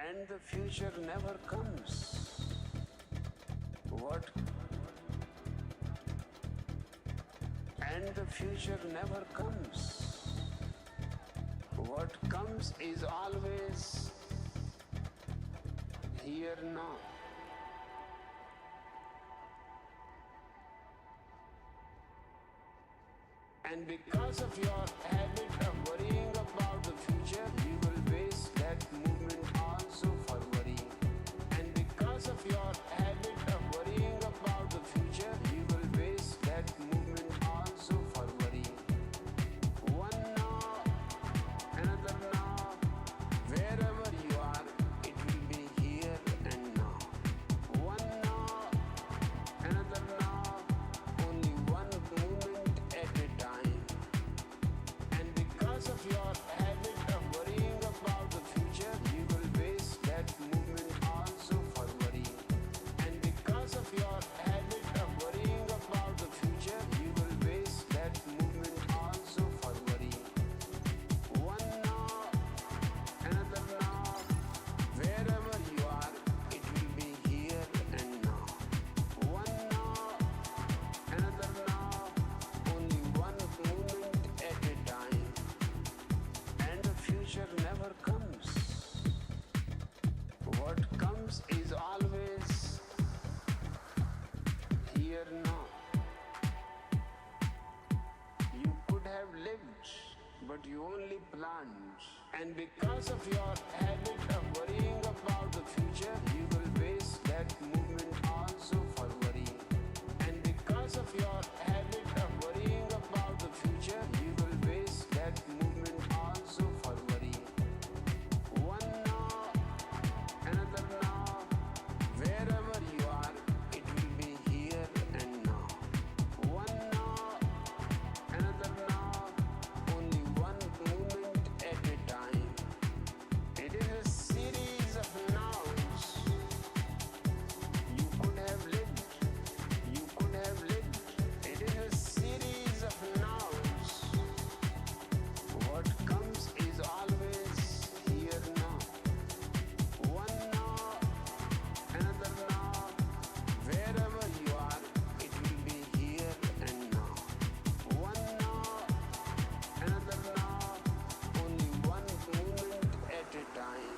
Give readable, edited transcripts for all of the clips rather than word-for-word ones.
and the future never comes. What? And the future never comes. What comes is always here now. And because of your habit of worrying about the future, you will waste that movement also for worrying. And because of your habit of worrying about the future, you will waste that movement also for worrying. One now, another now, wherever you are, it will be here and now. One now, another now, only one moment at a time. And because of your habit of worrying about the future, you will waste that movement also for worrying. And because of your habit of worrying about the future, you will waste that movement also for worrying. One now, another now, wherever you are, it will be here and now. One now, another now, only one moment at a time. And the future never comes. What comes is always here now. You could have lived, but you only planned. And because of your habit of worrying about the future, you will waste that movement also for worrying. And because of your habit of worrying about the future, you will waste that movement also for worrying. One now, another now, wherever you are, it will be here and now. One now, another now, only one moment at a time. It is a series of nows. You could have lived. You could have lived. It is a series of nows. What comes is always here now. One now, another now, wherever you are, it will be here and now. One now, another now, only one moment at a time.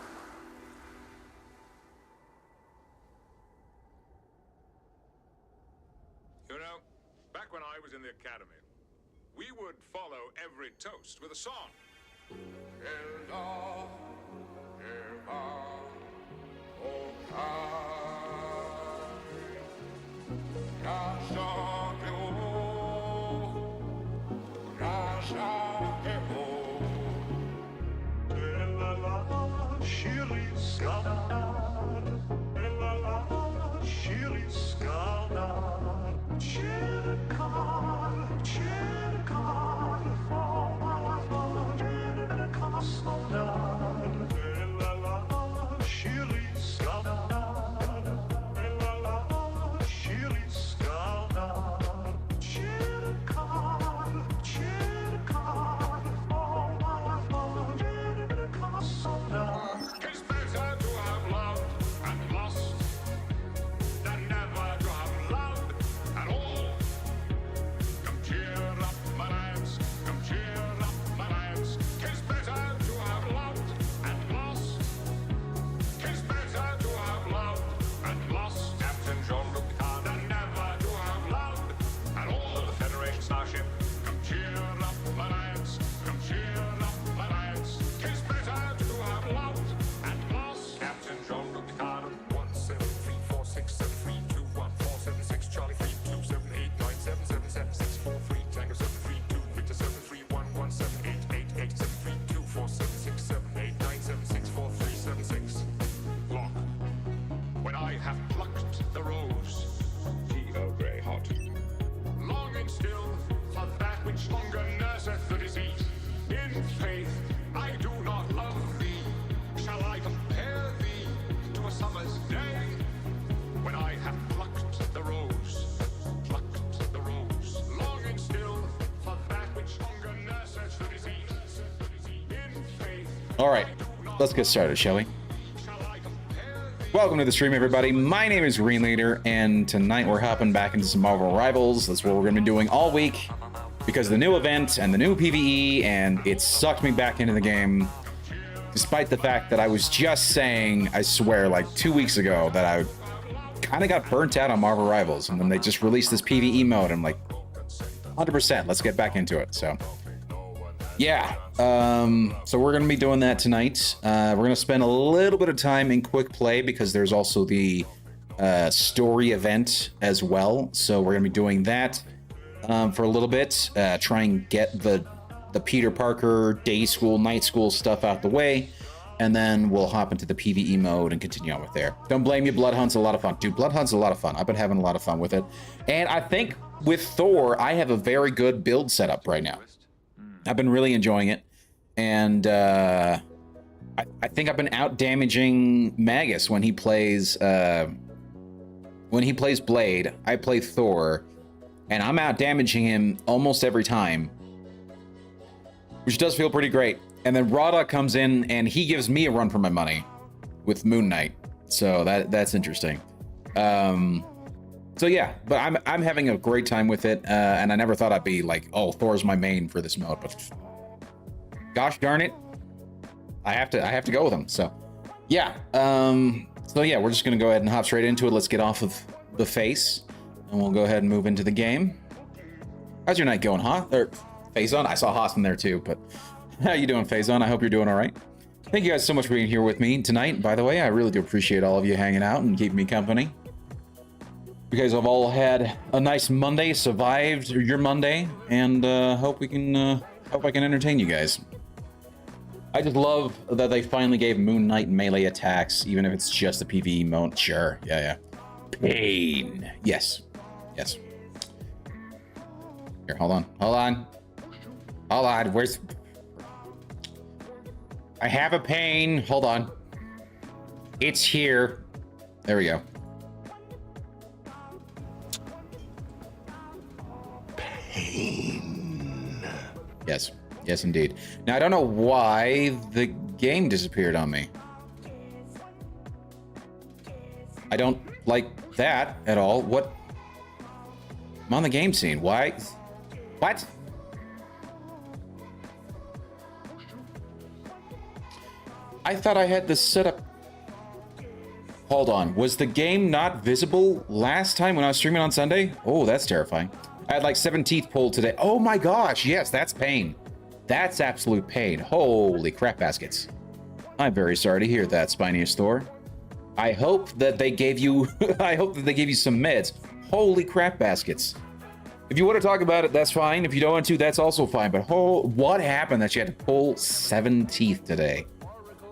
You know, back when I was in the academy, we would follow every toast with a song. It's better to have loved and lost than never to have loved at all. Come cheer up, my lads. Come cheer up, my lads. 'Tis better to have loved and lost. 'Tis better to have loved and lost. Captain Jean-Luc Picard than never to have loved at all. The Federation starship. Come cheer up, my lads. Come cheer up, my lads. 'Tis better to have loved and lost. Captain Jean-Luc Picard. 1734673214776 Charlie 32789777643 Tango 732 Victor 73117887324767897643776 Lock. When I have plucked the rose, G.O. Grey hot, longing still for that which longer nurseth the disease. In faith, I do not love thee. Shall I compare thee to a summer's day? When I have plucked the rose, longing still for that which longer nurseth the disease. In faith, All right, let's get started, shall we? shall I Welcome to the stream, everybody. My name is Green Leader, and tonight we're hopping back into some Marvel Rivals. That's what we're going to be doing all week because of the new event and the new PvE, and it sucked me back into the game. Despite the fact that I was just saying, I swear, like 2 weeks ago, that I kind of got burnt out on Marvel Rivals, and then they just released this PvE mode. I'm like, 100%, let's get back into it. So, yeah. So we're going to be doing that tonight. We're going to spend a little bit of time in quick play because there's also the story event as well. So we're going to be doing that for a little bit. Try and get the Peter Parker day school, night school stuff out the way. And then we'll hop into the PvE mode and continue on with there. Don't blame you, Blood Hunt's a lot of fun. Dude, Blood Hunt's a lot of fun. I've been having a lot of fun with it. And I think with Thor, I have a very good build setup right now. I've been really enjoying it. And I think I've been out damaging Magus when he plays Blade. I play Thor, and I'm out damaging him almost every time, which does feel pretty great. And then Rada comes in and he gives me a run for my money with Moon Knight. So that's interesting. So yeah, but I'm having a great time with it. And I never thought I'd be like, oh, Thor's my main for this mode, but gosh darn it, I have to go with him. So yeah. So yeah, we're just gonna go ahead and hop straight into it. Let's get off of the face and we'll go ahead and move into the game. How's your night going, Haas? Or Faison? I saw Haas in there too, but how you doing, Faison? I hope you're doing all right. Thank you guys so much for being here with me tonight. By the way, I really do appreciate all of you hanging out and keeping me company. You guys have all had a nice Monday, survived your Monday, and hope I can entertain you guys. I just love that they finally gave Moon Knight melee attacks, even if it's just a PvE mode. Sure, yeah. Pain. Yes. Here, hold on. Where's... I have a pain. Hold on. It's here. There we go. Pain. Yes, indeed. Now, I don't know why the game disappeared on me. I don't like that at all. What? I'm on the game scene. Why? What? I thought I had this set up. Hold on. Was the game not visible last time when I was streaming on Sunday? Oh, that's terrifying. I had like 7 teeth pulled today. Oh my gosh. Yes, that's pain. That's absolute pain. Holy crap baskets. I'm very sorry to hear that, Spiniest Thor. I hope that they gave you some meds. Holy crap baskets. If you want to talk about it, that's fine. If you don't want to, that's also fine. But what happened that you had to pull 7 teeth today?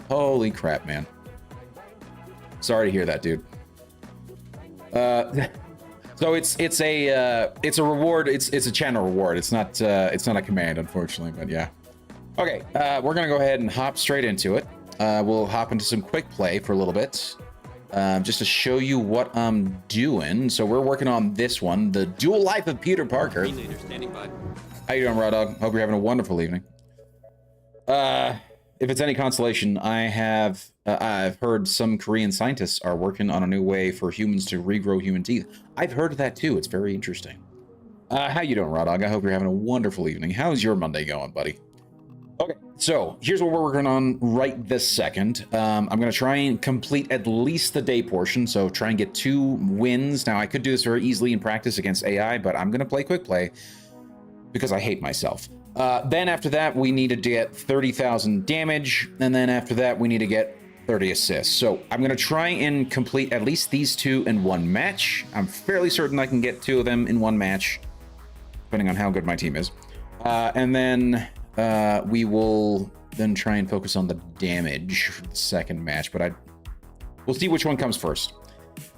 Holy crap, man. Sorry to hear that, dude. So it's a reward. It's a channel reward. It's not a command, unfortunately. But yeah. Okay, we're gonna go ahead and hop straight into it. We'll hop into some quick play for a little bit, just to show you what I'm doing. So we're working on this one, the Dual Life of Peter Parker. How you doing, Raw Dog? Hope you're having a wonderful evening. If it's any consolation, I've heard some Korean scientists are working on a new way for humans to regrow human teeth. I've heard that too. It's very interesting. How you doing, Raw Dog? I hope you're having a wonderful evening. How's your Monday going, buddy? Okay, so here's what we're working on right this second. I'm going to try and complete at least the day portion, so try and get 2 wins. Now, I could do this very easily in practice against AI, but I'm going to play quick play because I hate myself. Then after that, we needed to get 30,000 damage, and then after that, we need to get 30 assists. So I'm going to try and complete at least these 2 in 1 match. I'm fairly certain I can get 2 of them in 1 match, depending on how good my team is. And then we will then try and focus on the damage for the second match, but we'll see which one comes first.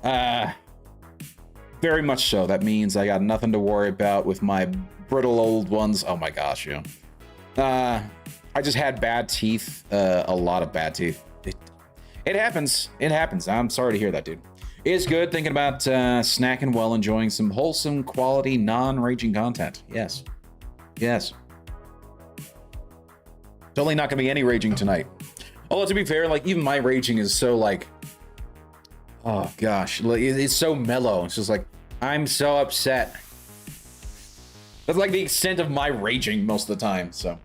Very much so. That means I got nothing to worry about with my brittle old ones. Oh my gosh, yeah. I just had bad teeth, a lot of bad teeth. It happens. It happens. I'm sorry to hear that, dude. It's good thinking about snacking while enjoying some wholesome, quality, non-raging content. Yes. Yes. Totally not going to be any raging tonight. Although, to be fair, like, even my raging is so, like, Oh gosh, it's so mellow. It's just like, I'm so upset. That's like the extent of my raging most of the time, so.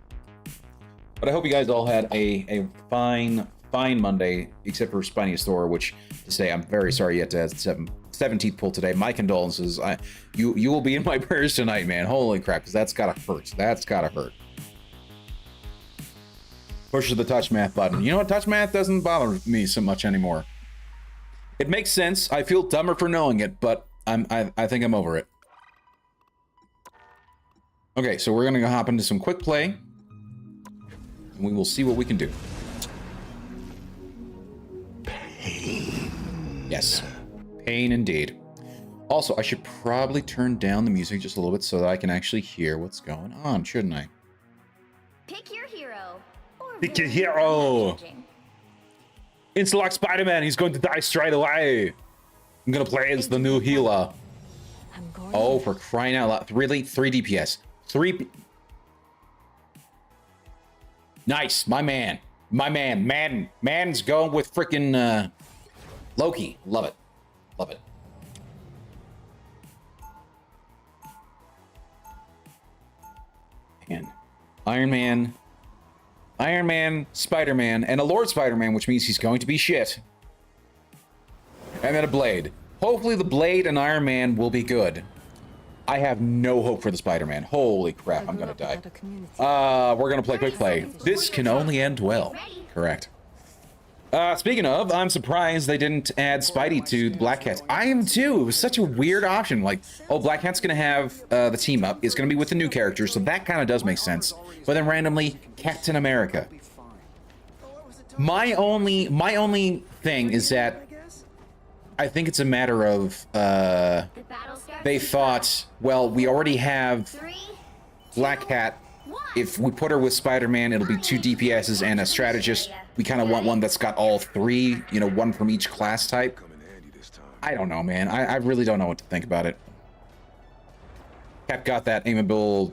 But I hope you guys all had a fine Monday, except for Spiniest Thor, which, to say, I'm very sorry you had to have 17th pull today. My condolences. You will be in my prayers tonight, man. Holy crap, because that's gotta hurt. That's gotta hurt. Pushes the touch math button. You know what? Touch math doesn't bother me so much anymore. It makes sense. I feel dumber for knowing it, but I think I'm over it. Okay, so we're gonna hop into some quick play. And we will see what we can do. Pain. Yes. Pain indeed. Also, I should probably turn down the music just a little bit so that I can actually hear what's going on, shouldn't I? Pick your hero. Pick your hero! Insta-lock Spider-Man, he's going to die straight away! I'm gonna play as the new healer. Oh, for crying out loud. Really? 3 DPS. 3... Nice, my man. My man. Man's going with freaking Loki. Love it. Love it. Man. Iron Man, Spider-Man, and a Lord Spider-Man, which means he's going to be shit. And then a Blade. Hopefully the Blade and Iron Man will be good. I have no hope for the Spider-Man. Holy crap, I'm gonna die. We're gonna play quick play. This can only end well. Correct. Speaking of, I'm surprised they didn't add Spidey to the Black Cats. I am too. It was such a weird option. Like, oh, Black Cat's gonna have the team up. It's gonna be with the new characters, so that kind of does make sense. But then randomly, Captain America. My only thing is that I think it's a matter of they thought, well, we already have Black Cat. If we put her with Spider-Man, it'll be 2 DPSs and a strategist. We kind of want one that's got all 3, you know, one from each class type. I don't know, man. I really don't know what to think about it. Cap got that aimable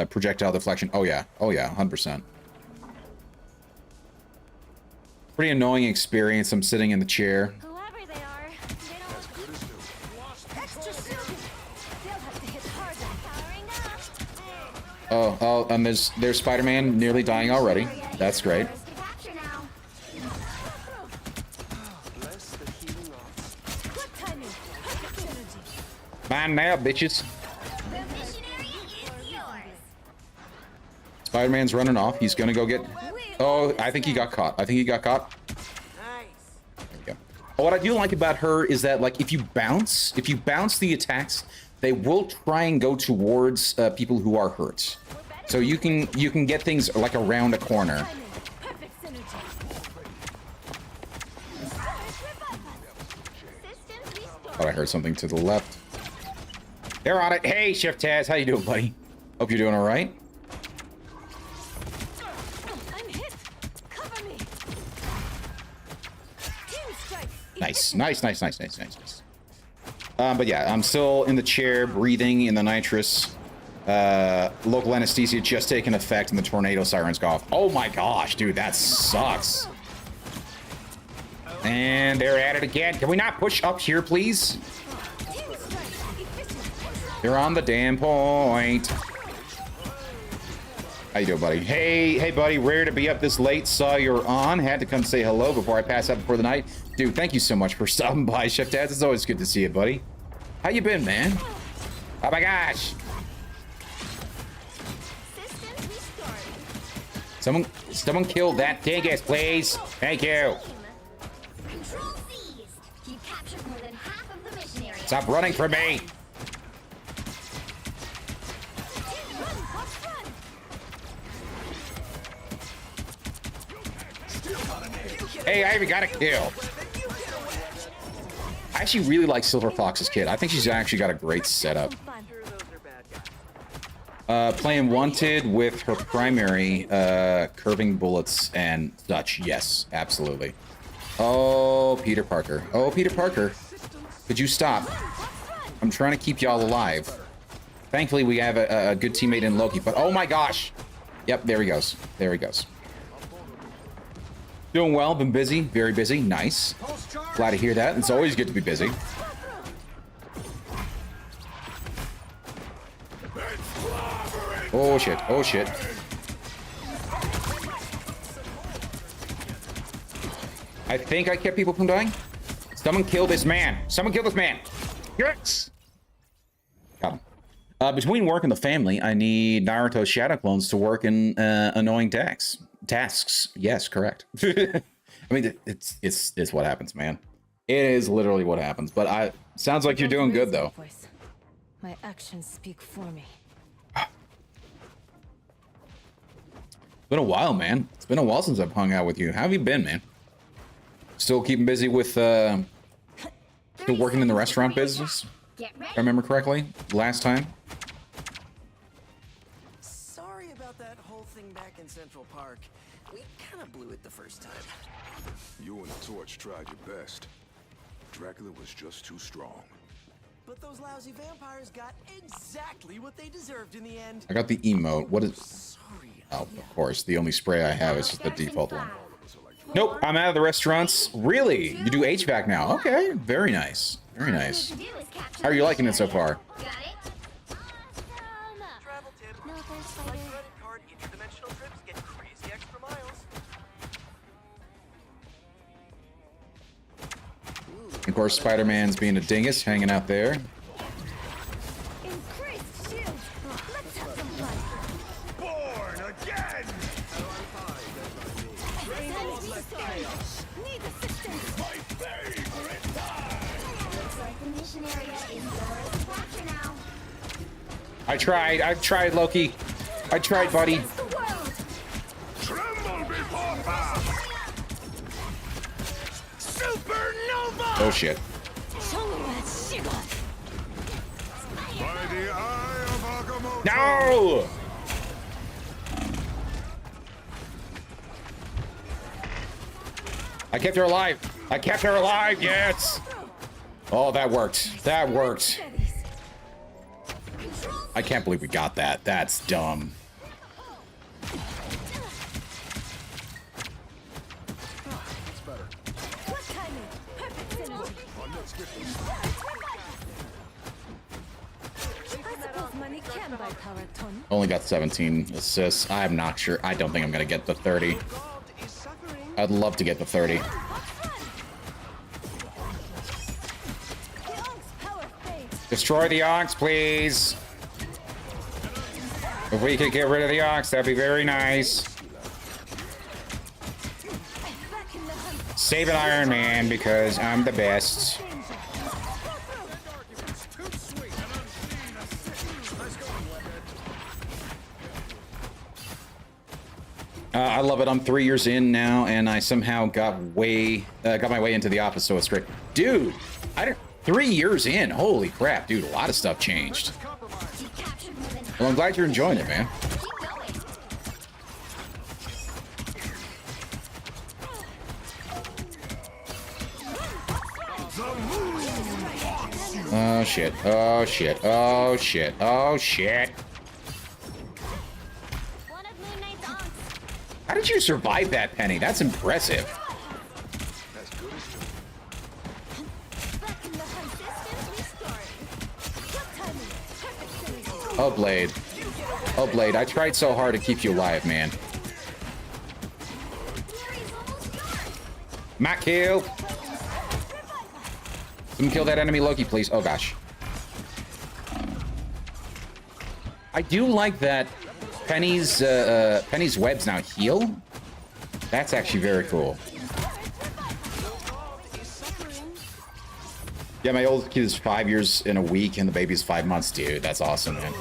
projectile deflection. Oh yeah, 100%. Pretty annoying experience. I'm sitting in the chair. Whoever they are, they don't look good. Extra soon. They'll have to hit harder. Powering up. Oh, and there's Spider-Man nearly dying already. That's great. Man now, bitches. Spider-Man's running off. He's gonna go get... Oh, I think he got caught. There we go. Oh, what I do like about her is that, like, if you bounce the attacks, they will try and go towards people who are hurt. So you can get things like around a corner. Thought I heard something to the left. They're on it. Hey, Chef Taz, how you doing, buddy? Hope you're doing all right. Nice. But yeah, I'm still in the chair, breathing in the nitrous. Local anesthesia just taken effect, and the tornado sirens go off. Oh my gosh, dude, that sucks. And they're at it again. Can we not push up here, please? They're on the damn point. How you doing, buddy? Hey, buddy. Rare to be up this late. Saw you're on. Had to come say hello before I pass out before the night. Dude, thank you so much for stopping by, Chef Dad. It's always good to see you, buddy. How you been, man? Oh my gosh. Someone kill that Dingus, please. Thank you. Stop running from me. Hey, I even got a kill. I actually really like Silver Fox's kit. I think she's actually got a great setup. Playing Wanted with her primary, curving bullets and such. Yes, absolutely. Oh, Peter Parker. Oh, Peter Parker. Could you stop? I'm trying to keep y'all alive. Thankfully, we have a good teammate in Loki, but oh my gosh. Yep, there he goes. There he goes. Doing well, been busy, very busy. Nice. Glad to hear that. It's always good to be busy. Oh shit, oh shit. I think I kept people from dying. Someone kill this man. Someone kill this man. Yes! Got him. Between work and the family, I need Naruto shadow clones to work in annoying tasks. Yes, correct. I mean, it's what happens, man. It is literally what happens. But sounds like you're doing good though. My actions speak for me. It's been a while, man. It's been a while since I've hung out with you. How have you been, man? Still keeping busy with still working in the restaurant business? If I remember correctly, last time. Sorry about that whole thing back in Central Park. We kind of blew it the first time. You and the Torch tried your best. Dracula was just too strong. But those lousy vampires got exactly what they deserved in the end. I got the emote. What is... Sorry. Oh, of course. The only spray I have is just the default one. Nope, I'm out of the restaurants. Really? You do HVAC now? Okay, very nice. Very nice. How are you liking it so far? Travel tip. Like credit card interdimensional trips get crazy extra miles. Of course, Spider-Man's being a dingus, hanging out there. Increased shield. Let's have some fun. Born again! Need assistance. My favorite time! Looks like the mission area is yours. Watch it now. I tried, Loki. I tried, buddy. Against the world. Tremble before Bob! Supernova! Oh shit. By the eye of Agamotto! No! I kept her alive. I kept her alive, yes! Oh, that worked. That worked. I can't believe we got that. That's dumb. What timing? Perfect synergy. I suppose money can buy power, Tony. Only got 17 assists. I'm not sure. I don't think I'm gonna get the 30. I'd love to get the 30. The Onk's power fades. Destroy the Ox, please. If we could get rid of the Ox, that'd be very nice. Back in the hunt. Save an Iron Man because I'm the best. I love it. I'm 3 years in now, and I somehow got my way into the office. So it's great, dude. 3 years in. Holy crap, dude! A lot of stuff changed. Well, I'm glad you're enjoying it, man. Oh shit! Oh shit! Oh shit! Oh shit! How did you survive that, Penny? That's impressive. Oh, Blade. Oh, Blade. I tried so hard to keep you alive, man. Mac kill. Someone kill that enemy Loki, please. Oh, gosh. I do like that Penny's webs now heal. That's actually very cool. Yeah, my oldest kid is 5 years in a week, and the baby's 5 months, dude. That's awesome, man.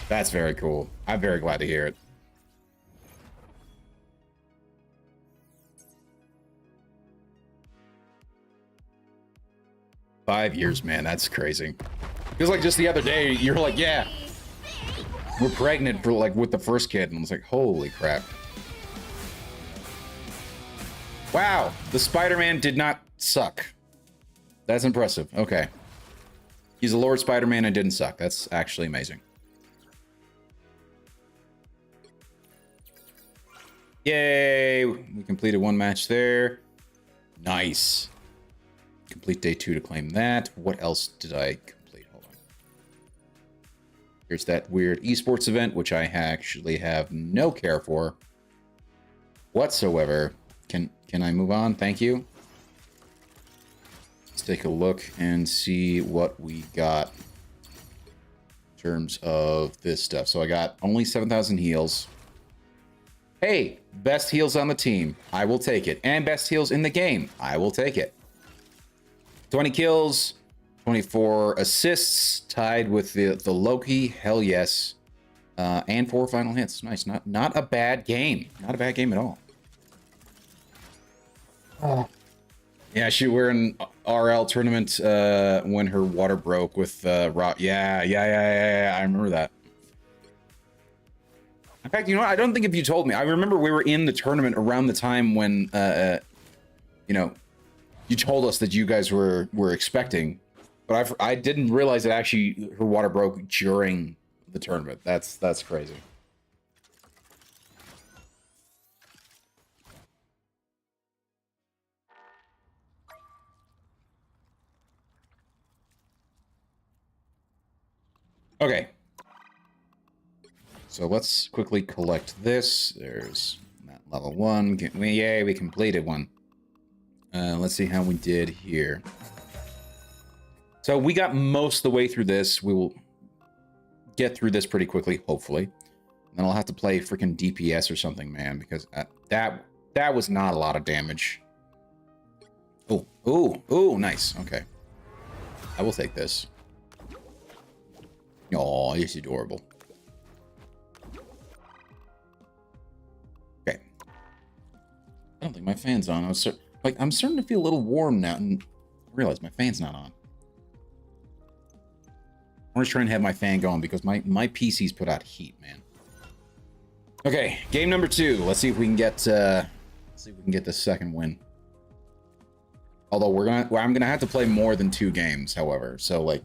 That's very cool. I'm very glad to hear it. Five years, man. That's crazy. Feels like just the other day, you're like, yeah, we're pregnant for like with the first kid, and I was like, holy crap. Wow, the Spider-Man did not suck. That's impressive. Okay. He's a Lord Spider-Man and didn't suck. That's actually amazing. Yay! We completed one match there. Nice. complete day 2 to claim that. What else did I complete? Hold on. Here's that weird esports event, which I actually have no care for whatsoever. Can I move on? Thank you. Let's take a look and see what we got in terms of this stuff. So I got only 7,000 heals. Hey, best heals on the team. I will take it. And best heals in the game. I will take it. 20 kills, 24 assists, tied with the Loki. Hell yes. And 4 final hits. Nice. Not a bad game. Not a bad game at all. Oh. Yeah, we're in RL tournament when her water broke with Rock. Yeah. I remember that. In fact, you know, I don't think if you told me. I remember we were in the tournament around the time when, you know, you told us that you guys were expecting, but I didn't realize that actually her water broke during the tournament. That's crazy. Okay. So let's quickly collect this. There's that level 1. Yay, we completed one. Let's see how we did here. So we got most of the way through this. We will get through this pretty quickly, hopefully. And then I'll have to play freaking DPS or something, man, because that was not a lot of damage. Oh, nice. Okay. I will take this. Oh, he's adorable. Okay. I don't think my fan's on. I'm starting to feel a little warm now, and I realize my fan's not on. I'm just trying to have my fan going because my PC's put out heat, man. Okay, game number 2. Let's see if we can get the second win. Although I'm gonna have to play more than 2 games, however. So like,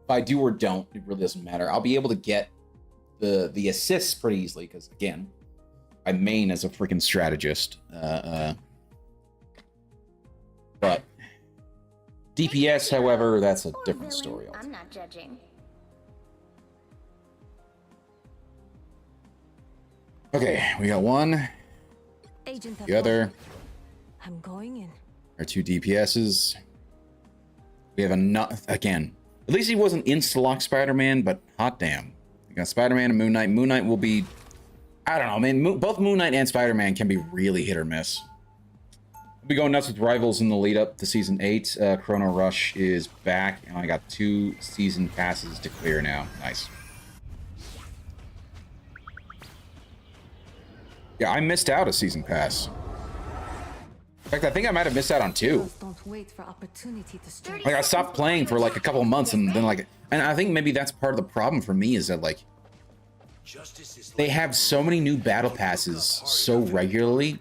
if I do or don't, it really doesn't matter. I'll be able to get the assists pretty easily because again, I main as a freaking strategist. But DPS, however, that's a different story. I'm not judging. Okay, we got one. Agent The other. I'm going in. Our 2 DPSs. We have enough again. At least he wasn't Insta-lock Spider-Man, but hot damn. We got Spider-Man and Moon Knight. Moon Knight will be, I don't know, man. Both Moon Knight and Spider-Man can be really hit or miss. We'll be going nuts with rivals in the lead up to season 8. Chrono Rush is back, and I got 2 season passes to clear now. Nice. Yeah, I missed out a season pass. In fact, I think I might have missed out on 2. Don't wait for opportunity to strike. Like, I stopped playing for like a couple months, and then like, and I think maybe that's part of the problem for me is that like, they have so many new battle passes so regularly,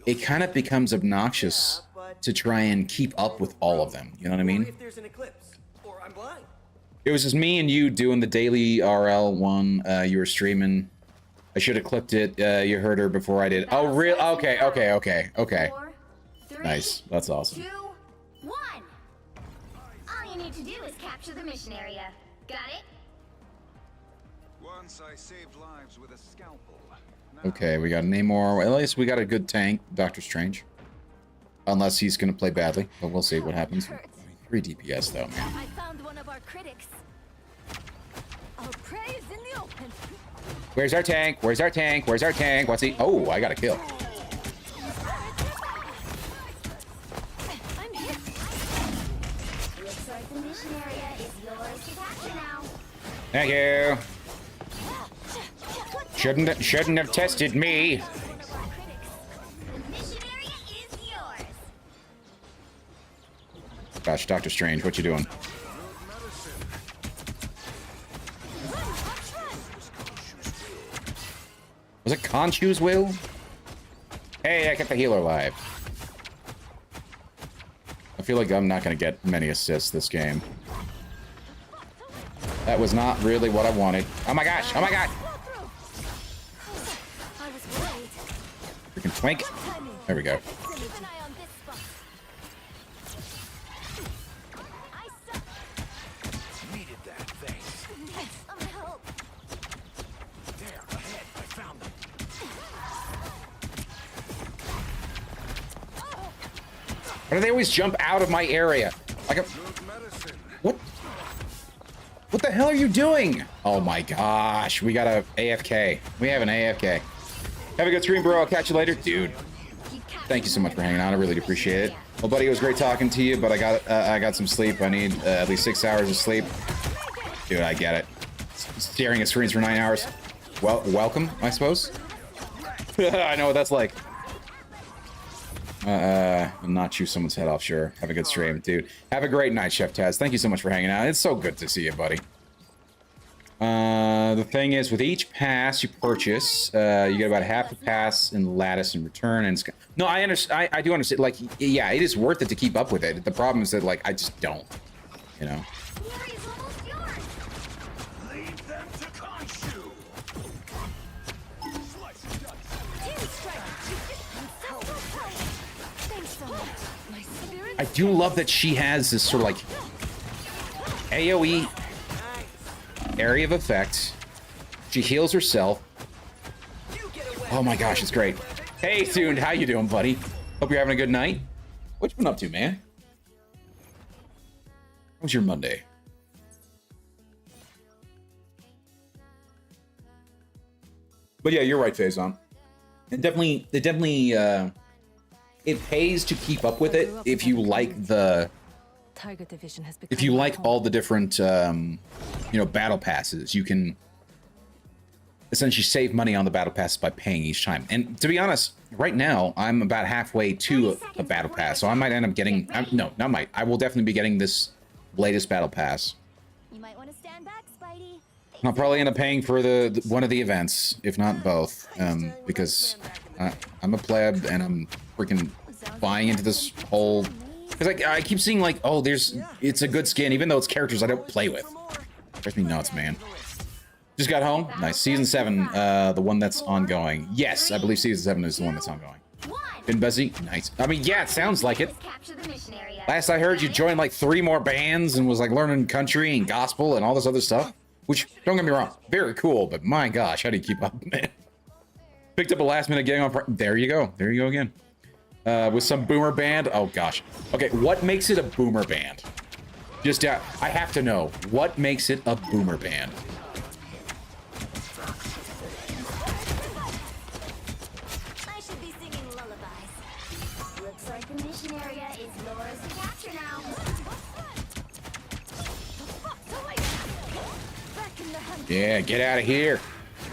it kind of becomes obnoxious to try and keep up with all of them. You know what I mean? If there's an eclipse, or I'm blind. It was just me and you doing the daily RL one. You were streaming. I should have clipped it. You heard her before I did. Oh, real? Okay. 4, 3, Nice. That's awesome. 2, 1. All you need to do is capture the mission area. Got it? Once I saved lives with a scalpel. Okay, we got Namor. At least we got a good tank, Doctor Strange. Unless he's gonna play badly, but we'll see what happens. 3 DPS though, man. I found one of our critics. Our prey is in the open. Where's our tank? Where's our tank? Where's our tank? What's he? Oh, I got a kill. I'm here. Looks like the mission area is yours to capture now. Thank you. Shouldn't have tested me. One of our critics. The mission area is yours. Gosh, Doctor Strange, what you doing? Was it Khonshu's will? Hey, I kept the healer alive. I feel like I'm not gonna get many assists this game. That was not really what I wanted. Oh my gosh! Oh my god! I was worried. Freaking twink. There we go. Keep an eye on this spot. Why do they always jump out of my area? Like a... What? What the hell are you doing? Oh my gosh, we got a AFK. We have an AFK. Have a good stream, bro. I'll catch you later. Dude, thank you so much for hanging out. I really appreciate it. Well, buddy, it was great talking to you, but I got some sleep. I need at least 6 hours of sleep. Dude, I get it. Staring at screens for 9 hours. Well, welcome, I suppose. I know what that's like. Not chew someone's head off, sure. Have a good stream, dude. Have a great night, Chef Taz. Thank you so much for hanging out. It's so good to see you, buddy. The thing is, with each pass you purchase, you get about half the pass in lattice in return. And no, I understand. I do understand. Like, yeah, it is worth it to keep up with it. The problem is that, like, I just don't. You know. Leave them to Khonshu. I do love that she has this sort of like AoE area of effect. She heals herself. Oh my gosh, it's great. Hey, Tuned, how you doing, buddy? Hope you're having a good night. What you been up to, man? How was your Monday? But yeah, you're right, Faison. It definitely it pays to keep up with it if you like the all the different you know, battle passes. You can essentially save money on the battle passes by paying each time. And to be honest, right now I'm about halfway to a battle pass, so I might end up getting I will definitely be getting this latest battle pass. You might want to stand back, Spidey. I'll probably end up paying for the one of the events, if not both, because I'm a pleb and I'm freaking buying into this whole. Because I keep seeing like, oh, it's a good skin, even though it's characters I don't play with. Drives me nuts, man. Just got home. Nice. Season 7, the one that's ongoing. Yes, I believe Season 7 is the one that's ongoing. Been busy? Nice. I mean, yeah, it sounds like it. Last I heard, you joined like 3 more bands and was like learning country and gospel and all this other stuff. Which, don't get me wrong, very cool, but my gosh, how do you keep up, man? Picked up a last minute gig on there you go. There you go again. With some boomer band. Oh gosh. Okay, what makes it a boomer band? Just I have to know. What makes it a boomer band? I should be singing lullabies. Looks like the mission area is yours to capture now. Yeah, get out of here.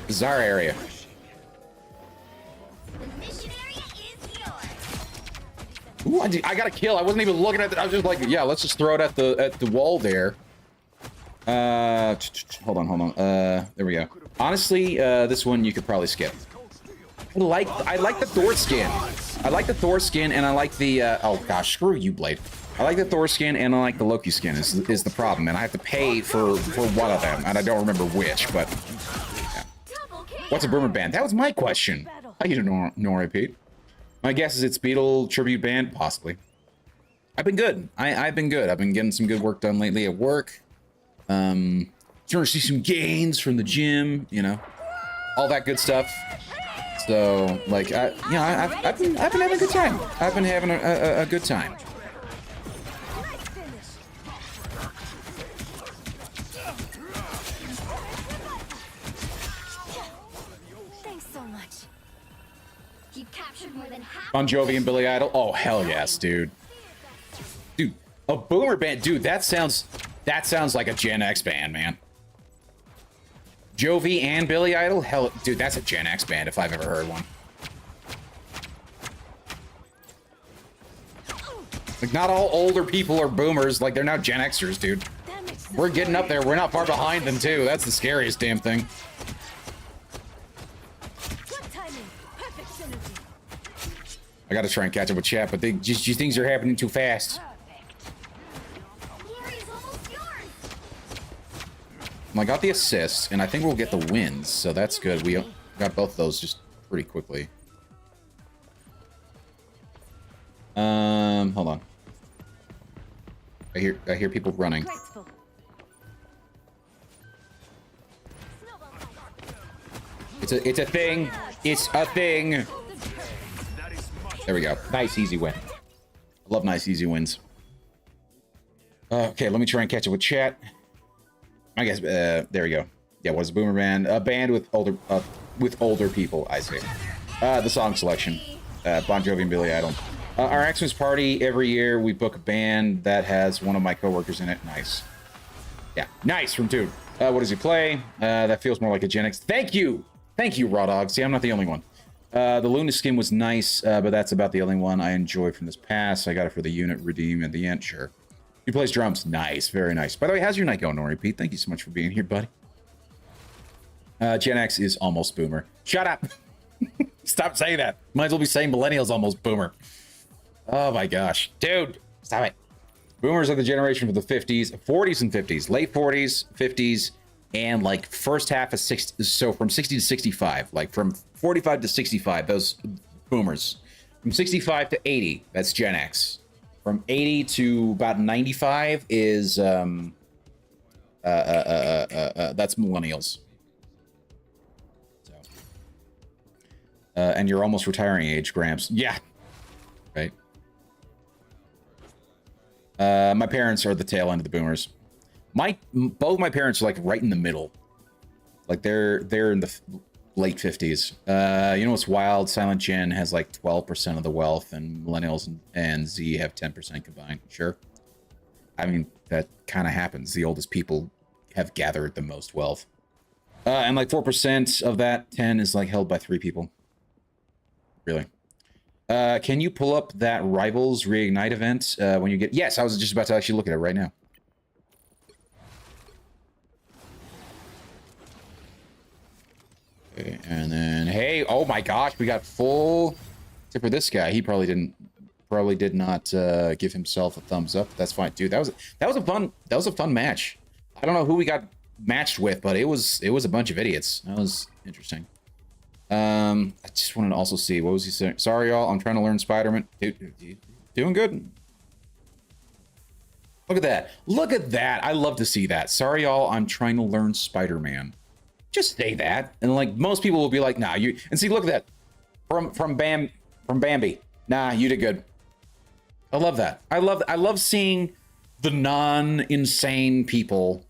This is our area. The mission area is yours. Ooh, I got a kill. I wasn't even looking at it. I was just like, yeah, let's just throw it at the wall there. Hold on. There we go. Honestly, this one you could probably skip. I like the Thor skin. I like the Thor skin, and I like the oh gosh, screw you, Blade. I like the Thor skin, and I like the Loki skin. Is the problem, and I have to pay for one of them, and I don't remember which. But yeah. What's a boomer band? That was my question. How you doing, Nora Pete? My guess is it's Beatle tribute band, possibly. I've been good. I've been good. I've been getting some good work done lately at work. Starting to see some gains from the gym, you know, all that good stuff. So, like, I've been having a good time. I've been having a good time. Thanks so much. You captured more than half. Bon Jovi and Billy Idol. Oh hell yes, dude. Dude, a boomer band, dude. That sounds like a Gen X band, man. Jovi and Billy Idol? Hell, dude, that's a Gen X band if I've ever heard one. Like, not all older people are boomers. Like, they're now Gen Xers, dude. We're getting up there. We're not far behind them, too. That's the scariest damn thing. I gotta try and catch up with chat, but these things are happening too fast. I got the assists, and I think we'll get the wins, so that's good. We got both of those just pretty quickly. Hold on. I hear people running. It's a thing. It's a thing. There we go. Nice, easy win. Love nice, easy wins. Okay, let me try and catch up with chat. I guess, there we go. Yeah, what is a boomer band? A band with older people, I say. The song selection. Bon Jovi and Billy Idol. Our Xmas party, every year we book a band that has one of my coworkers in it. Nice. Yeah, nice from Dude. What does he play? That feels more like a Gen X. Thank you! Thank you, Raw Dog. See, I'm not the only one. The Luna skin was nice, but that's about the only one I enjoyed from this pass. I got it for the unit redeem at the end. Sure. He plays drums. Nice. Very nice. By the way, how's your night going, Nori Pete? Thank you so much for being here, buddy. Gen X is almost boomer. Shut up. Stop saying that. Might as well be saying millennials almost boomer. Oh my gosh. Dude, stop it. Boomers are the generation for the 50s, 40s and 50s, late 40s, 50s, and like first half of 60, so from 60 to 65, like from 45 to 65, those boomers. From 65 to 80, that's Gen X. From 80 to about 95 is that's millennials. So, and you're almost retiring age, Gramps. Yeah, right. My parents are the tail end of the boomers. Both my parents are like right in the middle. Like they're in the late 50s. You know what's wild? Silent Gen has like 12% of the wealth, and millennials and Z have 10% combined. Sure. I mean, that kind of happens. The oldest people have gathered the most wealth. And like 4% of that 10 is like held by 3 people. Really. Can you pull up that Rivals Reignite event when you get... Yes, I was just about to actually look at it right now. Okay, and then, hey, oh my gosh, we got full tip for this guy. He probably did not give himself a thumbs up. That's fine, dude. That was a fun match. I don't know who we got matched with, but it was a bunch of idiots. That was interesting. I just wanted to also see, what was he saying? Sorry, y'all, I'm trying to learn Spider-Man. Dude, doing good. Look at that. Look at that. I love to see that. Sorry, y'all, I'm trying to learn Spider-Man. Just say that. And like most people will be like, nah, you, and see, look at that. From Bambi. Nah, you did good. I love that. I love seeing the non-insane people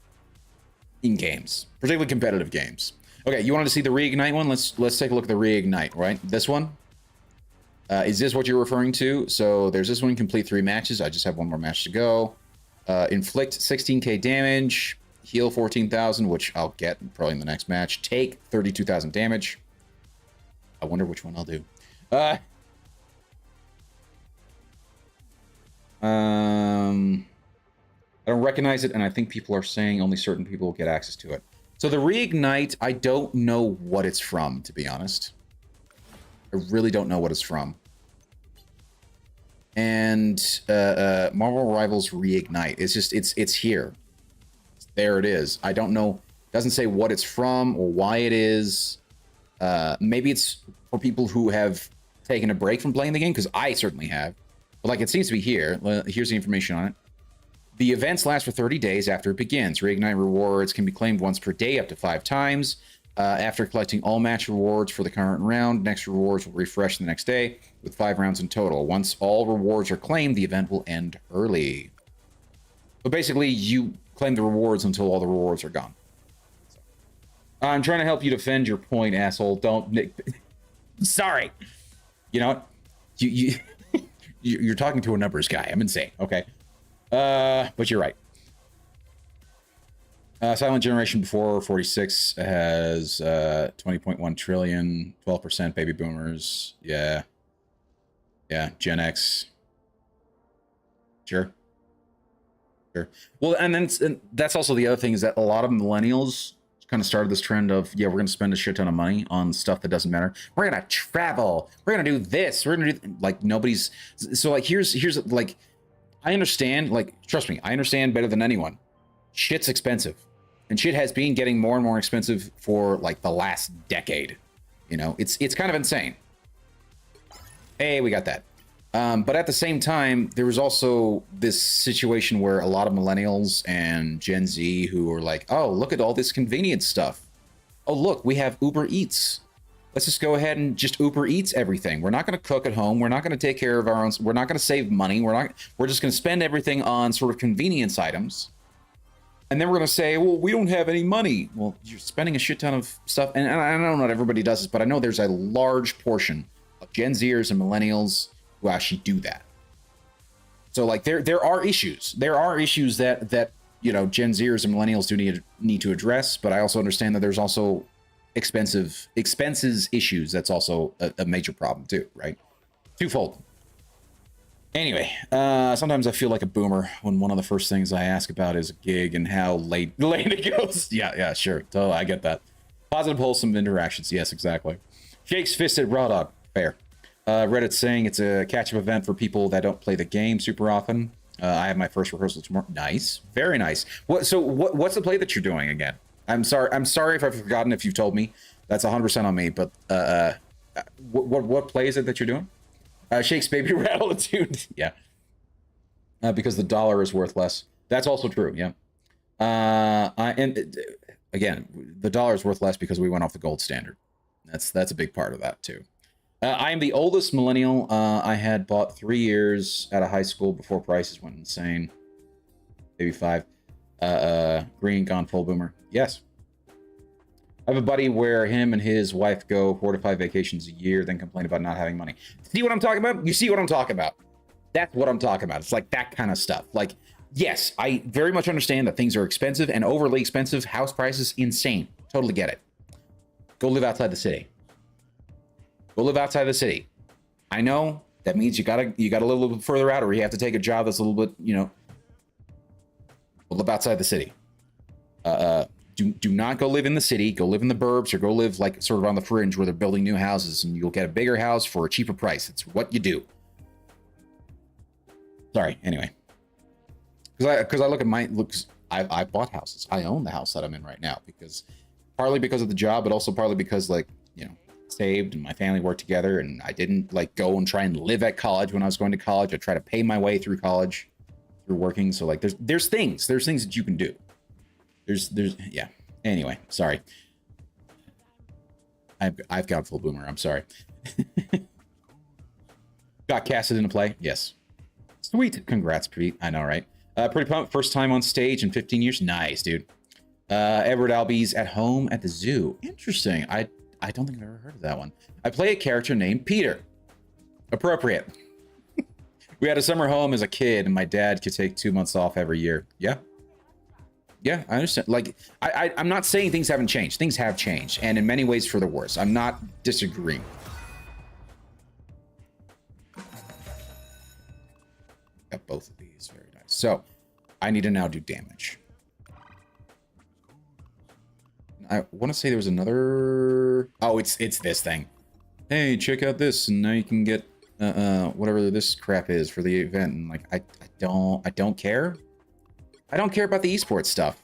in games, particularly competitive games. Okay, you wanted to see the Reignite one? Let's take a look at the Reignite, right? This one? Is this what you're referring to? So there's this one, complete 3 matches. I just have one more match to go. Inflict 16k damage, heal 14,000, which I'll get probably in the next match. Take 32,000 damage. I wonder which one I'll do. I don't recognize it, and I think people are saying only certain people will get access to it. So the Reignite, I don't know what it's from, to be honest. I really don't know what it's from. And Marvel Rivals Reignite, it's just, it's here. There it is. I don't know, doesn't say what it's from or why it is. Maybe it's for people who have taken a break from playing the game, because I certainly have. But like, it seems to be here. Here's the information on it. The events last for 30 days after it begins. Reignite rewards can be claimed once per day up to 5 times. After collecting all match rewards for the current round, next rewards will refresh the next day with 5 rounds in total. Once all rewards are claimed, the event will end early. But basically, you claim the rewards until all the rewards are gone. I'm trying to help you defend your point, asshole. Don't... Sorry. You know what? You're talking to a numbers guy. I'm insane. Okay. But you're right. Silent Generation before 46 has 20.1 trillion, 12% baby boomers. Yeah. Yeah, Gen X. Sure. Sure. Well, and that's also the other thing, is that a lot of millennials kind of started this trend of, yeah, we're going to spend a shit ton of money on stuff that doesn't matter. We're going to travel. We're going to do this. We're going to do, like, nobody's... So, like, here's like... I understand, like, trust me, I understand better than anyone. Shit's expensive. And shit has been getting more and more expensive for, like, the last decade. You know, it's kind of insane. Hey, we got that. But at the same time, there was also this situation where a lot of millennials and Gen Z who were like, oh, look at all this convenience stuff. Oh, look, we have Uber Eats. let's just go ahead and just Uber Eats everything. We're not going to cook at home. We're not going to take care of our own. We're not going to save money. We're just going to spend everything on sort of convenience items. And then we're going to say, well, we don't have any money. Well, you're spending a shit ton of stuff. And I know not everybody does this, but I know there's a large portion of Gen Zers and millennials who actually do that. So like there are issues. There are issues that you know, Gen Zers and millennials do need to address, but I also understand that there's also expenses issues. That's also a major problem too, right? Twofold. Anyway, sometimes I feel like a boomer when one of the first things I ask about is a gig and how late it goes. Yeah, sure. Totally, I get that. Positive, wholesome interactions. Yes, exactly. Jake's fisted raw dog. Fair. Reddit saying it's a catch-up event for people that don't play the game super often. I have my first rehearsal tomorrow. Nice. Very nice. What's the play that you're doing again? I'm sorry if I've forgotten if you've told me. That's 100% on me, but what play is it that you're doing? Shake's Baby Rattitude. Yeah. Because the dollar is worth less. That's also true, yeah. Again, the dollar is worth less because we went off the gold standard. That's a big part of that too. I am the oldest millennial. I had bought 3 years out of high school before prices went insane. Maybe 5. Green gone full boomer. Yes. I have a buddy where him and his wife go 4 to 5 vacations a year, then complain about not having money. See what I'm talking about? You see what I'm talking about? That's what I'm talking about. It's like that kind of stuff. Like, yes, I very much understand that things are expensive and overly expensive. House prices, insane. Totally get it. Go live outside the city. Go live outside the city. I know that means you gotta live a little bit further out, or you have to take a job that's a little bit, you know, live outside the city. Do not go live in the city. Go live in the burbs, or go live like sort of on the fringe where they're building new houses, and you'll get a bigger house for a cheaper price. It's what you do. Sorry. Anyway, because I look at my looks. I bought houses. I own the house that I'm in right now partly because of the job, but also partly because, like, you know, saved and my family worked together, and I didn't like go and try and live at college when I was going to college. I try to pay my way through college through working. So like there's things that you can do. There's yeah. Anyway, sorry. I've got full boomer. I'm sorry. Got casted in a play. Yes. Sweet. Congrats, Pete. I know, right? Pretty pumped. First time on stage in 15 years. Nice, dude. Edward Albee's at home at the zoo. Interesting. I don't think I've ever heard of that one. I play a character named Peter. Appropriate. We had a summer home as a kid, and my dad could take 2 months off every year. Yeah. Yeah, I understand. Like, I'm not saying things haven't changed. Things have changed, and in many ways for the worse. I'm not disagreeing. Got both of these. Very nice. So, I need to now do damage. I want to say there was another... Oh, it's this thing. Hey, check out this, and now you can get whatever this crap is for the event. And like, I don't care. I don't care about the esports stuff.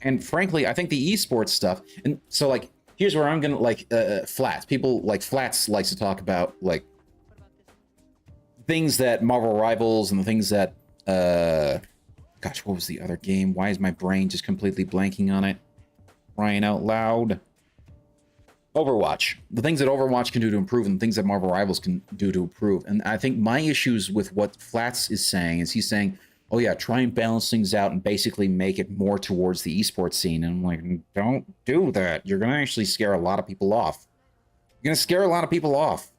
And frankly, I think the esports stuff, and so like, here's where I'm gonna like Flats. People like Flats likes to talk about like things that Marvel Rivals and the things that gosh, what was the other game? Why is my brain just completely blanking on it? Crying out loud. Overwatch. The things that Overwatch can do to improve, and the things that Marvel Rivals can do to improve. And I think my issues with what Flats is saying is he's saying, oh yeah, try and balance things out and basically make it more towards the esports scene. And I'm like, don't do that. You're going to actually scare a lot of people off. You're going to scare a lot of people off.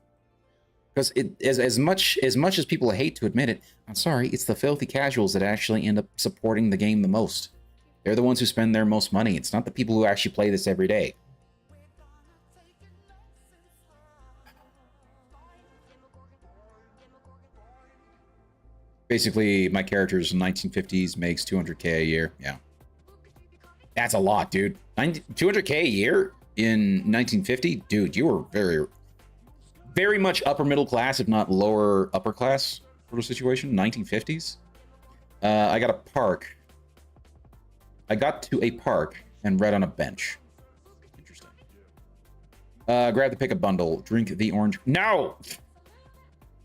Because as much as people hate to admit it, I'm sorry, it's the filthy casuals that actually end up supporting the game the most. They're the ones who spend their most money. It's not the people who actually play this every day. Basically, my character's in 1950s, makes 200K a year. Yeah. That's a lot, dude. 200K a year in 1950? Dude, you were very, very much upper middle class, if not lower upper class sort of situation. 1950s. I got a park. I got to a park and read on a bench. Interesting. Grab the pick-up bundle. Drink the orange. No!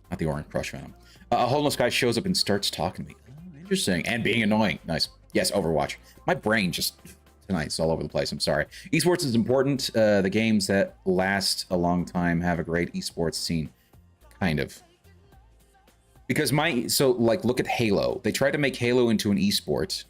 Not the orange crush venom. A homeless guy shows up and starts talking to me. Oh, interesting. And being annoying. Nice. Yes, Overwatch. My brain just Tonight's all over the place. I'm sorry. Esports is important. The games that last a long time have a great esports scene. Kind of. Because look at Halo. They tried to make Halo into an esport,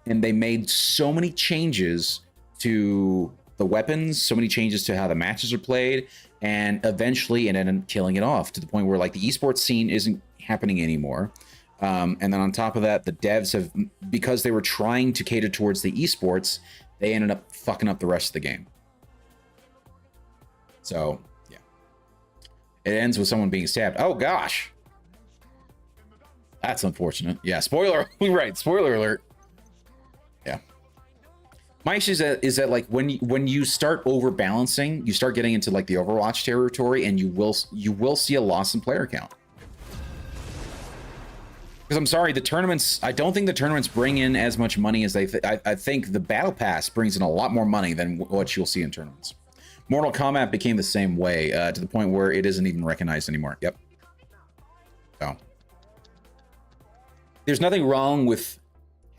and they made so many changes to the weapons, so many changes to how the matches are played, and eventually it ended up killing it off to the point where like the esports scene isn't happening anymore. And then on top of that, the devs have, because they were trying to cater towards the esports, they ended up fucking up the rest of the game. So, yeah. It ends with someone being stabbed. Oh, gosh. That's unfortunate. Yeah, spoiler. Right, spoiler alert. Yeah. My issue is that like when you start overbalancing, you start getting into like the Overwatch territory, and you will see a loss in player count. Because I'm sorry, the tournaments, I don't think the tournaments bring in as much money as they I think the Battle Pass brings in a lot more money than what you'll see in tournaments. Mortal Kombat became the same way, to the point where it isn't even recognized anymore. Yep. So. There's nothing wrong with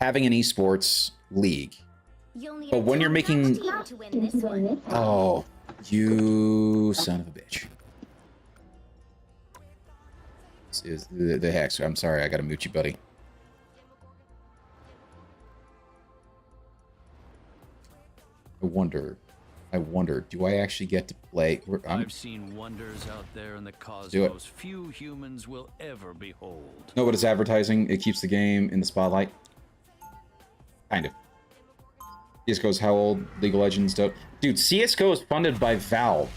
having an esports league. But when you're making... Oh, you son of a bitch. Is the hex. I'm sorry, I gotta mute you, buddy. I wonder, do I actually get to play? I've seen wonders out there in the cosmos few humans will ever behold. No, but it's advertising. It keeps the game in the spotlight. Kind of. CSGO's how old? League of Legends don't. Dude, CSGO is funded by Valve.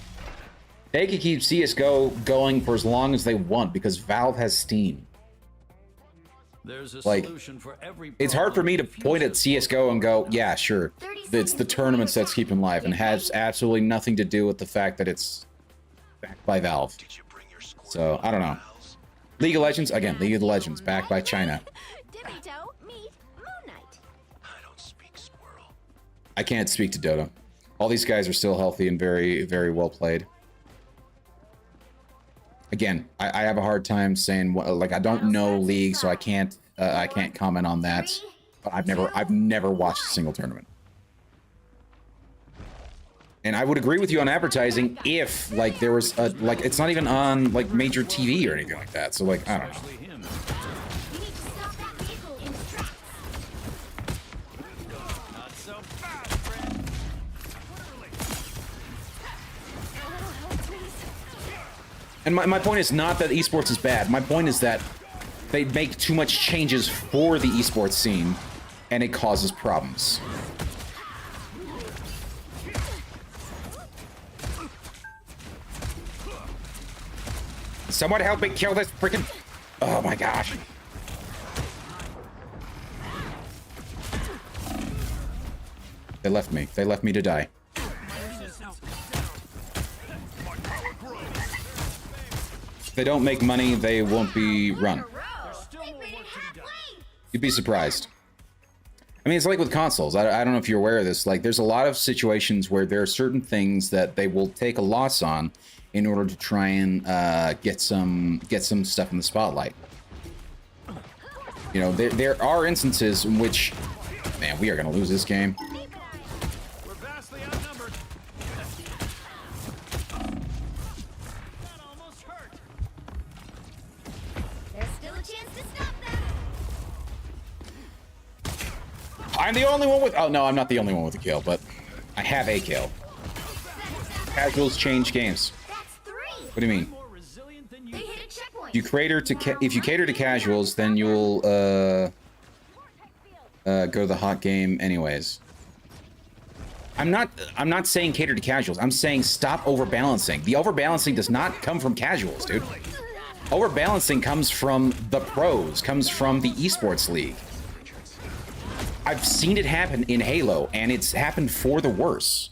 They can keep CSGO going for as long as they want because Valve has Steam. There's a like, solution for every it's hard for me to point at CSGO and go, yeah, sure. It's the tournaments that's keeping live and has absolutely nothing to do with the fact that it's backed by Valve. So, I don't know. League of Legends, again, League of Legends, backed by China. I can't speak to Dota. All these guys are still healthy and very, very well played. Again, I have a hard time saying, like, I don't know League, so I can't comment on that. But I've never watched a single tournament. And I would agree with you on advertising if, like, there was a, like, it's not even on, like, major TV or anything like that. So, like, I don't know. And my point is not that esports is bad. My point is that they make too much changes for the esports scene, and it causes problems. Someone help me kill this freaking... Oh my gosh. They left me. They left me to die. If they don't make money, they won't be run. You'd be surprised. I mean, it's like with consoles. I don't know if you're aware of this. Like, there's a lot of situations where there are certain things that they will take a loss on in order to try and get some stuff in the spotlight. You know, there are instances in which, man, we are going to lose this game. We're vastly outnumbered. That almost hurt. There's still a chance to stop them. I'm the only one with... Oh, no, I'm not the only one with a kill, but I have a kill. Casuals change games. What do you mean? If you cater to casuals, then you'll go to the hot game anyways. I'm not saying cater to casuals. I'm saying stop overbalancing. The overbalancing does not come from casuals, dude. Overbalancing comes from the pros, comes from the esports league. I've seen it happen in Halo, and it's happened for the worse.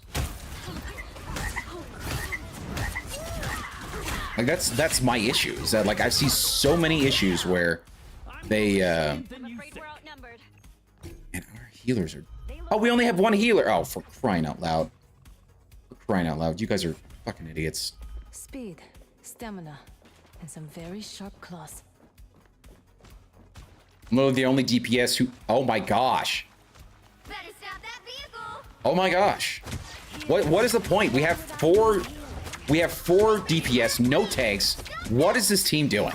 Like, that's my issue, is that, like, I see so many issues where they, and our healers are... Oh, we only have one healer! Oh, for crying out loud. For crying out loud. You guys are fucking idiots. Speed, stamina, and some very sharp claws. I'm literally the only DPS who... Oh my gosh! Better stop that vehicle. Oh my gosh. What is the point? We have four DPS, no tanks. What is this team doing?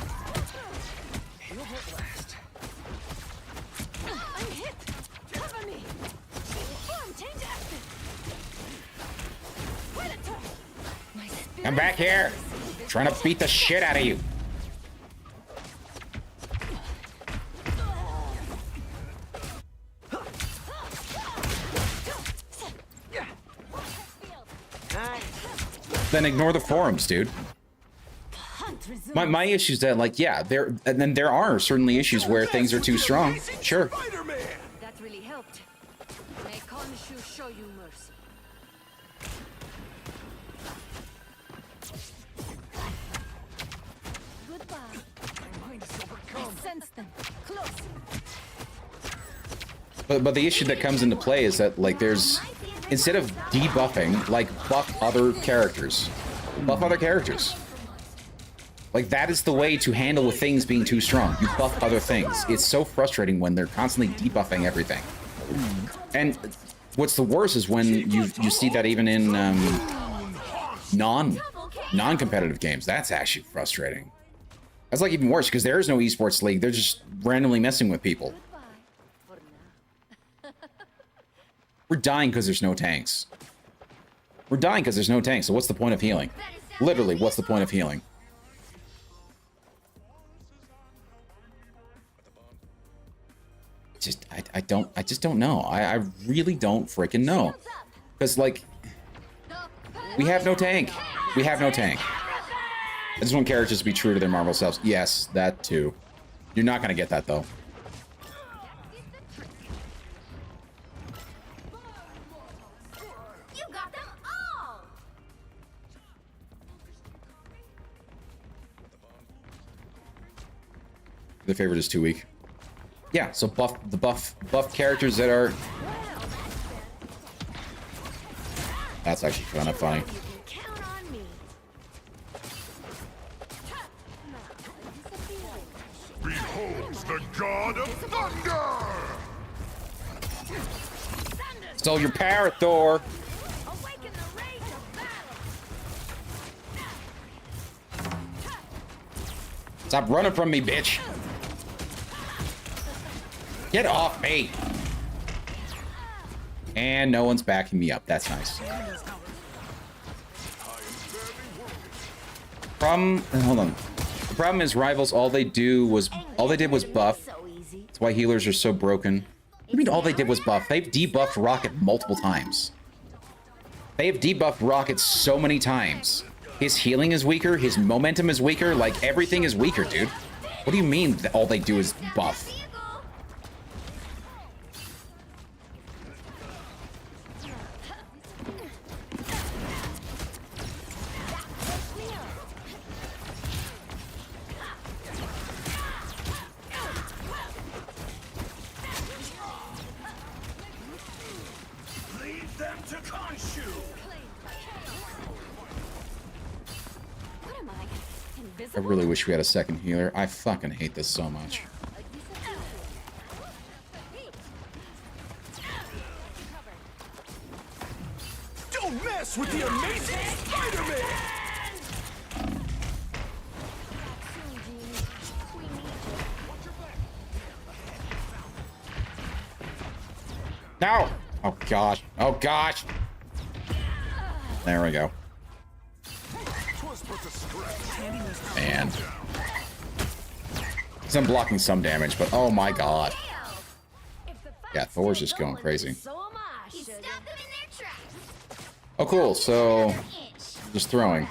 I'm hit. Cover me. Form change active. Predator. My spirit. Come back here. Trying to beat the shit out of you. Then ignore the forums, dude. My issue is that, like, yeah, there are certainly issues where things are too strong. Sure. That really helped. May Khonshu show you mercy. Goodbye. I sense them. Close. But the issue that comes into play is that, like, there's, instead of debuffing, like, buff other characters. Buff other characters. Like, that is the way to handle with things being too strong. You buff other things. It's so frustrating when they're constantly debuffing everything. And what's the worst is when you see that even in non-competitive games. That's actually frustrating. That's like even worse because there is no esports league. They're just randomly messing with people. We're dying because there's no tanks. We're dying because there's no tanks. So what's the point of healing? Literally, what's the point of healing? I just don't know. I really don't freaking know. Because, like, we have no tank. We have no tank. I just want characters to be true to their Marvel selves. Yes, that too. You're not gonna get that though. You got them all. The favorite is too weak. Yeah, so buff characters that are. That's actually kind of funny. Count on me. Beholds the god of thunder! Stole your power, Thor. Awaken the rage of battle. Stop running from me, bitch. Get off me. And no one's backing me up. That's nice. Hold on. The problem is rivals. All they did was buff. So easy. That's why healers are so broken. What do you mean all they did was buff? They've debuffed Rocket multiple times. They've debuffed Rocket so many times. His healing is weaker. His momentum is weaker. Like, everything is weaker, dude. What do you mean that all they do is buff? Lead them to Khonshu! What am I? I Invisible? really wish we had a second healer. I fucking hate this so much. Don't mess with the amazing Spider-Man! No! Oh gosh. Oh gosh. There we go. And I'm blocking some damage, but oh my god. Yeah, Thor's just going crazy. So am I. You stop them in their tracks. Oh cool, so just throwing.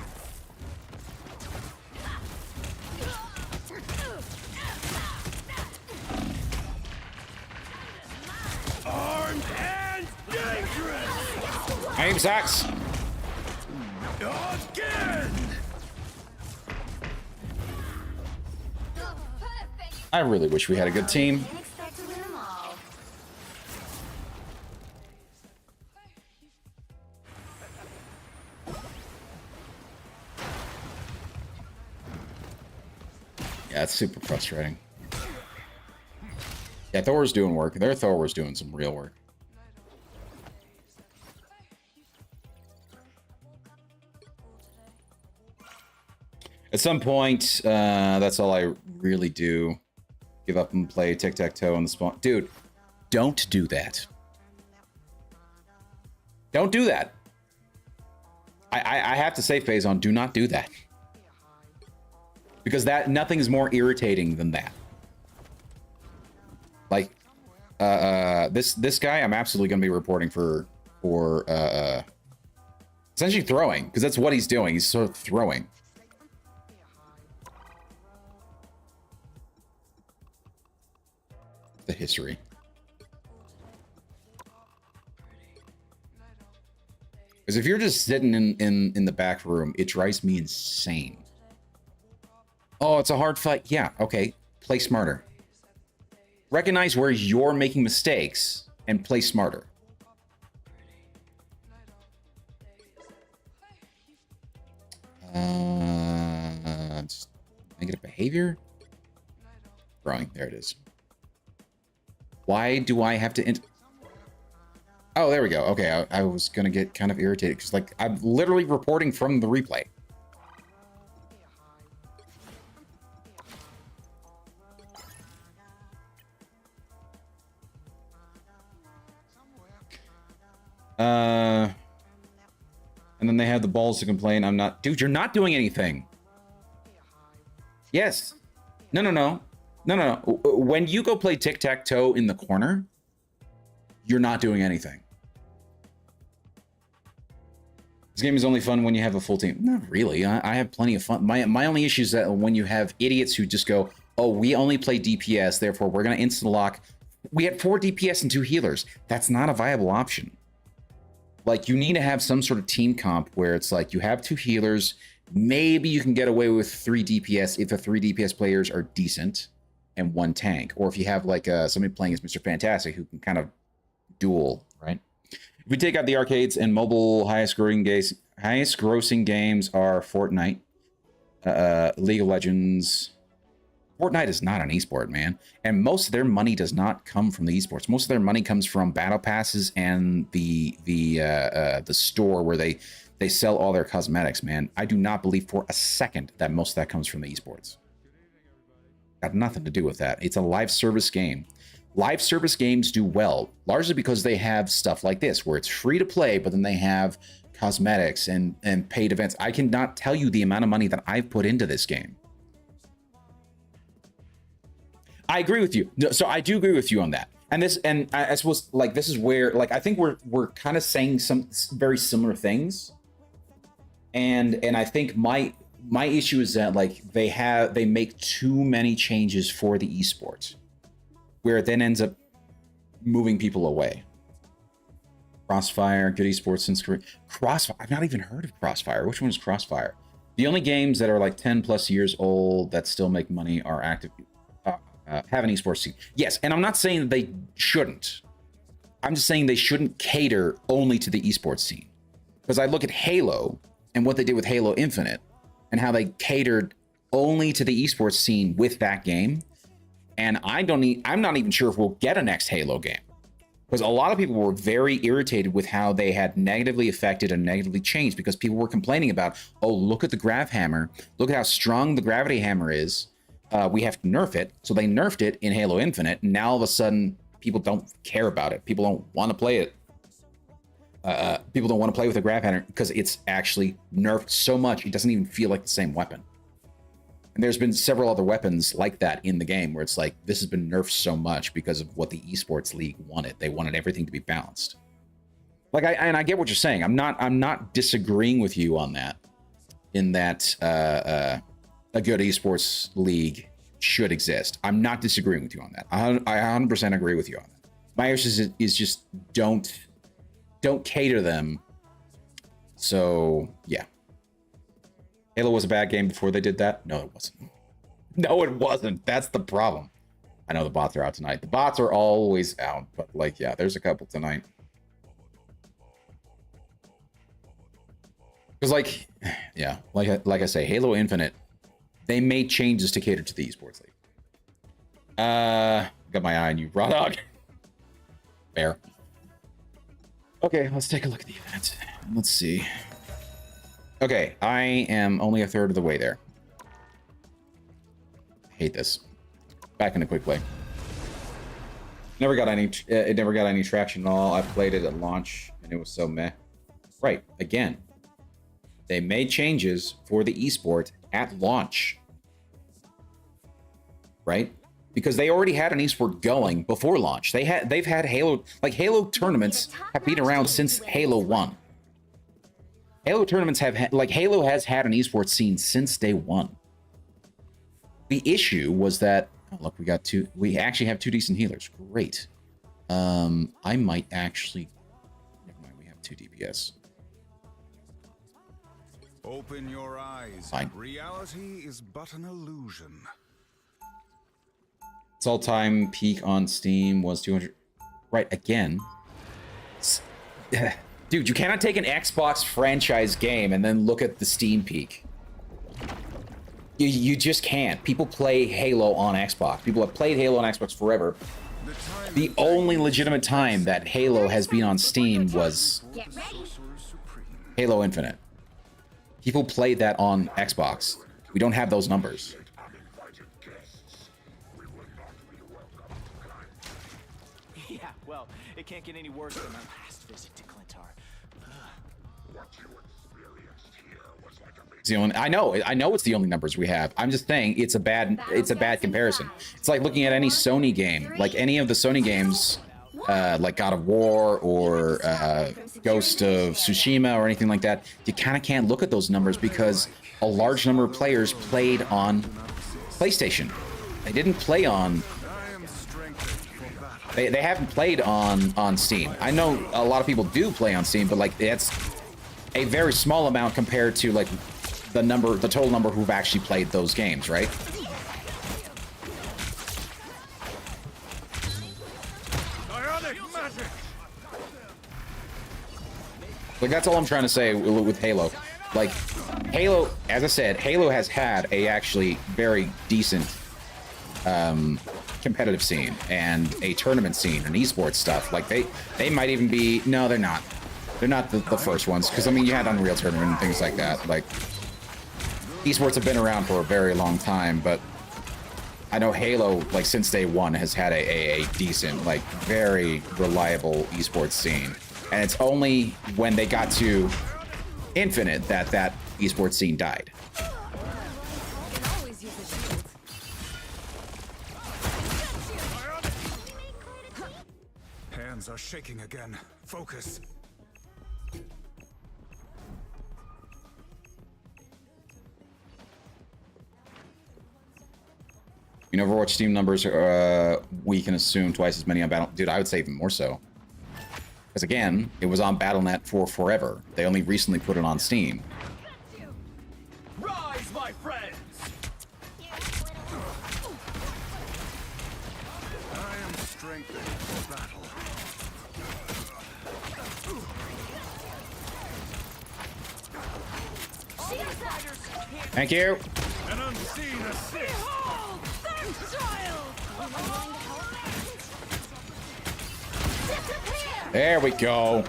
Armed and dangerous! Aim sucks. Again! I really wish we had a good team. Didn't expect to win them all. Yeah, it's super frustrating. Yeah, Thor's doing work. Their Thor was doing some real work. At some point, that's all I really do. Give up and play tic-tac-toe on the spawn. Dude, don't do that. Don't do that. I have to say, Faison, do not do that. Because nothing is more irritating than that. Like, this guy, I'm absolutely going to be reporting for essentially throwing, because that's what he's doing. He's sort of throwing. The history. Because if you're just sitting in the back room, it drives me insane. Oh, it's a hard fight. Yeah, okay. Play smarter. Recognize where you're making mistakes and play smarter. Just negative behavior. Throwing. There it is. Why do I have to... Oh, there we go. Okay, I was going to get kind of irritated because, like, I'm literally reporting from the replay. And then they have the balls to complain. I'm not... Dude, you're not doing anything. Yes. No, no, no. No, no, no. When you go play tic-tac-toe in the corner, you're not doing anything. This game is only fun when you have a full team. Not really. I have plenty of fun. My only issue is that when you have idiots who just go, oh, we only play DPS, therefore we're going to instant lock. We had 4 DPS and 2 healers. That's not a viable option. Like, you need to have some sort of team comp where it's like you have 2 healers. Maybe you can get away with 3 DPS if the 3 DPS players are decent and 1 tank. Or if you have like somebody playing as Mr. Fantastic who can kind of duel, right? If we take out the arcades and mobile, highest grossing games are Fortnite, League of Legends. Fortnite is not an esport, man. And most of their money does not come from the esports. Most of their money comes from battle passes and the store where they sell all their cosmetics, man. I do not believe for a second that most of that comes from the esports. Got nothing to do with that. It's a live service game. Live service games do well, largely because they have stuff like this, where it's free to play, but then they have cosmetics and paid events. I cannot tell you the amount of money that I've put into this game. I agree with you. So I do agree with you on that. And I suppose, like, this is where, like, I think we're kind of saying some very similar things. And I think my issue is that, like, they make too many changes for the esports, where it then ends up moving people away. Crossfire, good esports since Crossfire. I've not even heard of Crossfire. Which one is Crossfire? The only games that are like 10 plus years old that still make money are active. Have an esports team. Yes, and I'm not saying that they shouldn't. I'm just saying they shouldn't cater only to the esports scene. Because I look at Halo and what they did with Halo Infinite and how they catered only to the esports scene with that game. And I'm not even sure if we'll get a next Halo game. Because a lot of people were very irritated with how they had negatively affected and negatively changed, because people were complaining about, oh, look at the grav hammer. Look at how strong the gravity hammer is. We have to nerf it. So they nerfed it in Halo Infinite. And now all of a sudden, people don't care about it. People don't want to play it. People don't want to play with the grav hammer because it's actually nerfed so much, it doesn't even feel like the same weapon. And there's been several other weapons like that in the game where it's like, this has been nerfed so much because of what the esports league wanted. They wanted everything to be balanced. Like, I get what you're saying. I'm not disagreeing with you on that. In that a good esports league should exist. I'm not disagreeing with you on that. I 100% agree with you on that. My issue is just don't cater them. So yeah. Halo was a bad game before they did that? No, it wasn't. No, it wasn't. That's the problem. I know the bots are out tonight. The bots are always out, but like, yeah, there's a couple tonight. Because like, yeah, like I say, Halo Infinite, they made changes to cater to the esports league. Got my eye on you, raw dog. Fair. Okay, let's take a look at the event. Let's see. Okay, I am only a third of the way there. Hate this. Back into quick play. Never got any. It never got any traction at all. I played it at launch, and it was so meh. Right. Again, they made changes for the esport at launch. Right? Because they already had an esport going before launch. They've had Halo, like Halo tournaments have been around since Halo 1. Halo tournaments have Halo has had an esports scene since day one. The issue was that, oh, look, we actually have 2 decent healers. Great. I might actually, never mind, we have 2 DPS. Open your eyes. Fine. Reality is but an illusion. Its all-time peak on Steam was 200. Right, again. Dude, you cannot take an Xbox franchise game and then look at the Steam peak. You just can't. People play Halo on Xbox. People have played Halo on Xbox forever. The only legitimate time that Halo has been on Steam was Halo Infinite. People played that on Xbox. We don't have those numbers. Yeah, well, it can't get any worse than my last visit to Clintar. It's the only, I know it's the only numbers we have. I'm just saying it's a bad comparison. It's like looking at any Sony game, like any of the Sony games, like God of War or Ghost of Tsushima or anything like that. You kind of can't look at those numbers because a large number of players played on PlayStation. They didn't play on. They haven't played on Steam. I know a lot of people do play on Steam, but like that's a very small amount compared to like the total number who've actually played those games, right? Like that's all I'm trying to say with Halo. Like Halo, as I said, Halo has had a actually very decent competitive scene and a tournament scene and esports stuff. Like they might even be, no, they're not. They're not the first ones, because I mean you had Unreal Tournament and things like that. Like esports have been around for a very long time, but I know Halo, like since day one, has had a decent, like very reliable esports scene. And it's only when they got to Infinite that esports scene died. Hands are shaking again. Focus. You know, Overwatch Steam numbers are, we can assume twice as many on Battle... Dude, I would say even more so. Because again, it was on Battle.net for forever. They only recently put it on Steam. Rise, my friends! I am strengthened for battle. Thank you. An unseen assist. There we go.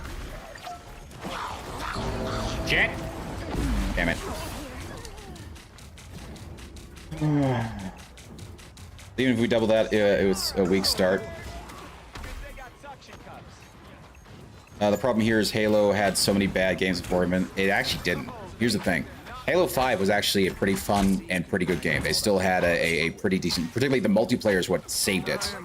Jet. Damn it. Even if we double that, it was a weak start. The problem here is Halo had so many bad games before him, and it actually didn't. Here's the thing. Halo 5 was actually a pretty fun and pretty good game. They still had a pretty decent, particularly the multiplayer is what saved it.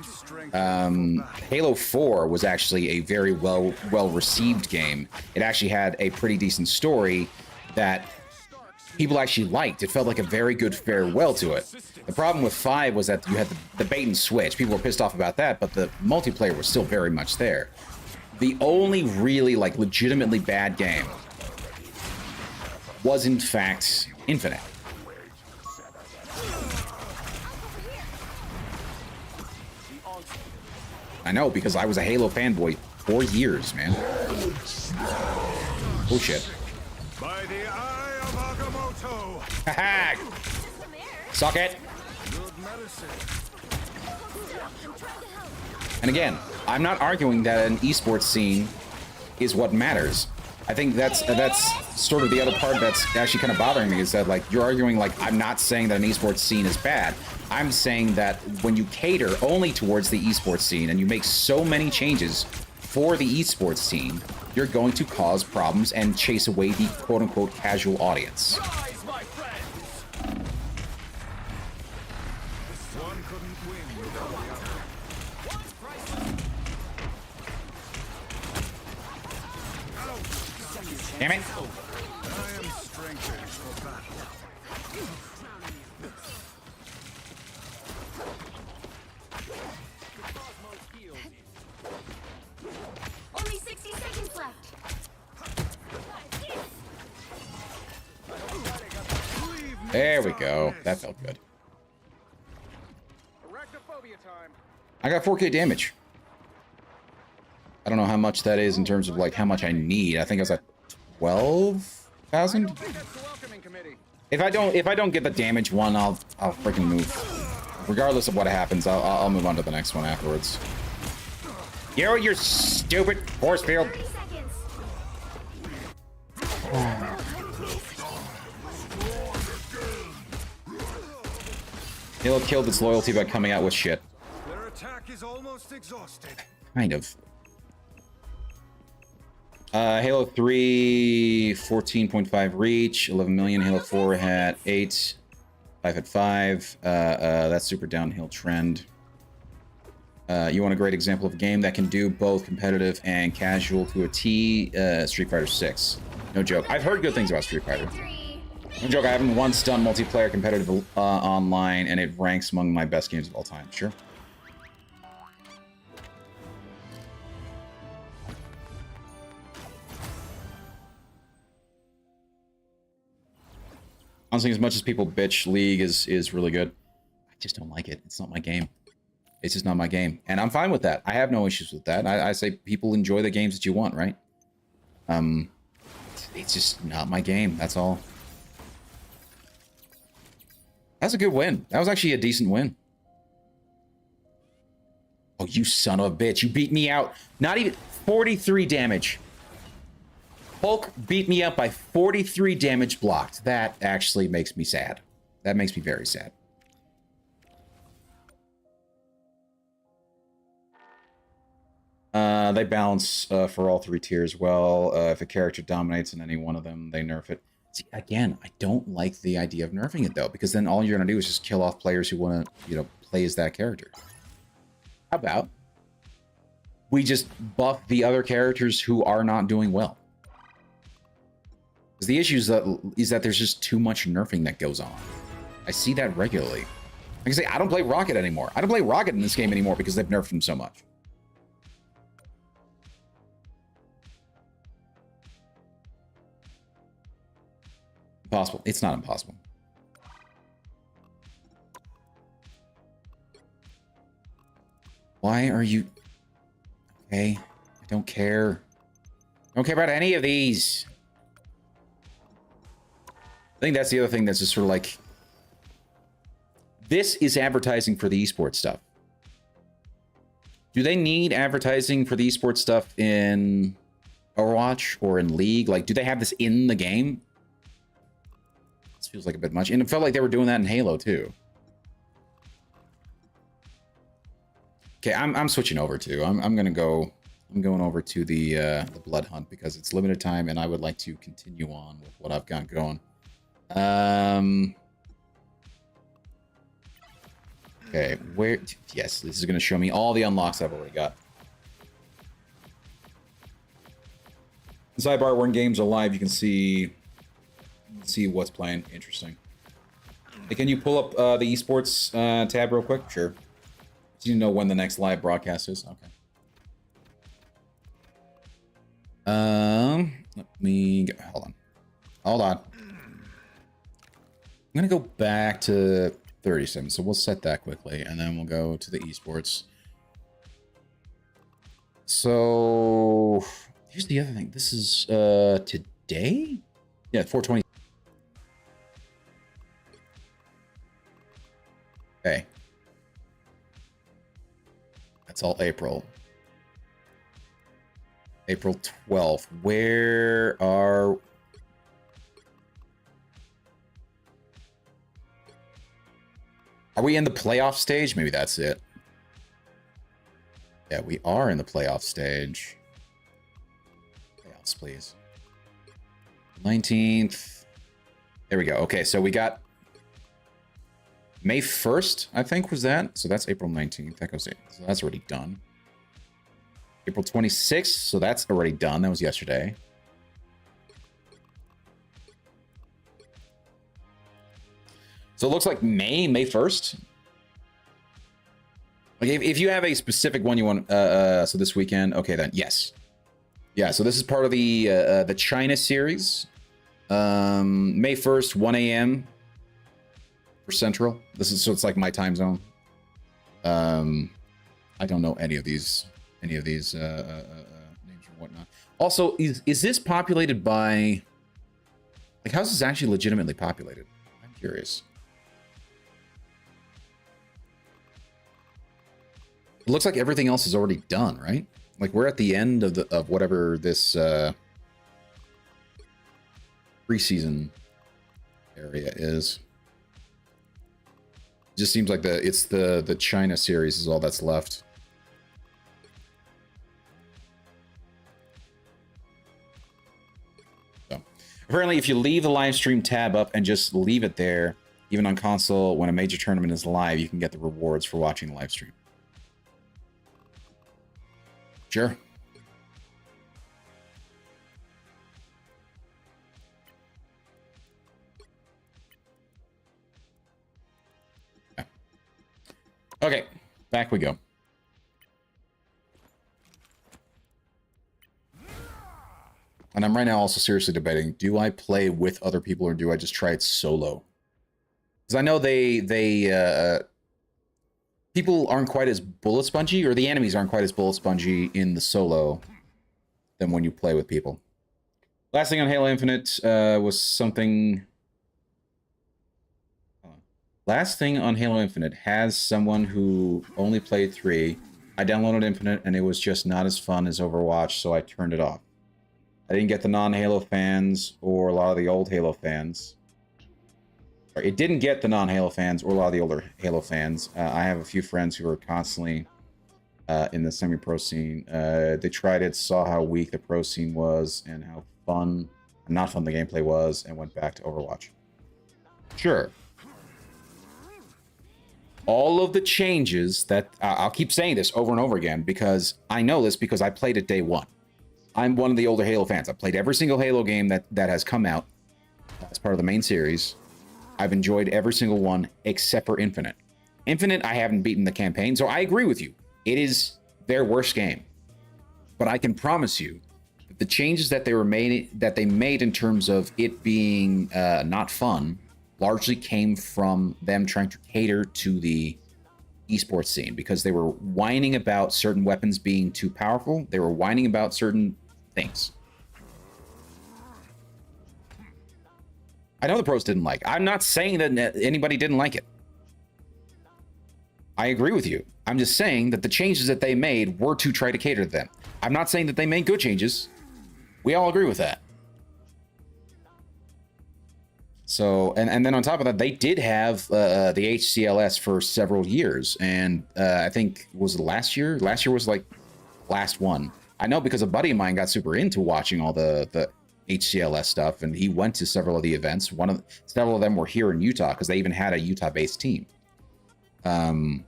Halo 4 was actually a very well received game. It actually had a pretty decent story that people actually liked. It felt like a very good farewell to it. The problem with 5 was that you had the bait and switch. People were pissed off about that, but the multiplayer was still very much there. The only really like legitimately bad game was in fact Infinite. I know, because I was a Halo fanboy for years, man. Oh shit. By the eye of Agamotto. Haha! Suck it! Good medicine. And again, I'm not arguing that an esports scene is what matters. I think that's sort of the other part that's actually kind of bothering me, is that like you're arguing like I'm not saying that an esports scene is bad. I'm saying that when you cater only towards the esports scene and you make so many changes for the esports scene, you're going to cause problems and chase away the quote-unquote casual audience. Rise, my friends! One couldn't win without the other. Damn it. I am strengthened for battle. Only 60 seconds left. There we go. That felt good. Arachnophobia time. I got 4K damage. I don't know how much that is in terms of like how much I need. I think I was at 12,000. If I don't get the damage one, I'll freaking move. Regardless of what happens, I'll move on to the next one afterwards. You're stupid force field. 30 seconds. He'll have killed its loyalty by coming out with shit. Their attack is almost exhausted. Kind of. Halo 3, 14.5 reach, 11 million. Halo 4 had 8. 5 had 5. That's super downhill trend. You want a great example of a game that can do both competitive and casual to a T? Street Fighter 6. No joke. I've heard good things about Street Fighter. No joke, I haven't once done multiplayer competitive online, and it ranks among my best games of all time. Sure. Honestly, as much as people bitch, League is really good. I just don't like it. It's not my game. It's just not my game. And I'm fine with that. I have no issues with that. I say people enjoy the games that you want, right? It's just not my game. That's all. That's a good win. That was actually a decent win. Oh, you son of a bitch. You beat me out. Not even 43 damage. Hulk beat me up by 43 damage blocked. That actually makes me sad. That makes me very sad. They balance for all 3 tiers well. If a character dominates in any one of them, they nerf it. See, again, I don't like the idea of nerfing it, though, because then all you're going to do is just kill off players who want to, play as that character. How about we just buff the other characters who are not doing well? Because the issue is that there's just too much nerfing that goes on. I see that regularly. Like I say, I don't play Rocket anymore. I don't play Rocket in this game anymore because they've nerfed him so much. Impossible. It's not impossible. Why are you... Okay. I don't care. I don't care about any of these. I think that's the other thing that's just sort of like... This is advertising for the esports stuff. Do they need advertising for the esports stuff in Overwatch or in League? Like, do they have this in the game? This feels like a bit much. And it felt like they were doing that in Halo, too. Okay, I'm switching over, too. I'm going over to the Blood Hunt because it's limited time, and I would like to continue on with what I've got going. Okay, where... Yes, this is going to show me all the unlocks I've already got. Sidebar, when games are live, you can see what's playing. Interesting. Hey, can you pull up the esports tab real quick? Sure. So you know when the next live broadcast is? Okay. Let me go... Hold on. I'm gonna go back to 37, so we'll set that quickly, and then we'll go to the esports. So here's the other thing. This is today? Yeah, 420. Okay. That's all April. April 12th. Where are... Are we in the playoff stage? Maybe that's it. Yeah, we are in the playoff stage. Playoffs, please. 19th. There we go. Okay, so we got May 1st, I think, was that. So that's April 19th. That goes in. So that's already done. April 26th. So that's already done. That was yesterday. So it looks like May 1st. Like if you have a specific one you want, so this weekend, okay then, yes. Yeah, so this is part of the China series. May 1st, 1 a.m. for Central. This is, so it's like my time zone. I don't know any of these names or whatnot. Also, is this populated by, like, how's this actually legitimately populated? I'm curious. It looks like everything else is already done, right? Like we're at the end of whatever this preseason area is. It just seems like it's the China series is all that's left. So apparently, if you leave the live stream tab up and just leave it there, even on console, when a major tournament is live, you can get the rewards for watching the live stream. Sure. Yeah. Okay, back we go. And I'm right now also seriously debating, do I play with other people or do I just try it solo? Because I know people aren't quite as bullet spongy, or the enemies aren't quite as bullet spongy in the solo than when you play with people. Last thing on Halo Infinite was something... Last thing on Halo Infinite has someone who only played 3. I downloaded Infinite and it was just not as fun as Overwatch, so I turned it off. I didn't get the non-Halo fans or a lot of the old Halo fans. It didn't get the non-Halo fans or a lot of the older Halo fans. I have a few friends who are constantly in the semi-pro scene. They tried it, saw how weak the pro scene was, and how fun, not fun the gameplay was, and went back to Overwatch. Sure. All of the changes that... I'll keep saying this over and over again, because I know this because I played it day one. I'm one of the older Halo fans. I played every single Halo game that has come out as part of the main series. I've enjoyed every single one except for Infinite. Infinite, I haven't beaten the campaign, so I agree with you. It is their worst game. But I can promise you that the changes that they made in terms of it being not fun largely came from them trying to cater to the esports scene, because they were whining about certain weapons being too powerful. They were whining about certain things. I know the pros didn't like it. I'm not saying that anybody didn't like it. I agree with you. I'm just saying that the changes that they made were to try to cater to them. I'm not saying that they made good changes. We all agree with that. So, and then on top of that, they did have the HCLS for several years. And I think, was it last year? Last year was like last one. I know because a buddy of mine got super into watching all the HCLS stuff, and he went to several of the events. Several of them were here in Utah because they even had a Utah-based team. And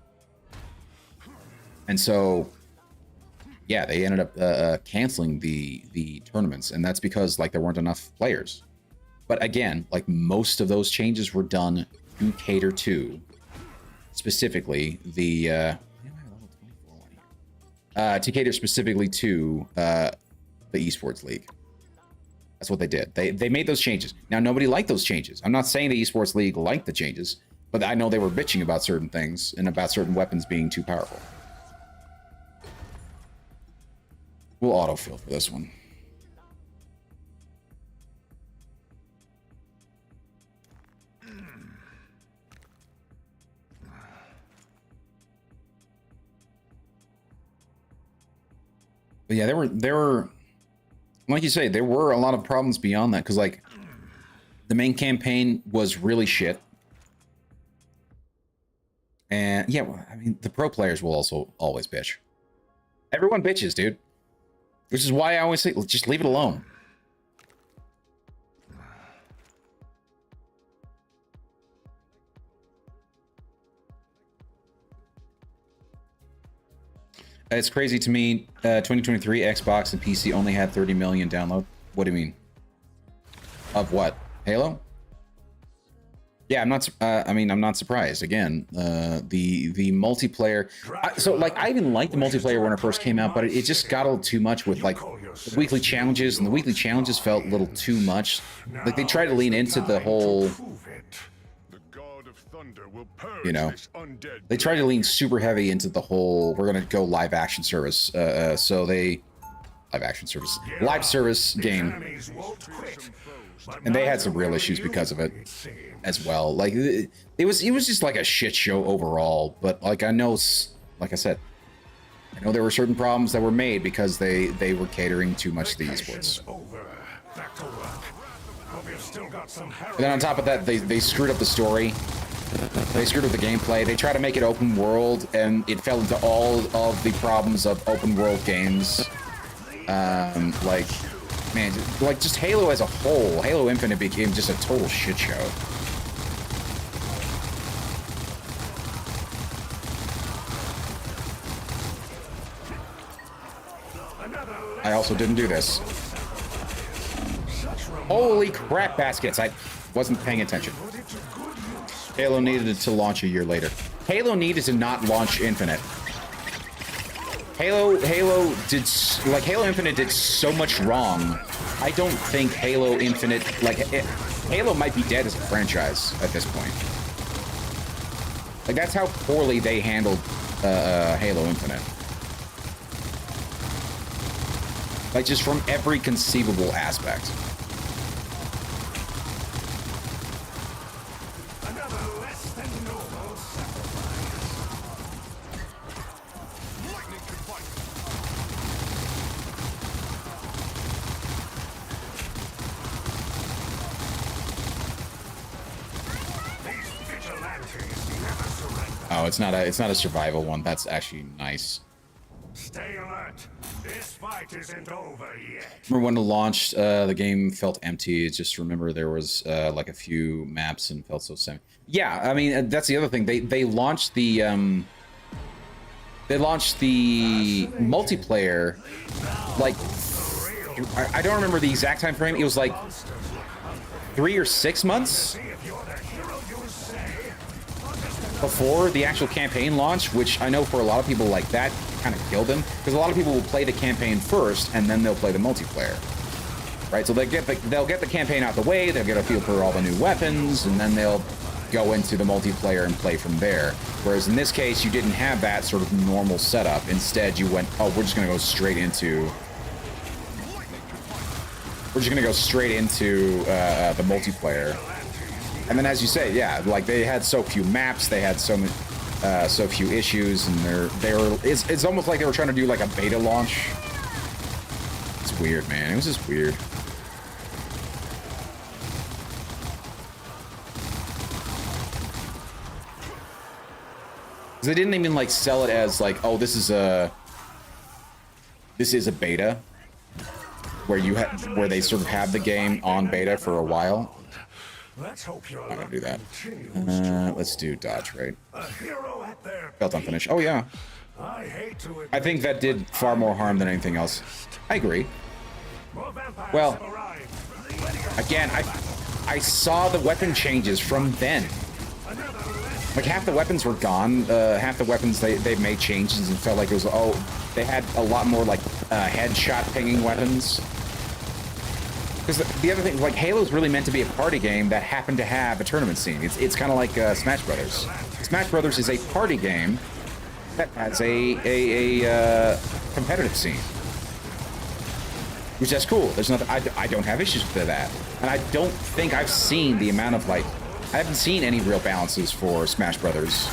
so, yeah, they ended up canceling the tournaments, and that's because like there weren't enough players. But again, like most of those changes were done to cater to specifically the to cater specifically to the esports league. That's what they did. They made those changes. Now, nobody liked those changes. I'm not saying the esports league liked the changes, but I know they were bitching about certain things and about certain weapons being too powerful. We'll autofill for this one. But yeah, there were Like you say, there were a lot of problems beyond that, because like the main campaign was really shit. And yeah, well, I mean, the pro players will also always bitch. Everyone bitches, dude. Which is why I always say, just leave it alone. It's crazy to me. 2023 Xbox and PC only had 30 million download. What do you mean? Of what? Halo? Yeah, I'm not. I mean, I'm not surprised. Again, the multiplayer. So, like, I even liked the multiplayer when it first came out, but it just got a little too much with like the weekly challenges, and the weekly challenges felt a little too much. Like they tried to lean into the whole. You know, they tried to lean super heavy into the whole. We're gonna go live action service. So they live service game, and they had some real issues because of it as well. Like it was just like a shit show overall. But like I know, like I said, I know there were certain problems that were made because they were catering too much to the esports. And then on top of that, they screwed up the story. They screwed up the gameplay. They tried to make it open world, and it fell into all of the problems of open world games. Like, man, like just Halo as a whole, Halo Infinite became just a total shit show. I also didn't do this. Holy crap, baskets! I wasn't paying attention. Halo needed to launch a year later. Halo needed to not launch Infinite. Halo Infinite did so much wrong. I don't think Halo Infinite, Halo might be dead as a franchise at this point. Like, that's how poorly they handled Halo Infinite. Like, just from every conceivable aspect. Oh, it's not a survival one. That's actually nice. Stay alert. This fight isn't over yet. Remember when it launched, the game felt empty. Just remember there was like a few maps and felt so same. Yeah, I mean that's the other thing. They launched the multiplayer like I don't remember the exact time frame. It was like 3 or 6 months before the actual campaign launch, which I know for a lot of people, like, that kind of killed them, because a lot of people will play the campaign first and then they'll play the multiplayer, right? So they'll get the campaign out the way, they'll get a feel for all the new weapons, and then they'll go into the multiplayer and play from there. Whereas in this case, you didn't have that sort of normal setup. Instead, you went, oh, we're just gonna go straight into the multiplayer. And then, as you say, yeah, like they had so few maps, they had so few issues, and it's almost like they were trying to do like a beta launch. It's weird, man. It was just weird. They didn't even like sell it as like, oh, this is a beta, where they sort of have the game on beta for a while. Let's hope you're I'm not gonna do that. Let's do dodge, right? Felt unfinished. Oh yeah. I think that did far more harm than anything else. I agree. Well, again, I saw the weapon changes from then. Like half the weapons were gone. Half the weapons they made changes and felt like it was, oh, they had a lot more like headshot pinging weapons. Because the other thing, like, Halo's really meant to be a party game that happened to have a tournament scene. It's kind of like Smash Brothers. Smash Brothers is a party game that has a competitive scene, which that's cool. There's nothing. I don't have issues with that, and I don't think I've seen the amount of like. I haven't seen any real balances for Smash Brothers.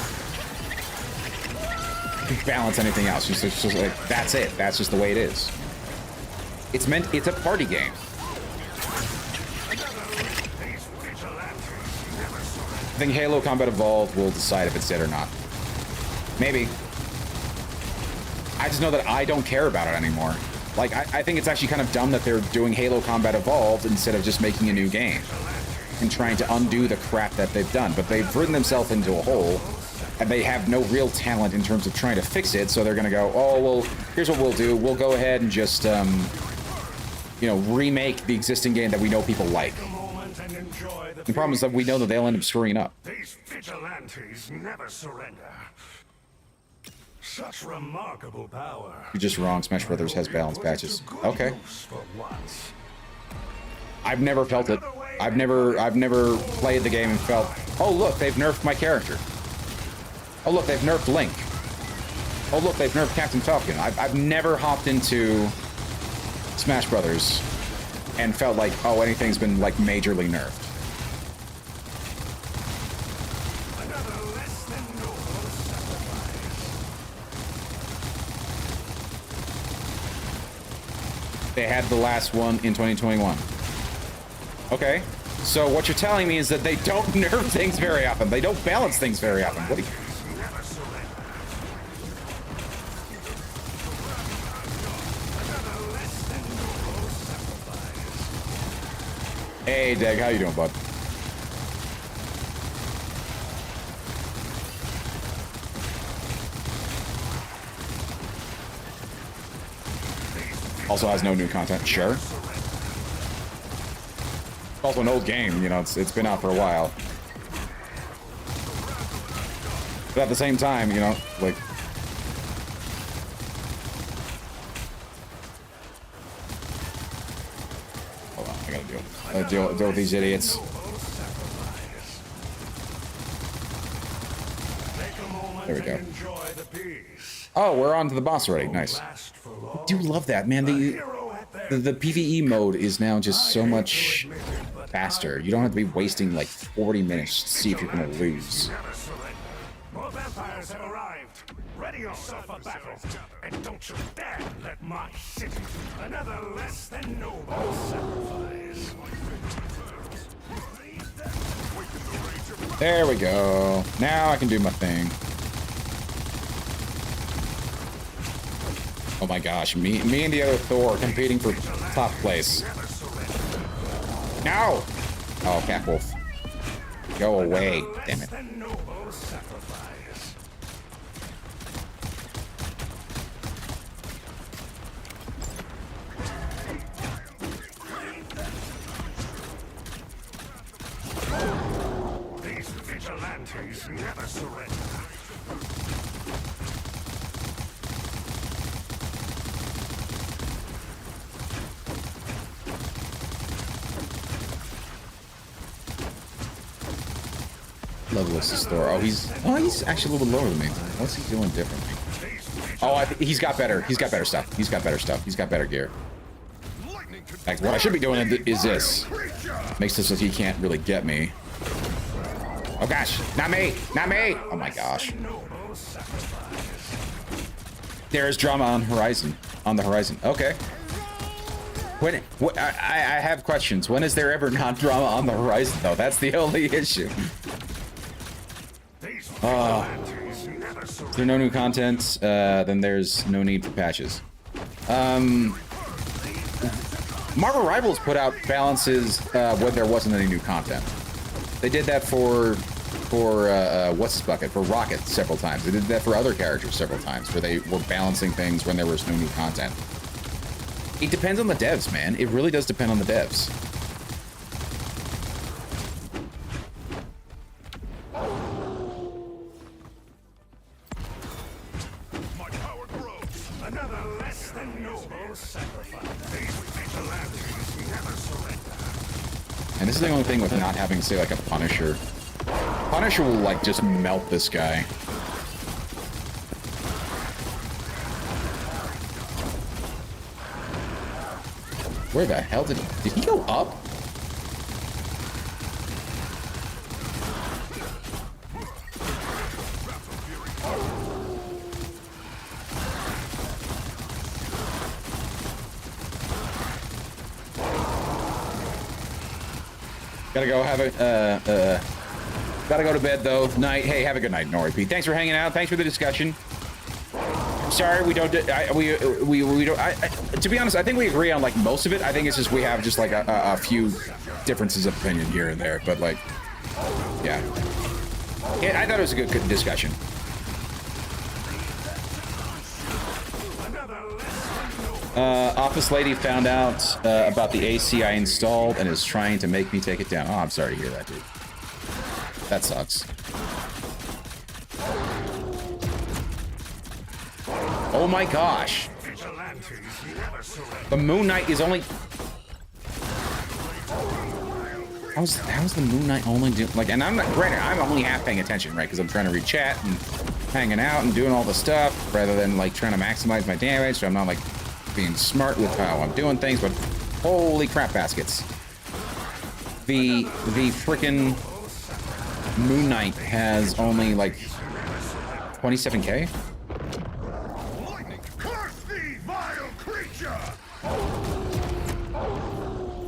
Balance anything else. It's just like that's it. That's just the way it is. It's a party game. I think Halo Combat Evolved will decide if it's dead or not. Maybe. I just know that I don't care about it anymore. Like, I think it's actually kind of dumb that they're doing Halo Combat Evolved instead of just making a new game and trying to undo the crap that they've done. But they've ridden themselves into a hole, and they have no real talent in terms of trying to fix it, so they're gonna go, oh, well, here's what we'll do. We'll go ahead and just, you know, remake the existing game that we know people like. The problem is that we know that they'll end up screwing up. These vigilantes never surrender. Such remarkable power. You're just wrong. Smash Brothers has balance patches. Okay. I've never felt it. I've never played the game and felt, oh look, they've nerfed my character. Oh look, they've nerfed Link. Oh look, they've nerfed Captain Falcon. I've never hopped into Smash Brothers and felt like, oh, anything's been like majorly nerfed. They had the last one in 2021. Okay, so what you're telling me is that they don't nerf things very often. They don't balance things very often. What do you... Hey, Dag, how you doing, bud? Also has no new content. Sure. Also an old game, you know, it's been out for a while. But at the same time, you know, like... Hold on, I gotta deal with these idiots. There we go. Oh, we're on to the boss already. Nice. I do love that, man. The PvE mode is now just so much faster. You don't have to be wasting like 40 minutes to see if you're gonna lose. More vampires have arrived. Ready yourself for battle. And don't you dare let my city another less than noble sacrifice. There we go. Now I can do my thing. Oh my gosh, me and the other Thor competing for top place. No! Oh, Cat Wolf. Go away, damn it. These vigilantes never surrender. Level is this Thor. Oh, he's actually a little bit lower than me. What's he doing differently? Oh, he's got better. He's got better stuff. He's got better stuff. He's got better gear. Like, what I should be doing is this. Makes it so he can't really get me. Oh gosh, not me, not me. Oh my gosh. There's drama on the horizon. Okay. When I have questions. When is there ever not drama on the horizon though? That's the only issue. If there are no new content, then there's no need for patches. Marvel Rivals put out balances when there wasn't any new content. They did that for what's this bucket? For Rocket several times. They did that for other characters several times, where they were balancing things when there was no new content. It depends on the devs, man. It really does depend on the devs. And this is the only thing with not having, say, like a Punisher. Punisher will, like, just melt this guy. Where the hell did he go up? Gotta go have a, gotta go to bed though. Night. Hey, have a good night, Nori P. Thanks for hanging out. Thanks for the discussion. I'm sorry we don't, we don't, to be honest, I think we agree on like most of it. I think it's just we have just like a few differences of opinion here and there, but like, yeah. Yeah, I thought it was a good discussion. Office lady found out about the AC I installed and is trying to make me take it down. Oh, I'm sorry to hear that, dude. That sucks. Oh my gosh. The Moon Knight is only... How's the Moon Knight only doing... Like, and I'm not... Granted, I'm only half paying attention, right? Because I'm trying to read chat and hanging out and doing all the stuff rather than, like, trying to maximize my damage. So I'm not, like, being smart with how I'm doing things, but holy crap baskets. The frickin' Moon Knight has only, like, 27k? Curse thee, vile creature!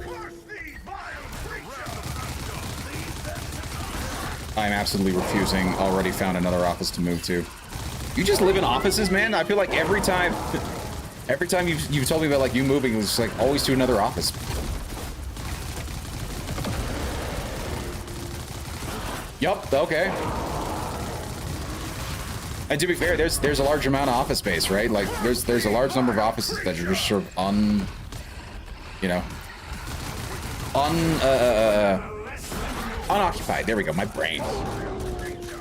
Curse thee, vile creature! I'm absolutely refusing. Already found another office to move to. You just live in offices, man? I feel like every time you've told me about like you moving, it was like always to another office. Yup, okay. And to be fair, there's a large amount of office space, right? Like there's a large number of offices that are just sort of unoccupied. There we go. My brain.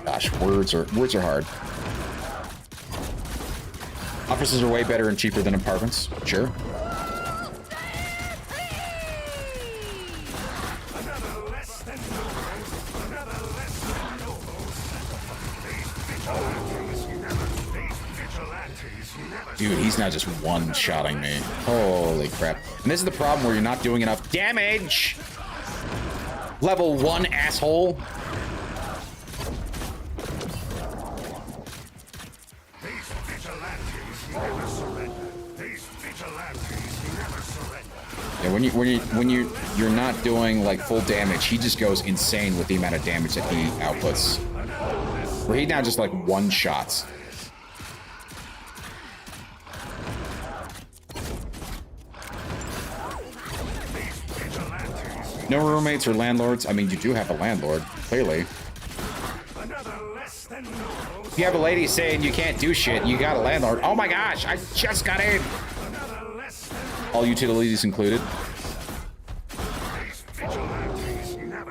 Gosh, words are hard. Offices are way better and cheaper than apartments. Sure. Dude, he's not just one-shotting me. Holy crap. And this is the problem where you're not doing enough damage. Level 1, asshole. Yeah, when you're not doing like full damage, he just goes insane with the amount of damage that he outputs. Where he now just like one-shots. No roommates or landlords? I mean, you do have a landlord, clearly. If you have a lady saying you can't do shit, you got a landlord. Oh my gosh, I just got in! All utilities included.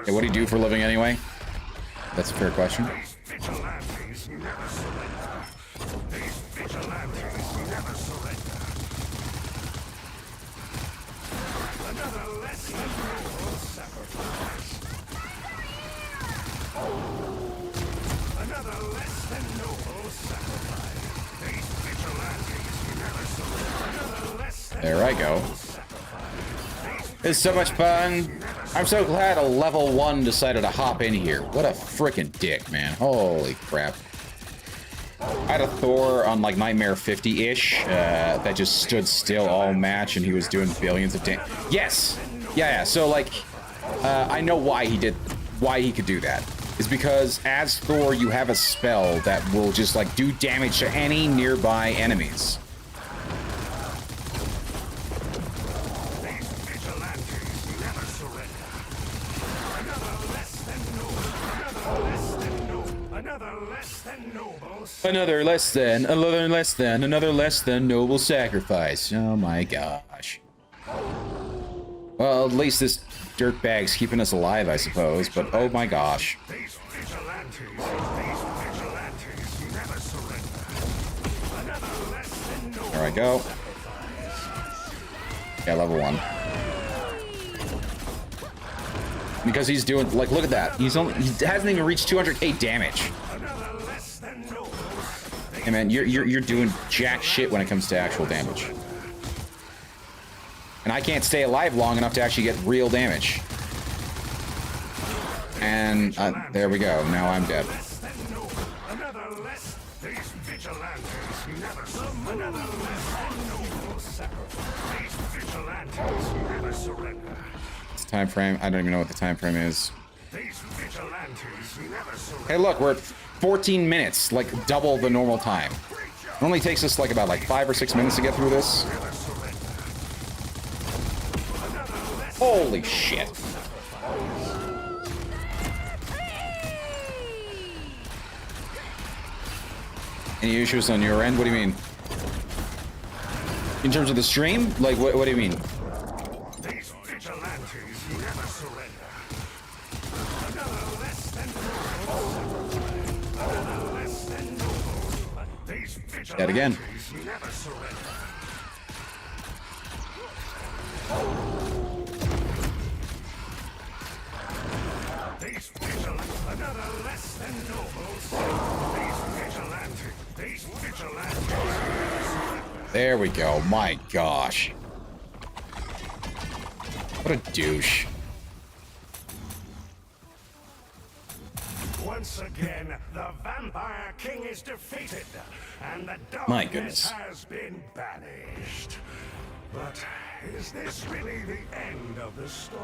Hey, what do you do for a living anyway? That's a fair question. There I go. It's so much fun. I'm so glad a level 1 decided to hop in here. What a freaking dick, man. Holy crap. I had a Thor on like Nightmare 50-ish that just stood still all match and he was doing billions of damage. Yes! Yeah, so like, I know why he could do that. Is because as Thor, you have a spell that will just like do damage to any nearby enemies. Another less than noble sacrifice. Oh my gosh. Well, at least this dirtbag's keeping us alive, I suppose, but oh my gosh. There I go. Yeah, level 1. Because he's doing, like, look at that. He hasn't even reached 200k damage. Hey man, you're doing jack shit when it comes to actual damage. And I can't stay alive long enough to actually get real damage. And there we go. Now I'm dead. What's the time frame? I don't even know what the time frame is. These vigilantes never surrender. Hey, look, we're at 14 minutes, like double the normal time. It only takes us like about 5 or 6 minutes to get through this. Holy shit. Any issues on your end? What do you mean? In terms of the stream? Like, what do you mean? These vigilantes never surrender. Another less than Another less than These vigilantes That again. never surrender. These vigilantes, another less than nobles. These vigilantes. There we go. My gosh. What a douche. Once again, the Vampire King is defeated, and the My darkness goodness. has been banished. But is this really the end of the story?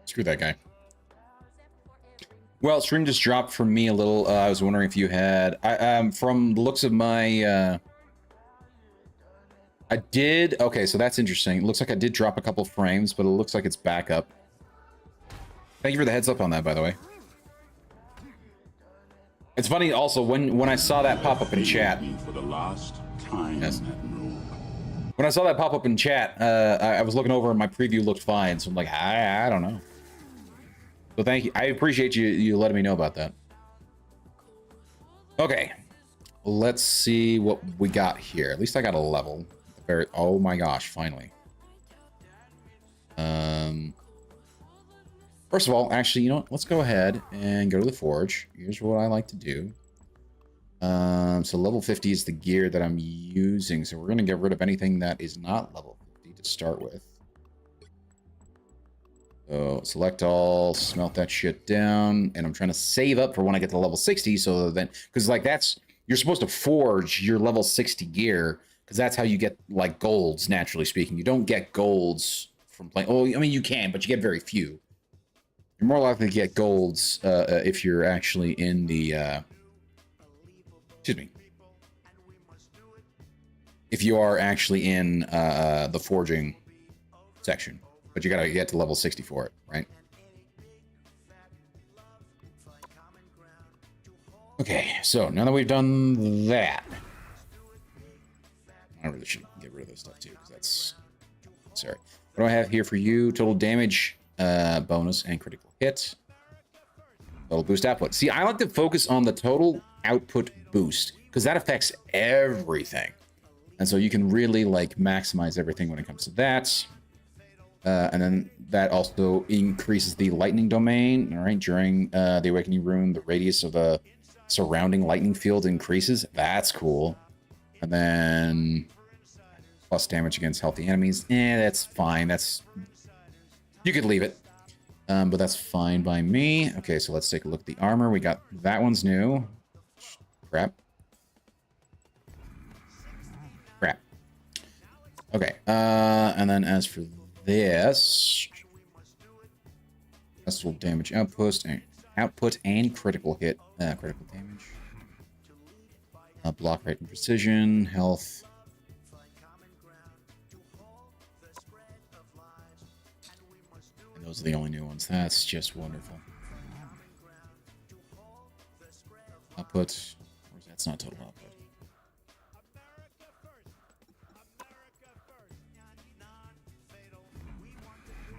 Screw that guy. Well, stream just dropped for me a little. I was wondering if you had... from the looks of my... I did... Okay, so that's interesting. It looks like I did drop a couple frames, but it looks like it's back up. Thank you for the heads up on that, by the way. It's funny also, when I saw that pop up in chat... For the last time Yes. at Rome. When I saw that pop up in chat, I was looking over and my preview looked fine, so I'm like, I don't know. So thank you. I appreciate you letting me know about that. Okay. Let's see what we got here. At least I got a level. Oh my gosh, finally. First of all, actually, you know what? Let's go ahead and go to the forge. Here's what I like to do. So level 50 is the gear that I'm using. So we're going to get rid of anything that is not level 50 to start with. So select all, smelt that shit down, and I'm trying to save up for when I get to level 60. So then, because like you're supposed to forge your level 60 gear, because that's how you get like golds, naturally speaking. You don't get golds from playing. Oh, I mean, you can, but you get very few. You're more likely to get golds if you're actually in the... excuse me. If you are actually in the forging section. But you gotta get to level 60 for it, right? Okay, so now that we've done that... I really should get rid of this stuff too, because that's... Sorry. What do I have here for you? Total damage bonus and critical hit. Total boost output. See, I like to focus on the total output boost, because that affects everything. And so you can really, like, maximize everything when it comes to that. And then that also increases the lightning domain. All right, during the Awakening Rune, the radius of the surrounding lightning field increases. That's cool. And then plus damage against healthy enemies. That's fine. You could leave it. But that's fine by me. Okay, so let's take a look at the armor. We got that one's new. Crap. Okay, and then as for this, festival damage output and critical hit, critical damage, block rate and precision, health. And those are the only new ones. That's just wonderful. Output, or that's not total output.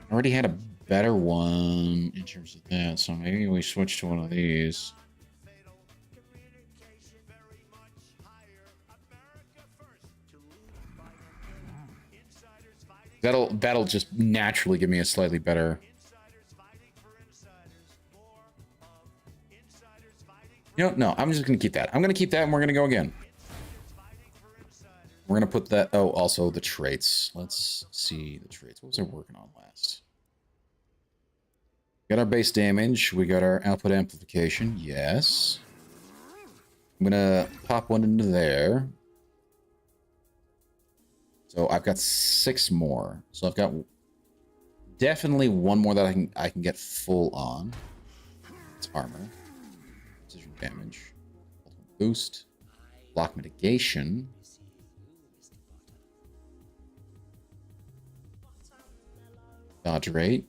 I already had a better one in terms of that, so maybe we switch to one of these. That'll just naturally give me a slightly better You know, no, I'm just gonna keep that. I'm gonna keep that, and we're gonna go again. We're gonna put that. Oh, also the traits. Let's see the traits. What was I working on last? Got our base damage. We got our output amplification. Yes. I'm gonna pop one into there. So I've got 6 more. So I've got definitely one more that I can get full on. It's armor, precision damage, ultimate boost, block mitigation. Dodge rate.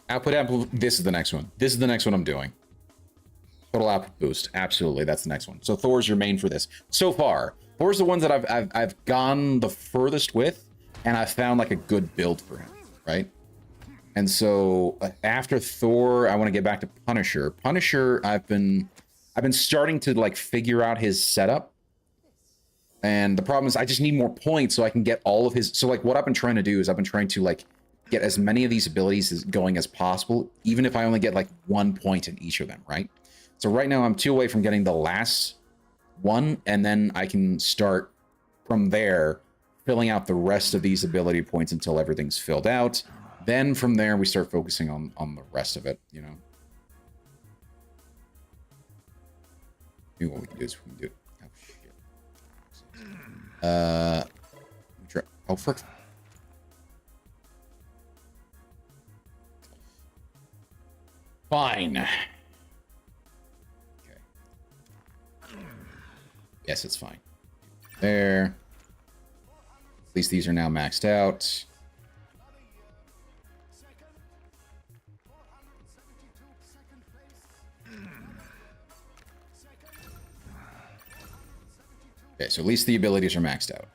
Output amplification. This is the next one. This is the next one I'm doing. Total output boost. Absolutely, that's the next one. So Thor's your main for this. So far, Thor's the ones that I've gone the furthest with, and I've found like a good build for him, right? And so after Thor, I want to get back to Punisher. Punisher, I've been starting to like figure out his setup. And the problem is I just need more points so I can get all of his... So like what I've been trying to do is I've been trying to like get as many of these abilities going as possible, even if I only get like 1 point in each of them, right? So right now I'm 2 away from getting the last one, and then I can start from there filling out the rest of these ability points until everything's filled out. Then from there we start focusing on the rest of it, you know? Maybe what we can do is we can do... Oh, shit. Oh, frick. Fine. Okay. Yes, it's fine. There. At least these are now maxed out. Okay, so at least the abilities are maxed out.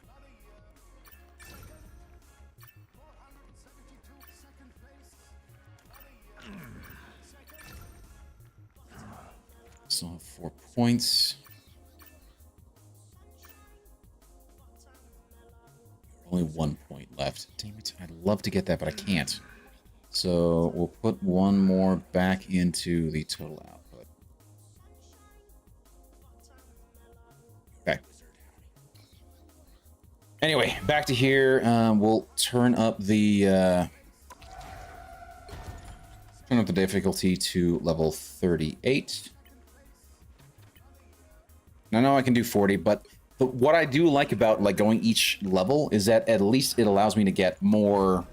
Still have 4 points. Only 1 point left. Damn it, I'd love to get that, but I can't. So we'll put one more back into the total output. Okay. Anyway, back to here. We'll turn up the difficulty to level 38. I know I can do 40, but what I do like about like going each level is that at least it allows me to get more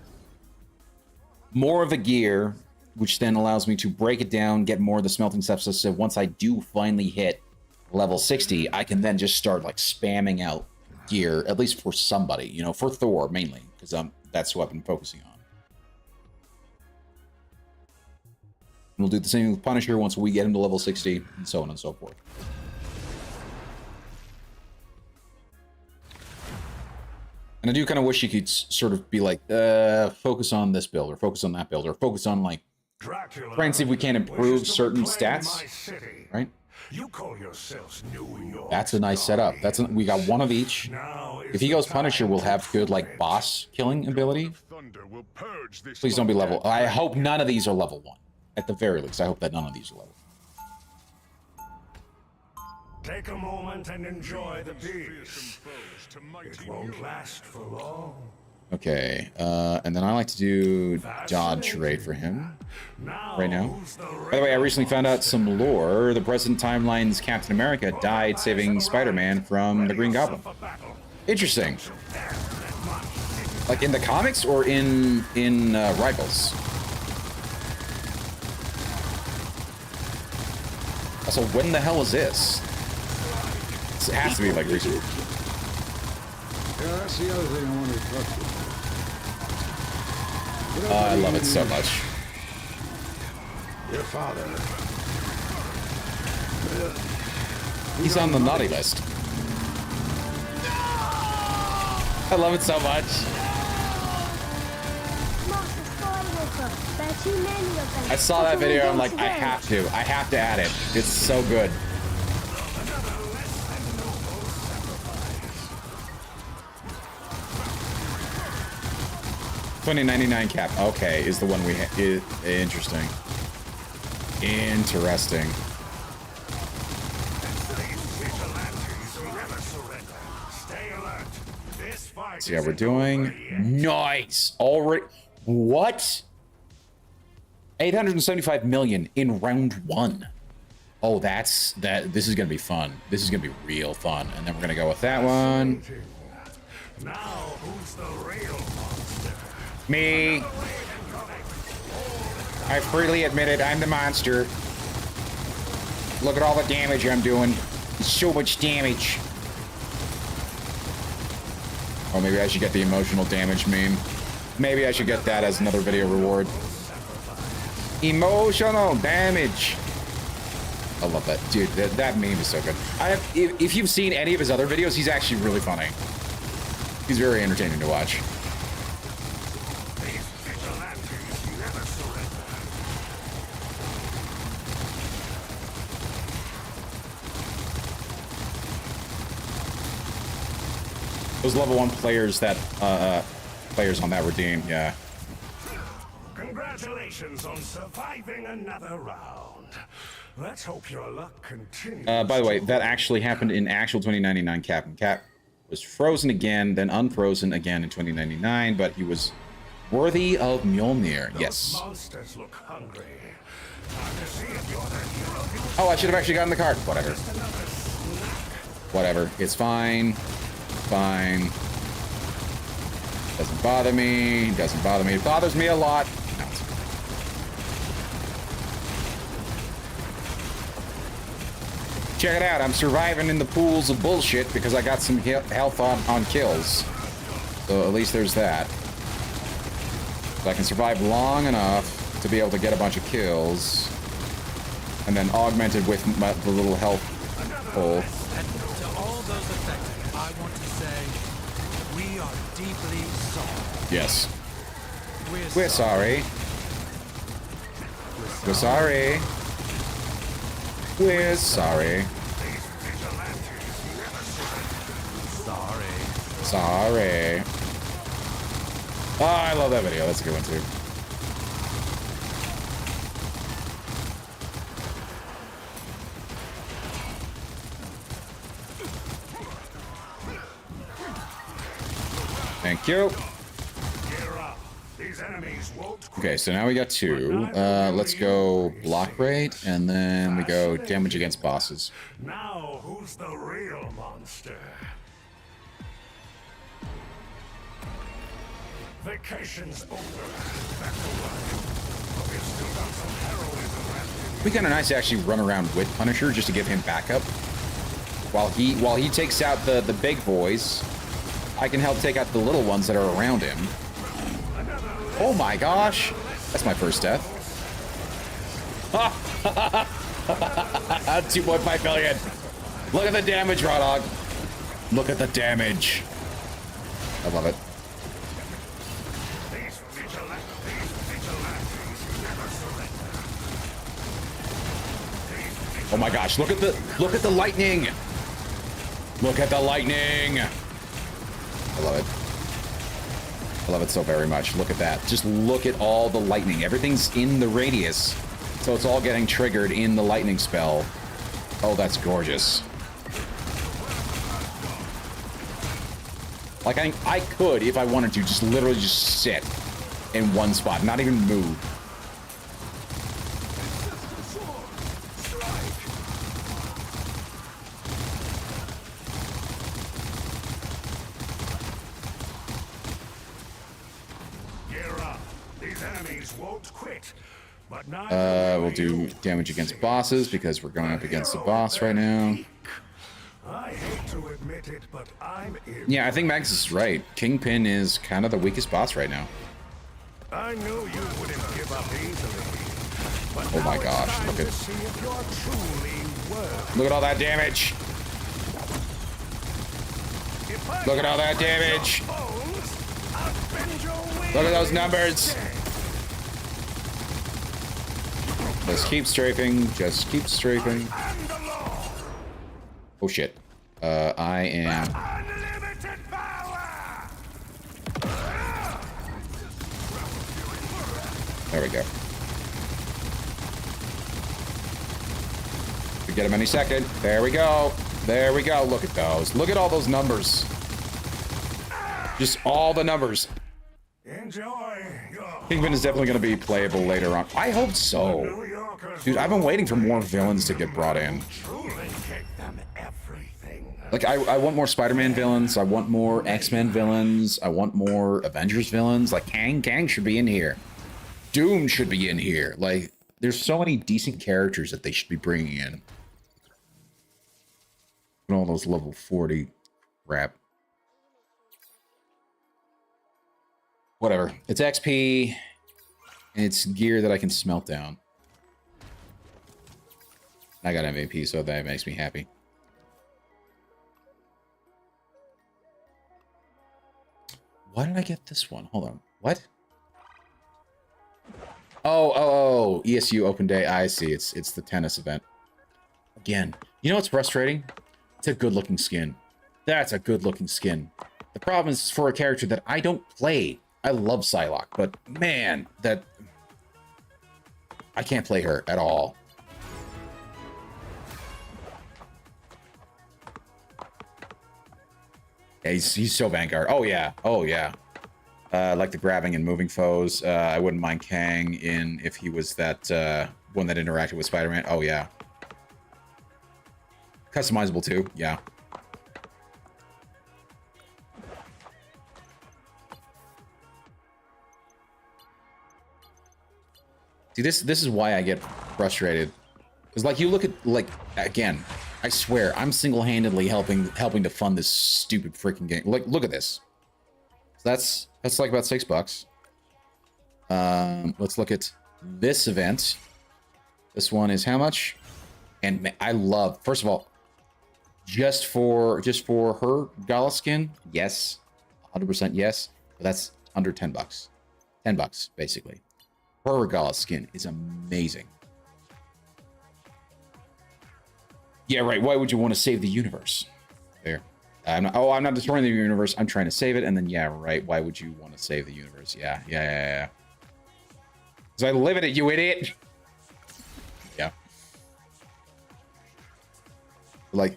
of the gear, which then allows me to break it down, get more of the smelting steps. So once I do finally hit level 60, I can then just start like spamming out gear, at least for somebody, you know, for Thor mainly, because that's who I've been focusing on. We'll do the same with Punisher once we get him to level 60, and so on and so forth. And I do kind of wish you could sort of be like, focus on this build, or focus on that build, or focus on like, try and see if we can improve certain stats, right? You call yourselves New York. That's a nice setup. We got one of each. If he goes Punisher, we'll have good like boss killing ability. Please don't be level. I hope none of these are level 1. At the very least, I hope that none of these are level 1. Take a moment and enjoy the peace. It won't last for long. Okay, and then I like to do dodge rate for him right now. By the way, I recently found out some lore. The present timeline's Captain America died saving Spider-Man from the Green Goblin. Interesting. Like in the comics or in Rivals? Also, when the hell is this? It has to be like recent. Yeah, that's the other thing I wanted to talk to you. I love it so much. Your father. He's on the naughty list. I love it so much. I saw that video, I'm like, I have to add it. It's so good. $20.99 cap. Okay, is the one we interesting. Interesting. See how we're doing. Nice. Already. What? 875 million in round 1. Oh, this is gonna be fun. This is gonna be real fun. And then we're gonna go with that one. Now, who's the real monster? Me. I freely admit it, I'm the monster. Look at all the damage I'm doing. So much damage. Oh, maybe I should get the emotional damage meme. Maybe I should get that as another video reward. Emotional damage. I love that. Dude, that meme is so good. If you've seen any of his other videos, he's actually really funny. He's very entertaining to watch. Those level 1 players that players on that redeem, yeah. Congratulations on surviving another round. Let's hope your luck continues. By the way, that actually happened in actual 2099 Cap. And Cap was frozen again, then unfrozen again in 2099, but he was worthy of Mjolnir. Yes. Monsters look hungry. Time to see if you're the hero. Oh, I should have actually gotten the card. Whatever. Whatever. It's fine. Fine. Doesn't bother me. Doesn't bother me. It bothers me a lot. No. Check it out. I'm surviving in the pools of bullshit because I got some health on kills. So at least there's that. So I can survive long enough to be able to get a bunch of kills. And then augmented with the little health pull. And to all those affected, I want to say we are deeply sorry. Yes. We're sorry. We're sorry. We're sorry. Sorry. Oh, I love that video. That's a good one too. Thank you. Okay, so now we got 2. Let's go block rate, and then we go damage against bosses. Now, who's the real monster? Vacation's over. Back to work. But we've still got some heroism left. We kind of nice to actually run around with Punisher just to give him backup. While he takes out the big boys, I can help take out the little ones that are around him. Oh my gosh! That's my first death. 2.5 million. Look at the damage, Raw Dog. Look at the damage. I love it. Oh my gosh, look at the lightning. Look at the lightning. I love it. I love it so very much. Look at that. Just look at all the lightning. Everything's in the radius. So it's all getting triggered in the lightning spell. Oh, that's gorgeous. Like, I could, if I wanted to, just literally just sit in one spot, not even move. We'll do damage against bosses because we're going up against the boss right now. I hate to admit it, but I'm in. Yeah, I think Max is right. Kingpin is kind of the weakest boss right now. I knew you wouldn't give up easily. But oh my gosh, look at all that damage. Look at all that damage. Look at those numbers. Just keep strafing. Just keep strafing. Oh shit. I am. There we go. We get him any second. There we go. There we go. Look at those. Look at all those numbers. Just all the numbers. Enjoy your Kingpin is definitely going to be playable later on. I hope so. New Yorkers. Dude, I've been waiting for more villains to get brought in. Truly kick them everything. Like, I want more Spider-Man villains. I want more X-Men villains. I want more Avengers villains. Like, Kang should be in here. Doom should be in here. Like, there's so many decent characters that they should be bringing in. And all those level 40 crap. Whatever. It's XP. And it's gear that I can smelt down. I got MVP, so that makes me happy. Why did I get this one? Hold on. What? Oh, ESU open day. I see. It's the tennis event. Again, you know what's frustrating? It's a good-looking skin. That's a good-looking skin. The problem is for a character that I don't play. I love Psylocke, but man, that I can't play her at all. Yeah, he's so Vanguard. Oh yeah. Oh yeah. Like the grabbing and moving foes. I wouldn't mind Kang in if he was that one that interacted with Spider-Man. Oh yeah. Customizable too. Yeah. See, this is why I get frustrated. Because like you look at like again, I swear I'm single-handedly helping to fund this stupid freaking game. Like look at this. So that's like about $6. Let's look at this event. This one is how much? And I love, first of all, just for her Gala skin, yes, 100% yes. But that's under $10. $10 basically. Her Gala skin is amazing. Yeah, right. Why would you want to save the universe? There. I'm not destroying the universe. I'm trying to save it. And then, yeah, right. Why would you want to save the universe? Yeah. Because I live in it, you idiot. Yeah. Like,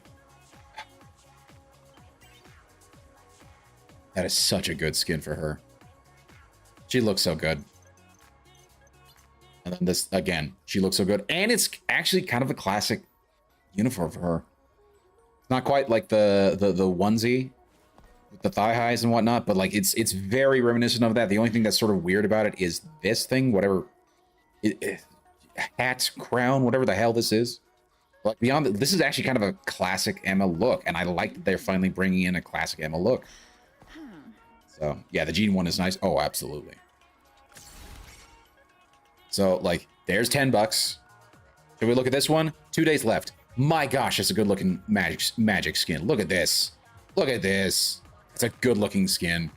that is such a good skin for her. She looks so good. And then this, again, she looks so good. And it's actually kind of a classic uniform for her. It's not quite like the onesie with the thigh highs and whatnot, but like it's very reminiscent of that. The only thing that's sort of weird about it is this thing, whatever hat, crown, whatever the hell this is. Like beyond that, this is actually kind of a classic Emma look, and I like that they're finally bringing in a classic Emma look. So yeah, the Jean one is nice. Oh, absolutely. So like, there's $10. Should we look at this one? 2 days left. My gosh, it's a good looking magic skin. Look at this. Look at this. It's a good looking skin.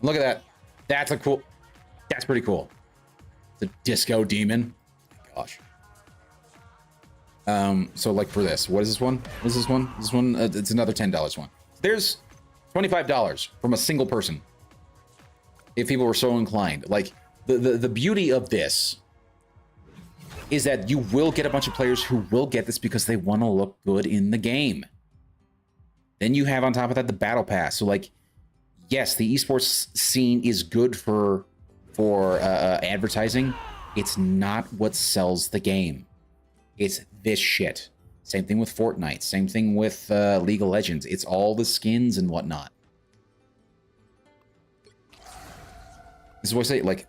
Look at that. That's pretty cool. The disco demon. Oh my gosh. So like for this, what is this one? What is this one? This one, it's another $10 one. There's $25 from a single person. If people were so inclined. Like the beauty of this is that you will get a bunch of players who will get this because they want to look good in the game. Then you have on top of that the battle pass. So like, yes, the esports scene is good for advertising. It's not what sells the game. It's this shit. Same thing with Fortnite. Same thing with League of Legends. It's all the skins and whatnot. This is what I say. Like,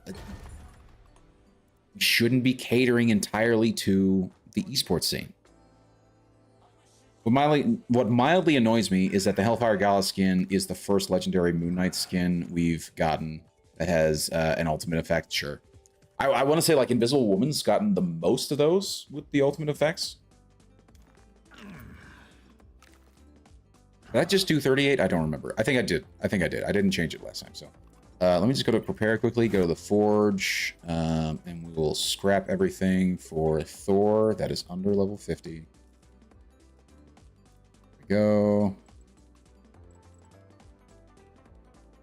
shouldn't be catering entirely to the esports scene. What mildly annoys me is that the Hellfire Gala skin is the first legendary Moon Knight skin we've gotten that has an ultimate effect. Sure. I want to say like Invisible Woman's gotten the most of those with the ultimate effects. Did I just do 38? I don't remember. I think I did. I didn't change it last time, so. Let me just go to prepare quickly, go to the forge, and we will scrap everything for Thor. That is under level 50. There we go.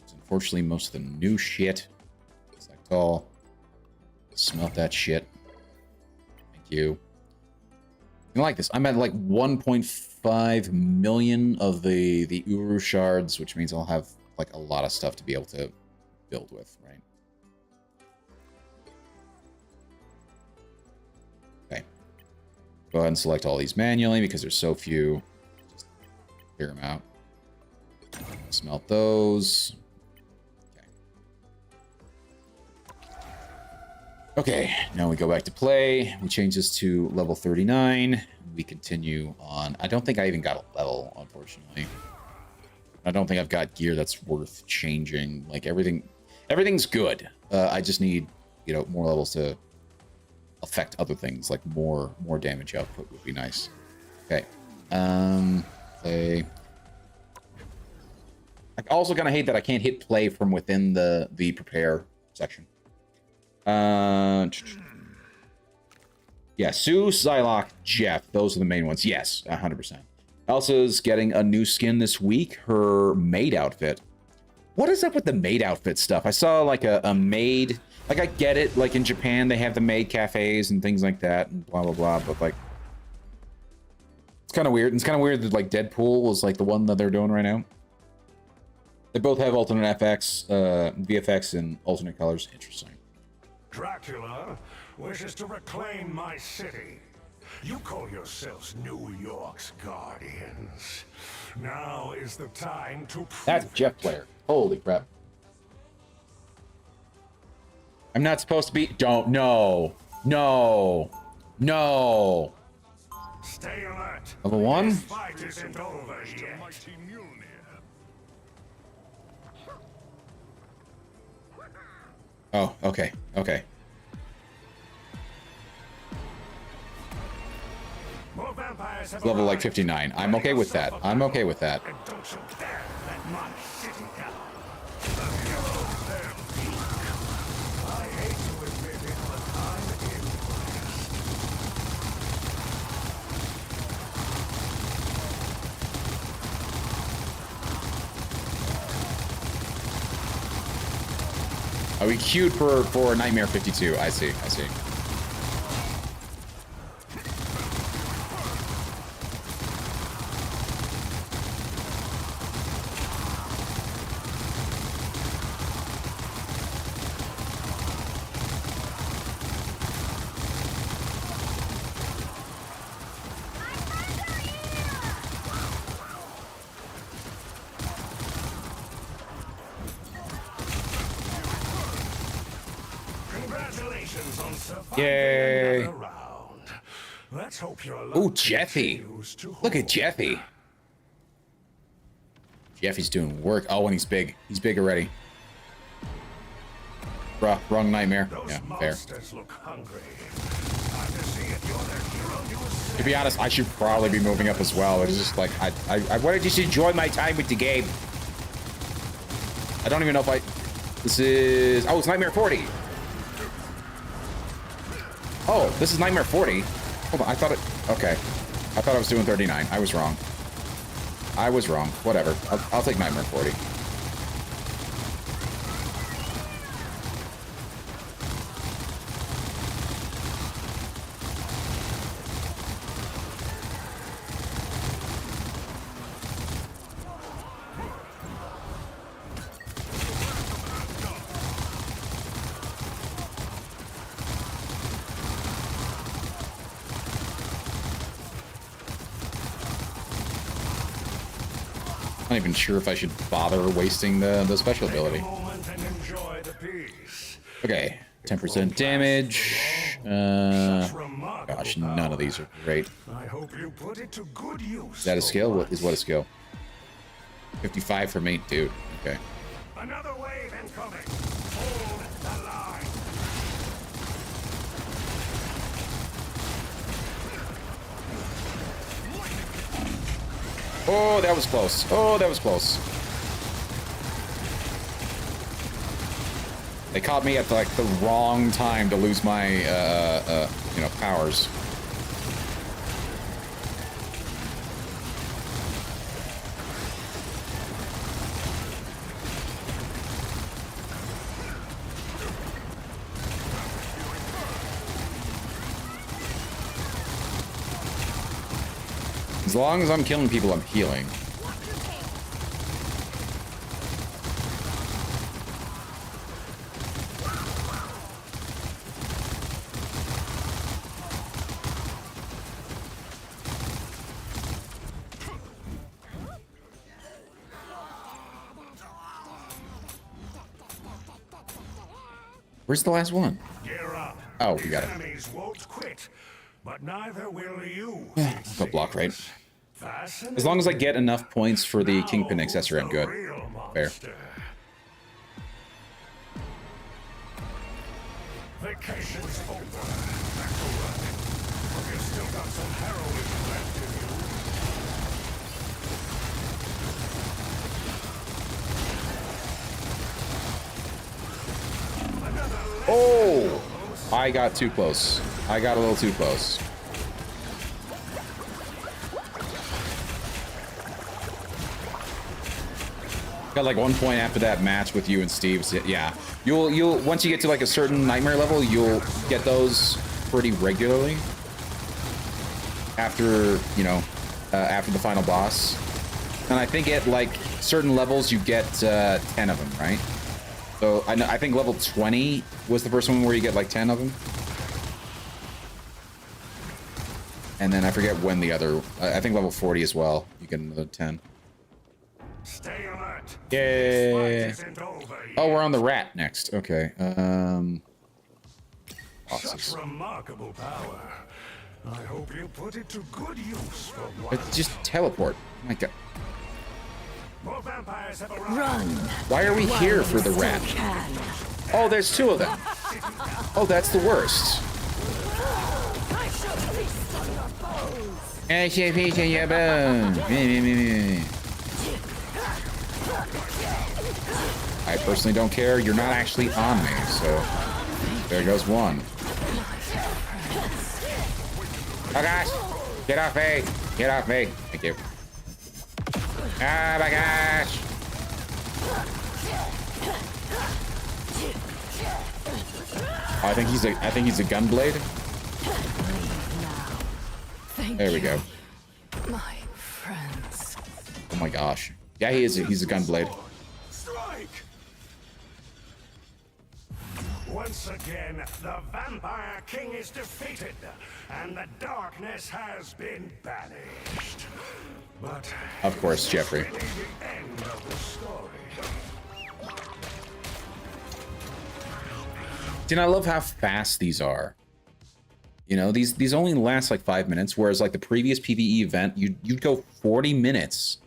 It's unfortunately most of the new shit. Select all. Smelt that shit. Thank you. I like this. I'm at like 1.5 million of the Uru shards, which means I'll have like a lot of stuff to be able to build with, right? Okay. Go ahead and select all these manually because there's so few. Just clear them out. Smelt those. Okay, now we go back to play. We change this to level 39. We continue on. I don't think I even got a level, unfortunately. I don't think I've got gear that's worth changing. Like everything's good. I just need, you know, more levels to affect other things. Like more damage output would be nice. Okay. Play. I also kind of hate that I can't hit play from within the prepare section. Yeah, Sue, Psylocke, Jeff. Those are the main ones. Yes, 100%. Elsa's getting a new skin this week. Her maid outfit. What is up with the maid outfit stuff? I saw like a maid. Like I get it. Like in Japan, they have the maid cafes and things like that, and blah blah blah. But like, it's kind of weird. And it's kind of weird that like Deadpool was like the one that they're doing right now. They both have alternate FX, VFX, and alternate colors. Interesting. Dracula wishes to reclaim my city. You call yourselves New York's guardians. Now is the time to prove That's Jeff Blair. Holy crap. I'm not supposed to be... Don't... No. No. No. Stay alert. Level 1? This fight isn't over yet. Oh, okay. Okay. More vampires have Level like arrived. 59. I'm okay with that. I'm okay with that. And don't you dare let my city down. The heroes there peak. I hate to admit it, but I'm impressed. Are we queued for Nightmare 52? I see. I see. Congratulations on surviving Yay. another round. Let's hope your luck Ooh, Jeffy. continues to Look at hold. Jeffy. Jeffy's doing work. Oh, and he's big. He's big already. Bruh, wrong Nightmare. Those Yeah, fair. monsters look hungry. Time to see if you're their hero you say. To be honest, I should probably be moving up as well. It's just like, I wanted to just enjoy my time with the game. I don't even know if I... This is... Oh, it's Nightmare 40. Oh, this is Nightmare 40. Hold on, I thought it... Okay. I thought I was doing 39. I was wrong. I was wrong. Whatever. I'll take Nightmare 40. I'm not even sure if I should bother wasting the special ability. Take a moment and enjoy the peace. Okay, 10% damage. Gosh, none of these are great. I hope you put it to good use. Is that a skill? What is what a skill? 55 for me, dude. Okay. Another wave incoming. Hold the line. Oh, that was close. Oh, that was close. They caught me at like the wrong time to lose my, you know, powers. As long as I'm killing people, I'm healing. Where's the last one? Gear up. Oh, we got it. Enemies won't quit, but neither will you. Got block right. Fascinating. As long as I get enough points for the Kingpin Now accessory, I'm the good. real Fair. monster. Vacation's over. Back to work. You've still got some heroism left in you. Oh! I got too close. I got a little too close. Got like 1 point after that match with you and Steve. So yeah, you'll once you get to like a certain nightmare level, you'll get those pretty regularly. After after the final boss, and I think at like certain levels you get 10 of them, right? So I think level 20 was the first one where you get like 10 of them, and then I forget when the other. I think level 40 as well. You get another 10. Stay alert. Yay! This fight isn't over Oh, yet. we're on the rat next. Okay. Such remarkable power. I hope you put it to good use for once. Just teleport. My God. More vampires have arrived. Run. Why are we here for the rat? Oh, there's 2 of them. Oh, that's the worst. I shall feast on your bones. I personally don't care. You're not actually on me, so there goes one. Oh gosh! Get off me! Get off me! Thank you. Oh my gosh! Oh, I think he's a gunblade. There we go. My friends. Oh my gosh. Yeah, he's a gunblade. Strike! Once again, the Vampire King is defeated, and the darkness has been banished. But Of course, Jeffrey. really the end of the story. Dude, I love how fast these are. You know, these only last like 5 minutes, whereas like the previous PvE event, you'd go 40 minutes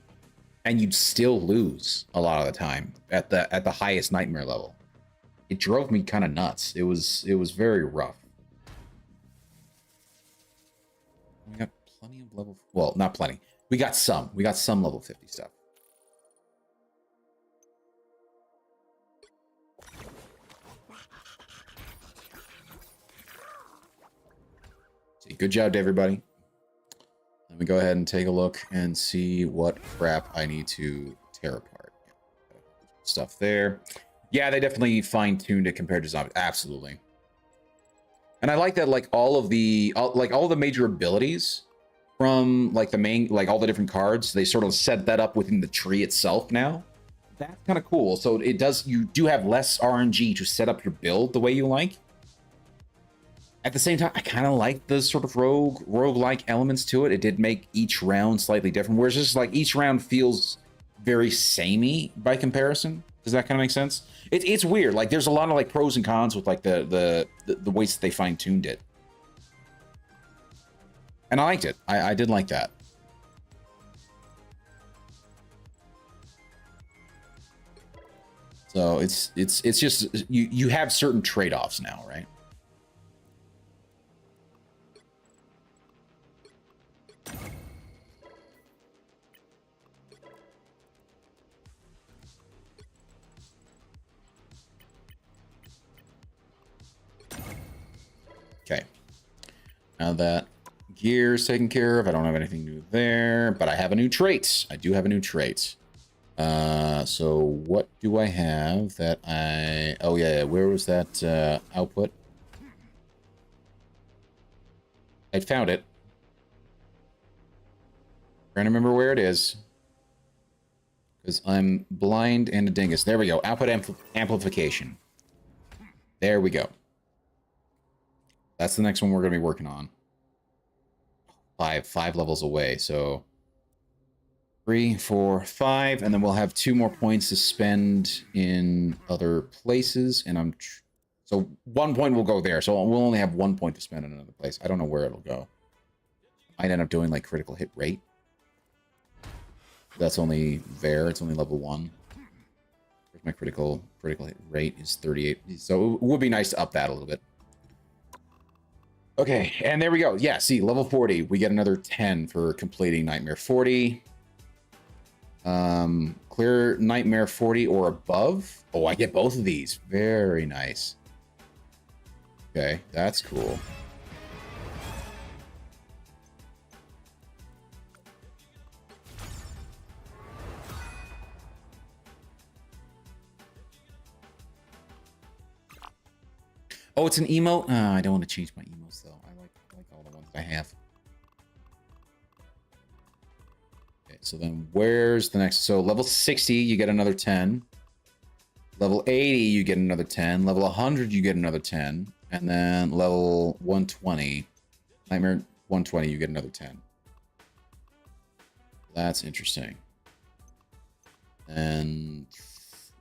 and you'd still lose a lot of the time at the highest nightmare level. It drove me kind of nuts. It was very rough. We got plenty of level, well, not plenty. We got some level 50 stuff. Good job to everybody. Let me go ahead and take a look and see what crap I need to tear apart. Stuff there. Yeah, they definitely fine-tuned it compared to zombies. Absolutely. And I like that, like all the major abilities from like the main, like all the different cards, they sort of set that up within the tree itself now. That's kind of cool. So it does, you do have less RNG to set up your build the way you like. At the same time, I kind of like the sort of rogue-like elements to it. It did make each round slightly different, whereas just like each round feels very samey by comparison. Does that kind of make sense? It's weird. Like there's a lot of like pros and cons with like the ways that they fine-tuned it. And I liked it. I did like that. So it's just you have certain trade-offs now, right? Okay. Now that gear's taken care of, I don't have anything new there, but I have a new trait. I do have a new trait. So what do I have that I... Oh, yeah, where was that output? I found it. Trying to remember where it is. Because I'm blind and a dingus. There we go. Output amplification. There we go. That's the next one we're going to be working on. Five levels away. So 3, 4, 5, and then we'll have 2 more points to spend in other places. And so 1 point will go there. So we'll only have 1 point to spend in another place. I don't know where it'll go. Might end up doing like critical hit rate. That's only there. It's only level 1. My critical hit rate is 38. So it would be nice to up that a little bit. Okay, and there we go. Yeah, see, level 40. We get another 10 for completing Nightmare 40. Clear Nightmare 40 or above. Oh, I get both of these. Very nice. Okay, that's cool. Oh, it's an emote? I don't want to change my emotes, though. I like all the ones that I have. Okay, so then where's the next? So level 60, you get another 10. Level 80, you get another 10. Level 100, you get another 10. And then level 120, Nightmare 120, you get another 10. That's interesting. And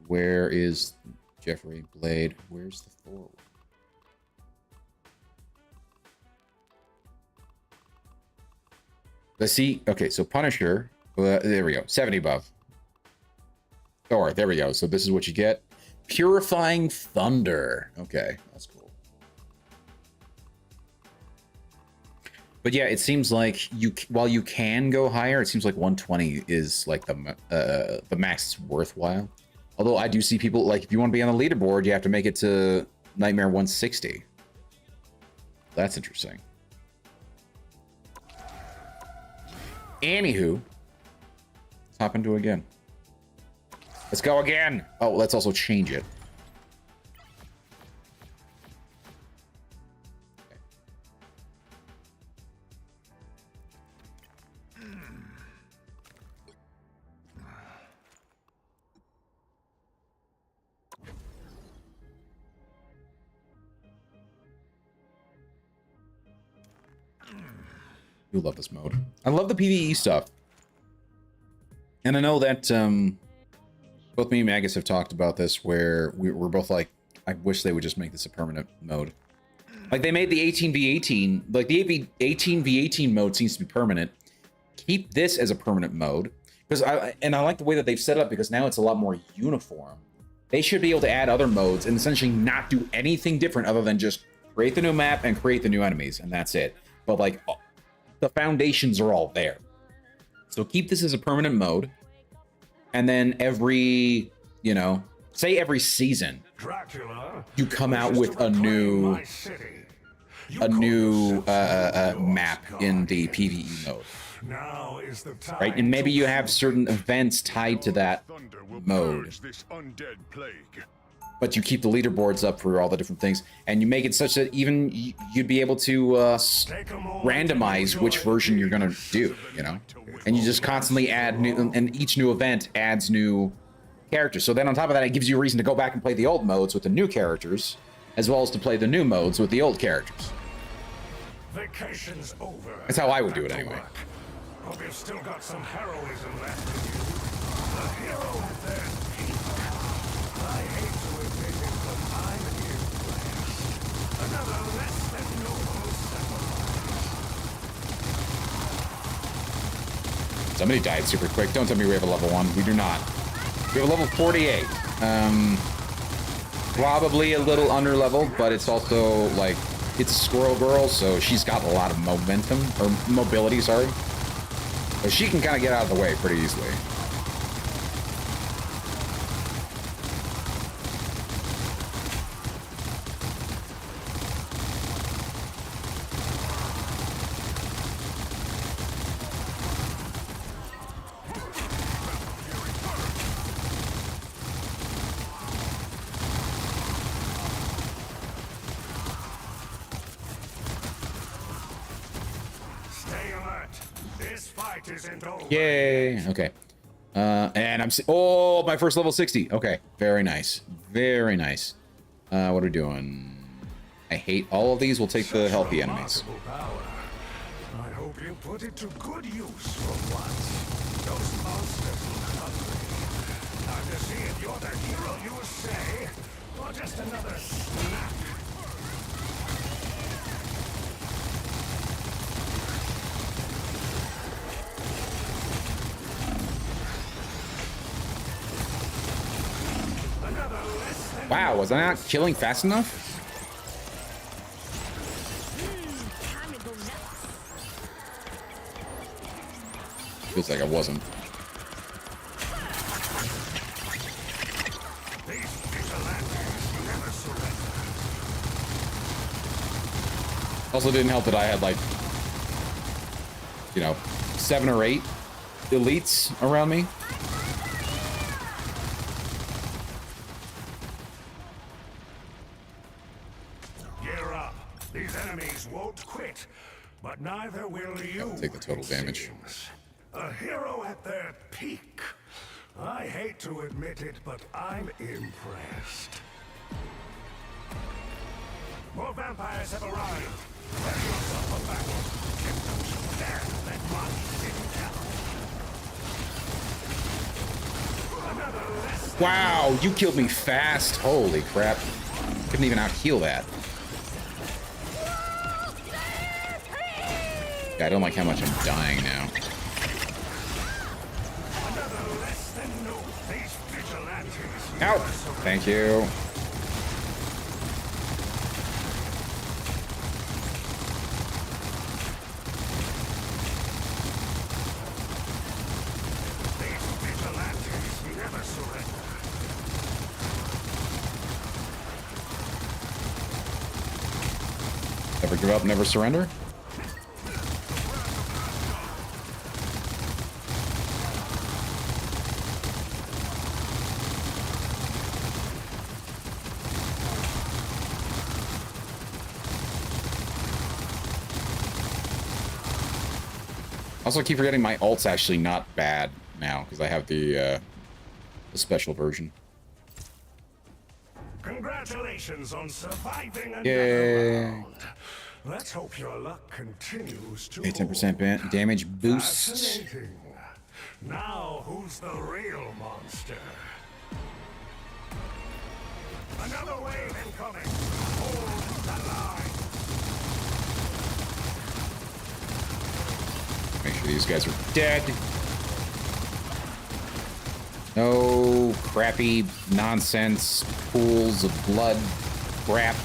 where is Jeffrey Blade? Where's the Thor one? Let's see. Okay, so Punisher. There we go. 70 above. Thor. There we go. So this is what you get. Purifying Thunder. Okay, that's cool. But yeah, it seems like while you can go higher, it seems like 120 is like the max is worthwhile. Although I do see people like if you want to be on the leaderboard, you have to make it to Nightmare 160. That's interesting. Anywho, let's hop into it again. Let's go again. Oh, let's also change it. You love this mode. I love the PvE stuff. And I know that both me and Magus have talked about this where we're both like, I wish they would just make this a permanent mode. Like they made the 18v18, like the 18v18 mode seems to be permanent. Keep this as a permanent mode. Because I like the way that they've set it up because now it's a lot more uniform. They should be able to add other modes and essentially not do anything different other than just create the new map and create the new enemies, and that's it. But like the foundations are all there. So keep this as a permanent mode. And then every, you know, say every season, Dracula, you come out with a new map in the PvE mode. Now is the time, right? And maybe you have certain events tied to that mode. this undead plague. But you keep the leaderboards up for all the different things, and you make it such that even you'd be able to randomize which version you're gonna do, you know? And you just constantly add new, and each new event adds new characters. So then on top of that, it gives you a reason to go back and play the old modes with the new characters, as well as to play the new modes with the old characters. Vacation's over. That's how I would do it anyway. Hope you've still got some heroism left in you. The hero at their peak. I hate to admit it, but I'm here last. Another less than noble sacrifice. Somebody died super quick. Don't tell me we have a level 1. We do not. We have a level 48. Probably a little under level, but it's also like, it's a squirrel girl, so she's got a lot of momentum, or mobility, sorry. So she can kind of get out of the way pretty easily. Stay alert. This fight isn't over. Yay. Okay. And oh, my first level 60. Okay. Very nice. Very nice. What are we doing? I hate all of these. We'll take the healthy enemies. Power. I hope you put it to good use for once. Those monsters look hungry. Time to see if you're the hero you say, or just another snack. Wow, was I not killing fast enough? Feels like I wasn't. Also didn't help that I had like, you know, 7 or 8 elites around me. Gear up. These enemies won't quit, but neither will you. Take the total damage. A hero at their peak. I hate to admit it, but I'm impressed. More vampires have arrived. Ready yourself for battle. Victims there that money didn't help. Another less. Wow, you killed me fast. Holy crap. Couldn't even out-heal that. Yeah, I don't like how much I'm dying now. Ow! Thank you. Never give up, never surrender. Also, I keep forgetting my ult's actually not bad now because I have the special version. Congratulations on surviving another round. Let's hope your luck continues to. 10% damage boost. Fascinating. Now, who's the real monster? Another wave incoming. Hold the line. Make sure these guys are dead. No crappy nonsense pools of blood crap.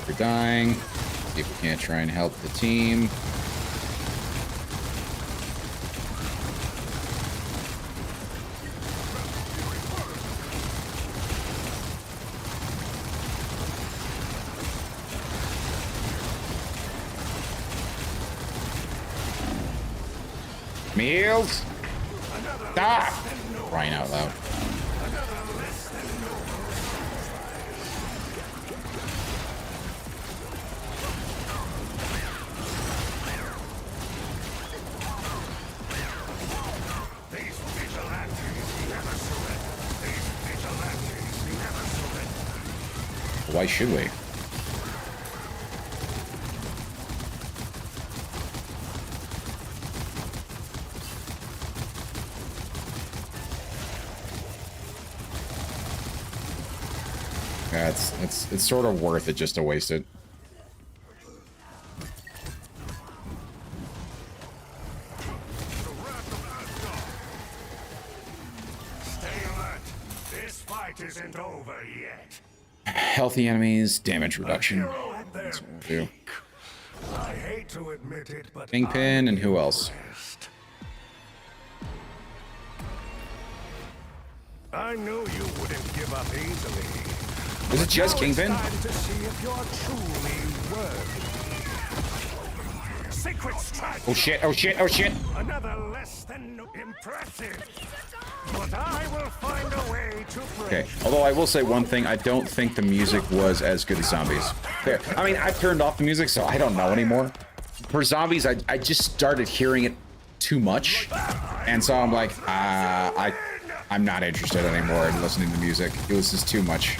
They're dying. See if we can't try and help the team. Meals. Ah! Crying out loud. Why should we? Yeah, it's sort of worth it just to waste it. Stay alert. This fight isn't over yet. Healthy enemies, damage reduction. Hero at their That's what we'll do. peak. I hate to admit it, but Kingpin and who else? I knew you wouldn't give up easily. Is it just Kingpin? Time to see if you're truly worthy. Secret strike. Oh shit, oh shit, oh shit! Another less than impressive. But I will find a way to break. Okay, although I will say one thing, I don't think the music was as good as Zombies. There. I mean, I've turned off the music, so I don't know anymore. for zombies, I just started hearing it too much, and so I'm like, I'm not interested anymore in listening to music. It was just too much,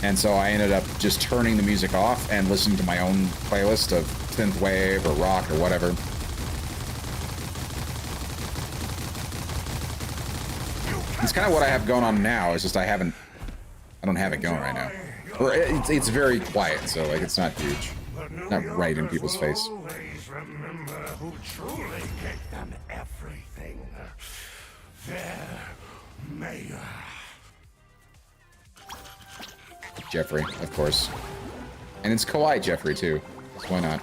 and so I ended up just turning the music off and listening to my own playlist of synthwave or rock or whatever. It's kind of what I have going on now. It's just I don't have it going right now. Or it's very quiet, so like it's not huge. Not right in people's face. Always remember who truly gave them everything. Their mayor. Jeffrey, of course. And it's Kawaii Jeffrey, too. So why not?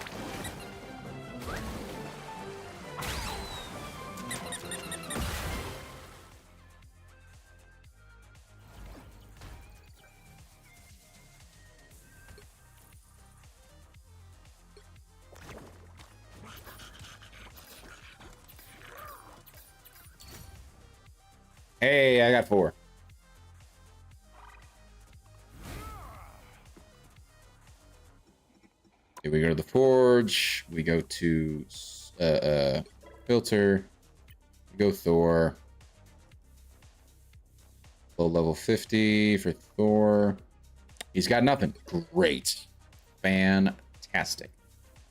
Hey, I got 4. Okay, we go to the forge. We go to filter. We go Thor. Low level 50 for Thor. He's got nothing. Great. Fantastic.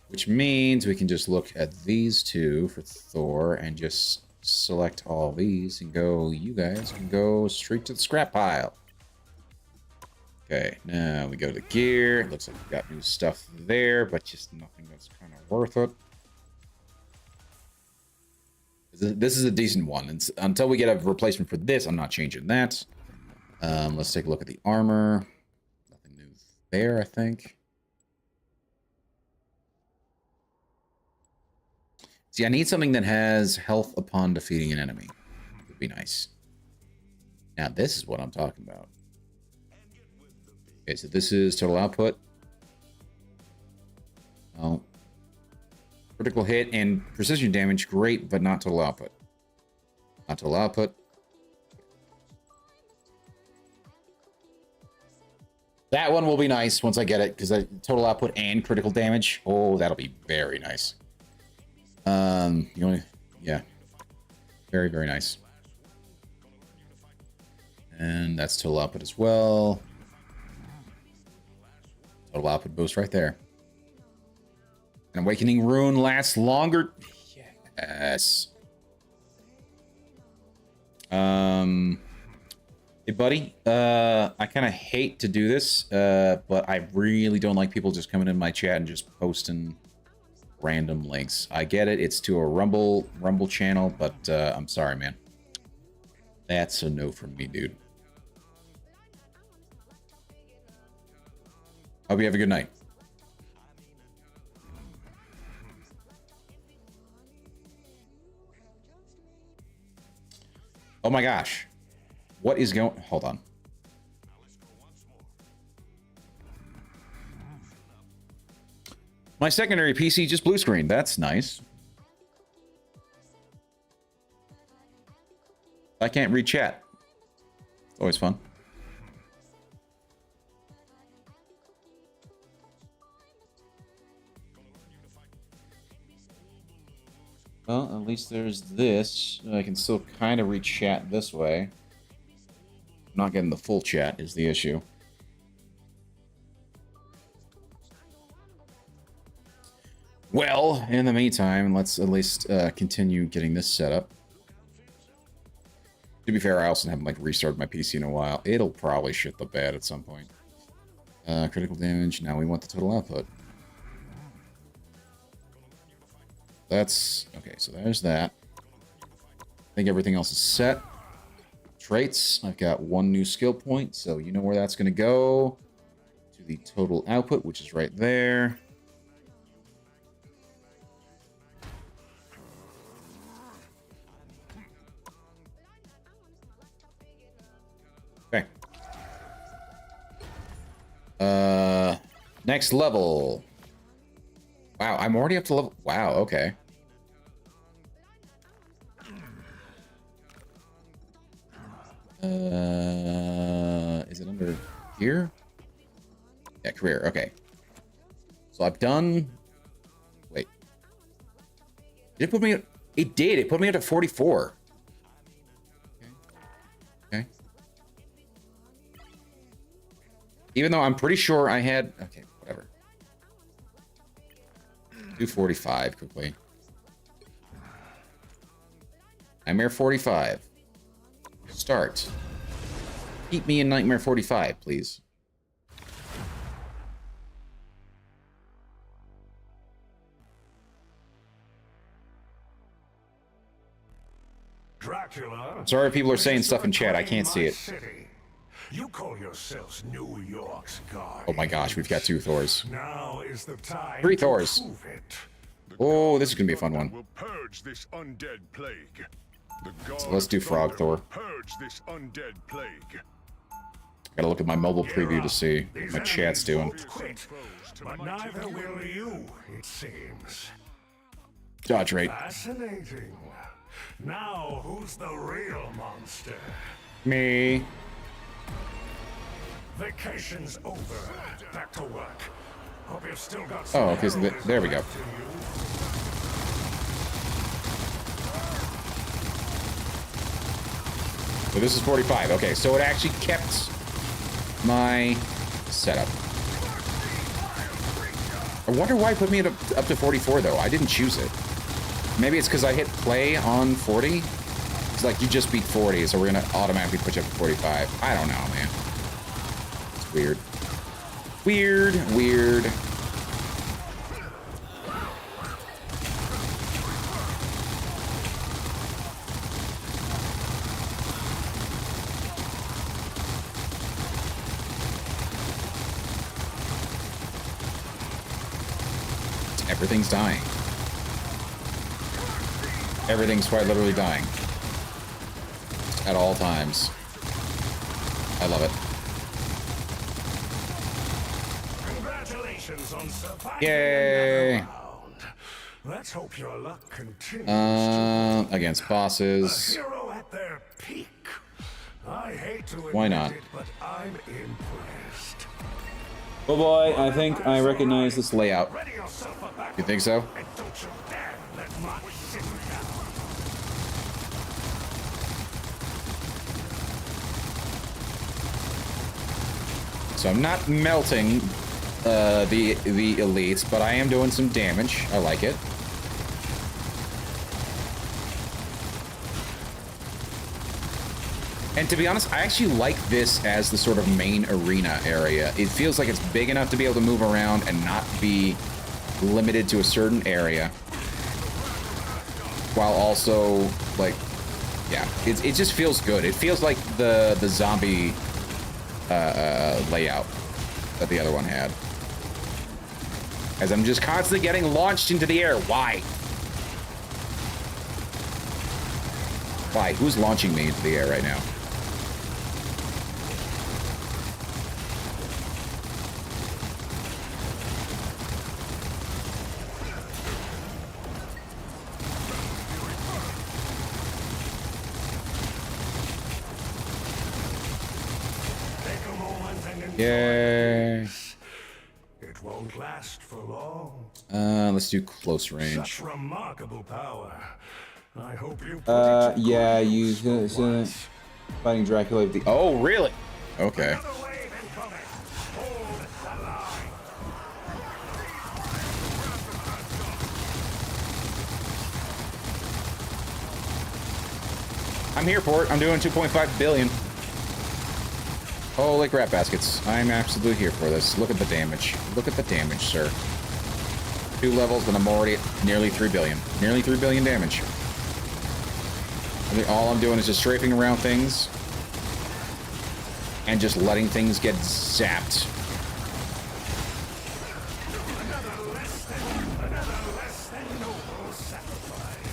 Which means we can just look at these two for Thor and just select all these and go, you guys can go straight to the scrap pile. Okay, now we go to gear. It looks like we got new stuff there, but just nothing that's kind of worth it. This is a decent one. And until we get a replacement for this, I'm not changing that. Let's take a look at the armor. Nothing new there, I think. See, I need something that has health upon defeating an enemy. Would be nice. Now, this is what I'm talking about. Okay, so this is total output. Oh. Critical hit and precision damage, great, but not total output. Not total output. That one will be nice once I get it, because total output and critical damage. Oh, that'll be very nice. Yeah. Very, very nice. And that's total output as well. Total output boost right there. An awakening rune lasts longer. Yes. Hey, buddy. I kind of hate to do this, but I really don't like people just coming in my chat and just posting random links. I get it. It's to a Rumble channel, but I'm sorry, man. That's a no from me, dude. Hope you have a good night. Oh my gosh. What is going... Hold on. My secondary PC just blue screened. That's nice. I can't read chat. It's always fun. Well, at least there's this. I can still kind of read chat this way. Not getting the full chat is the issue. Well, in the meantime, let's at least continue getting this set up. To be fair, I also haven't like restarted my PC in a while. It'll probably shit the bed at some point. Critical damage. Now we want the total output. That's okay. So there's that. I think everything else is set. Traits. I've got one new skill point, so you know where that's going to go. To the total output, which is right there. Okay. Next level. Wow, I'm already up to level... Wow, okay. Is it under here? Yeah, career, okay. So I've done... Wait. Did it put me... It did. It put me up to 44. Okay. Even though I'm pretty sure I had... Okay, whatever. Do 45 quickly. Nightmare 45. Start. Keep me in Nightmare 45, please. Dracula. Sorry if people are saying stuff in chat. I can't see it. City. You call yourselves New York's guard. Oh my gosh, we've got 2 Thors. Now is the time 3 to Thors. prove it. Oh, this is gonna be a fun one. Will purge this undead plague. The So let's do Frog Thor. Purge this undead plague. Gotta look at my mobile preview to see These what my chat's doing. enemies won't quit, but neither will you, it seems. Dodge rate. Fascinating. Now, who's the real monster? Me. Vacation's over. Back to work. Hope you've still got Oh, okay, so there we go. So this is 45. Okay, so it actually kept my setup. I wonder why it put me up to 44, though. I didn't choose it. Maybe it's because I hit play on 40. It's like, you just beat 40, so we're going to automatically put you up to 45. I don't know, man. It's weird. Weird. Everything's dying. Everything's quite literally dying. At all times. I love it. Congratulations on surviving Yay! another round. Let's hope your luck continues. Against bosses. A hero at their peak. I hate to Why admit not? it, but I'm impressed. Oh boy, I think I recognize this layout. Ready yourself up back. You think so? And don't you dare let Mark sit you down. So I'm not melting the elites, but I am doing some damage. I like it. And to be honest, I actually like this as the sort of main arena area. It feels like it's big enough to be able to move around and not be limited to a certain area. While also, like, yeah, it just feels good. It feels like the zombie layout that the other one had. As I'm just constantly getting launched into the air. Why? Why? Who's launching me into the air right now? Take a moment and enjoy Yay. this. It won't last for long. Let's do close range. Such remarkable power. I hope you put it to Yeah, good you use for once. fighting Dracula with the... Oh, really? Okay. Another wave incoming. Hold the line. I'm here for it. I'm doing 2.5 billion. Holy crap baskets. I'm absolutely here for this. Look at the damage. Look at the damage, sir. 2 levels, and I'm already at nearly 3 billion. Nearly 3 billion damage. I mean, all I'm doing is just strafing around things and just letting things get zapped.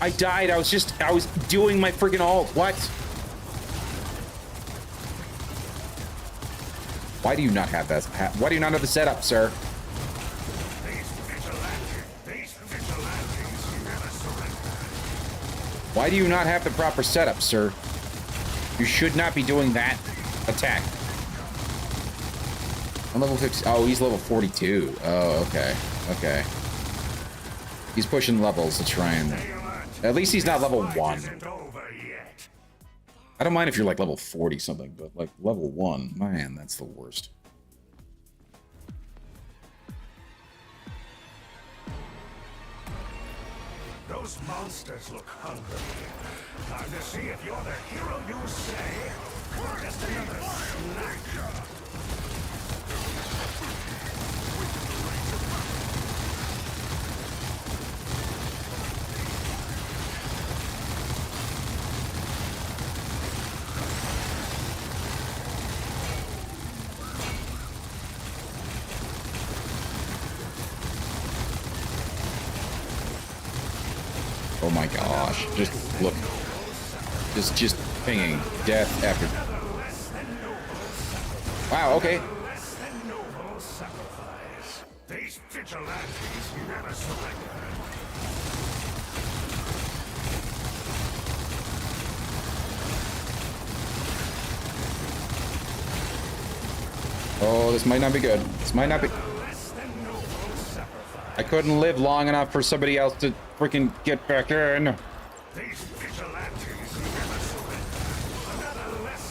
I died. I was doing my freaking ult. What? Why do you not have that? Why do you not have the setup, sir? Why do you not have the proper setup, sir? You should not be doing that attack. I'm level 50. Oh, he's level 42. Oh, okay. Okay. He's pushing levels to try and At least he's not level 1. Isn't over yet. I don't mind if you're like level 40 something, but like level 1, man, that's the worst. Those monsters look hungry. Time to see if you're the hero you say, or just another snack. Oh my gosh, just look. Just pinging death after. Wow, okay. Less than noble sacrifice. These vigilantes never surrender. Oh, this might not be good. This might not be. I couldn't live long enough for somebody else to freaking get back in.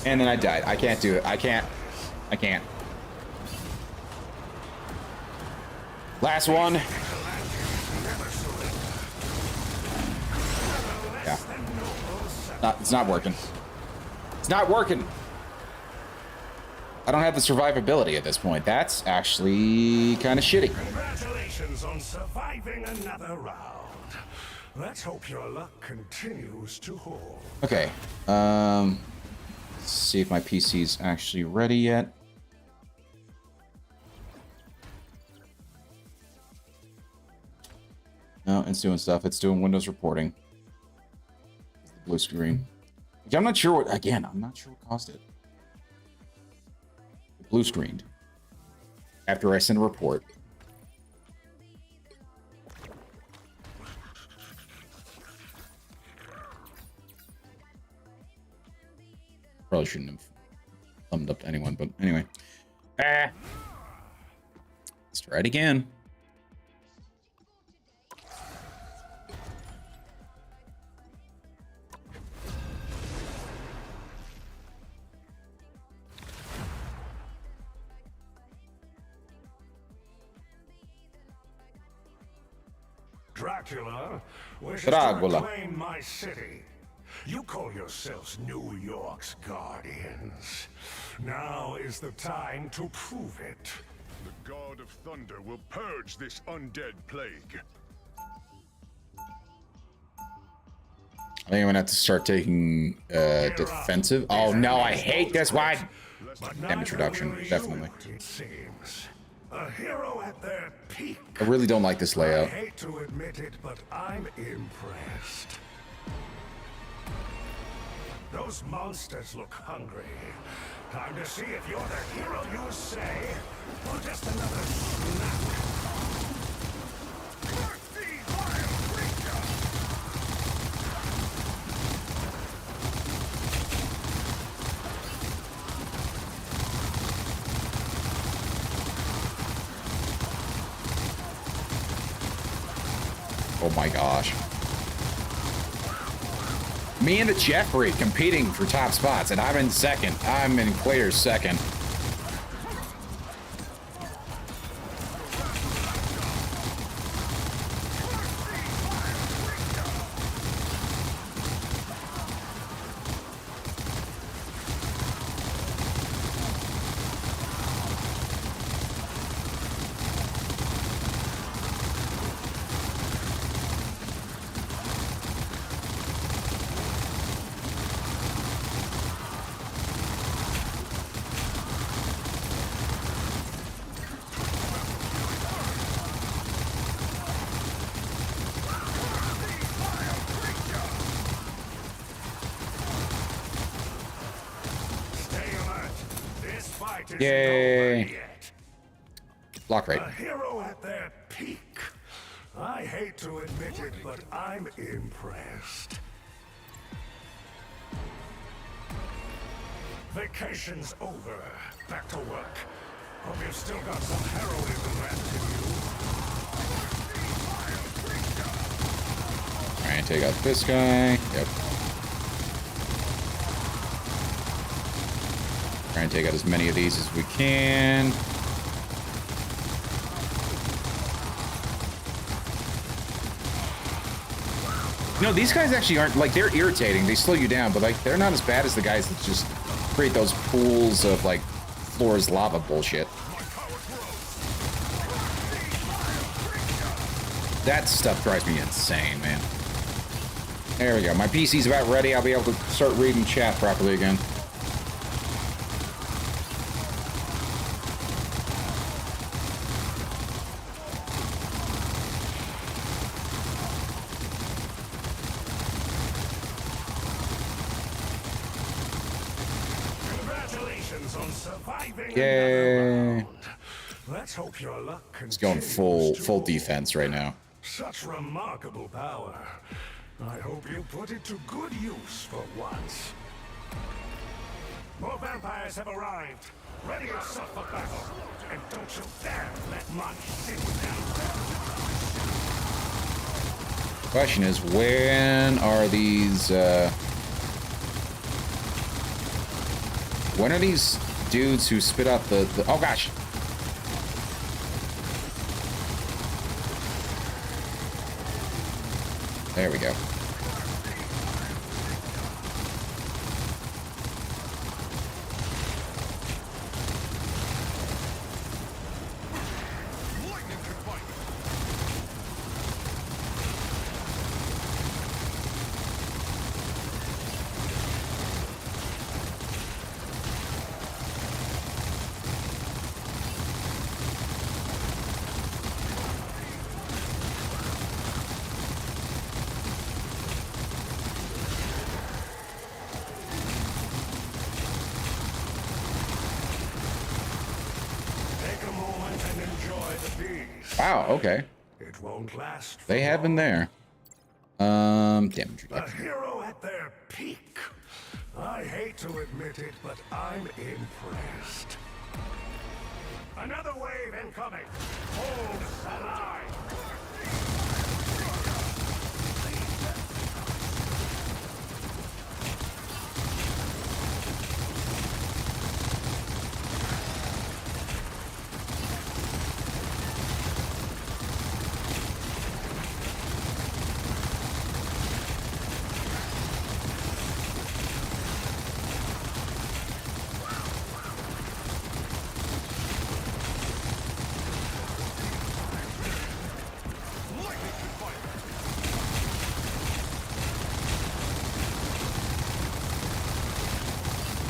And then I died. I can't do it. I can't. Last one. Yeah. It's not working. It's not working. I don't have the survivability at this point. That's actually kind of shitty. Congratulations on surviving another round. Let's hope your luck continues to hold. Okay. Let's see if my PC's actually ready yet. No, it's doing stuff. It's doing Windows reporting. Blue screen. I'm not sure what, again, I'm not sure what caused it. Blue screened after I sent a report. Probably shouldn't have thumbed up to anyone, but anyway. Let's try it again. Dracula wishes to Dracula. reclaim my city. You call yourselves New York's guardians. Now is the time to prove it. The God of Thunder will purge this undead plague. I think I'm gonna have to start taking defensive. Oh no, I hate this one. Damage reduction, definitely. It seems. A hero at their peak. I really don't like this I layout. hate to admit it, but I'm impressed. Those monsters look hungry. Time to see if you're the hero you say, or just another snack. Oh my gosh. Me and the Jeffrey competing for top spots, and I'm in second. I'm in clear second. Yay. Block rate. A hero at their peak. I hate to admit it, but I'm impressed. Vacation's over. Back to work. Hope you've still got some heroism left in you. Try and take out this guy. Yep. Try and take out as many of these as we can. You know, these guys actually aren't, like, they're irritating. They slow you down, but, like, they're not as bad as the guys that just create those pools of, like, floor is lava bullshit. That stuff drives me insane, man. There we go. My PC's about ready. I'll be able to start reading chat properly again. Congratulations on surviving. Yay. Let's hope your luck It's going full defense right now. Such remarkable power. I hope you put it to good use for once. More vampires have arrived. Ready yourself for battle. And don't you dare let money sit down. Question is, when are these dudes who spit out the oh gosh. There we go. Wow, okay. It won't last. They have been there. Damage A reduction. hero at their peak. I hate to admit it, but I'm impressed. Another wave incoming. Hold the line.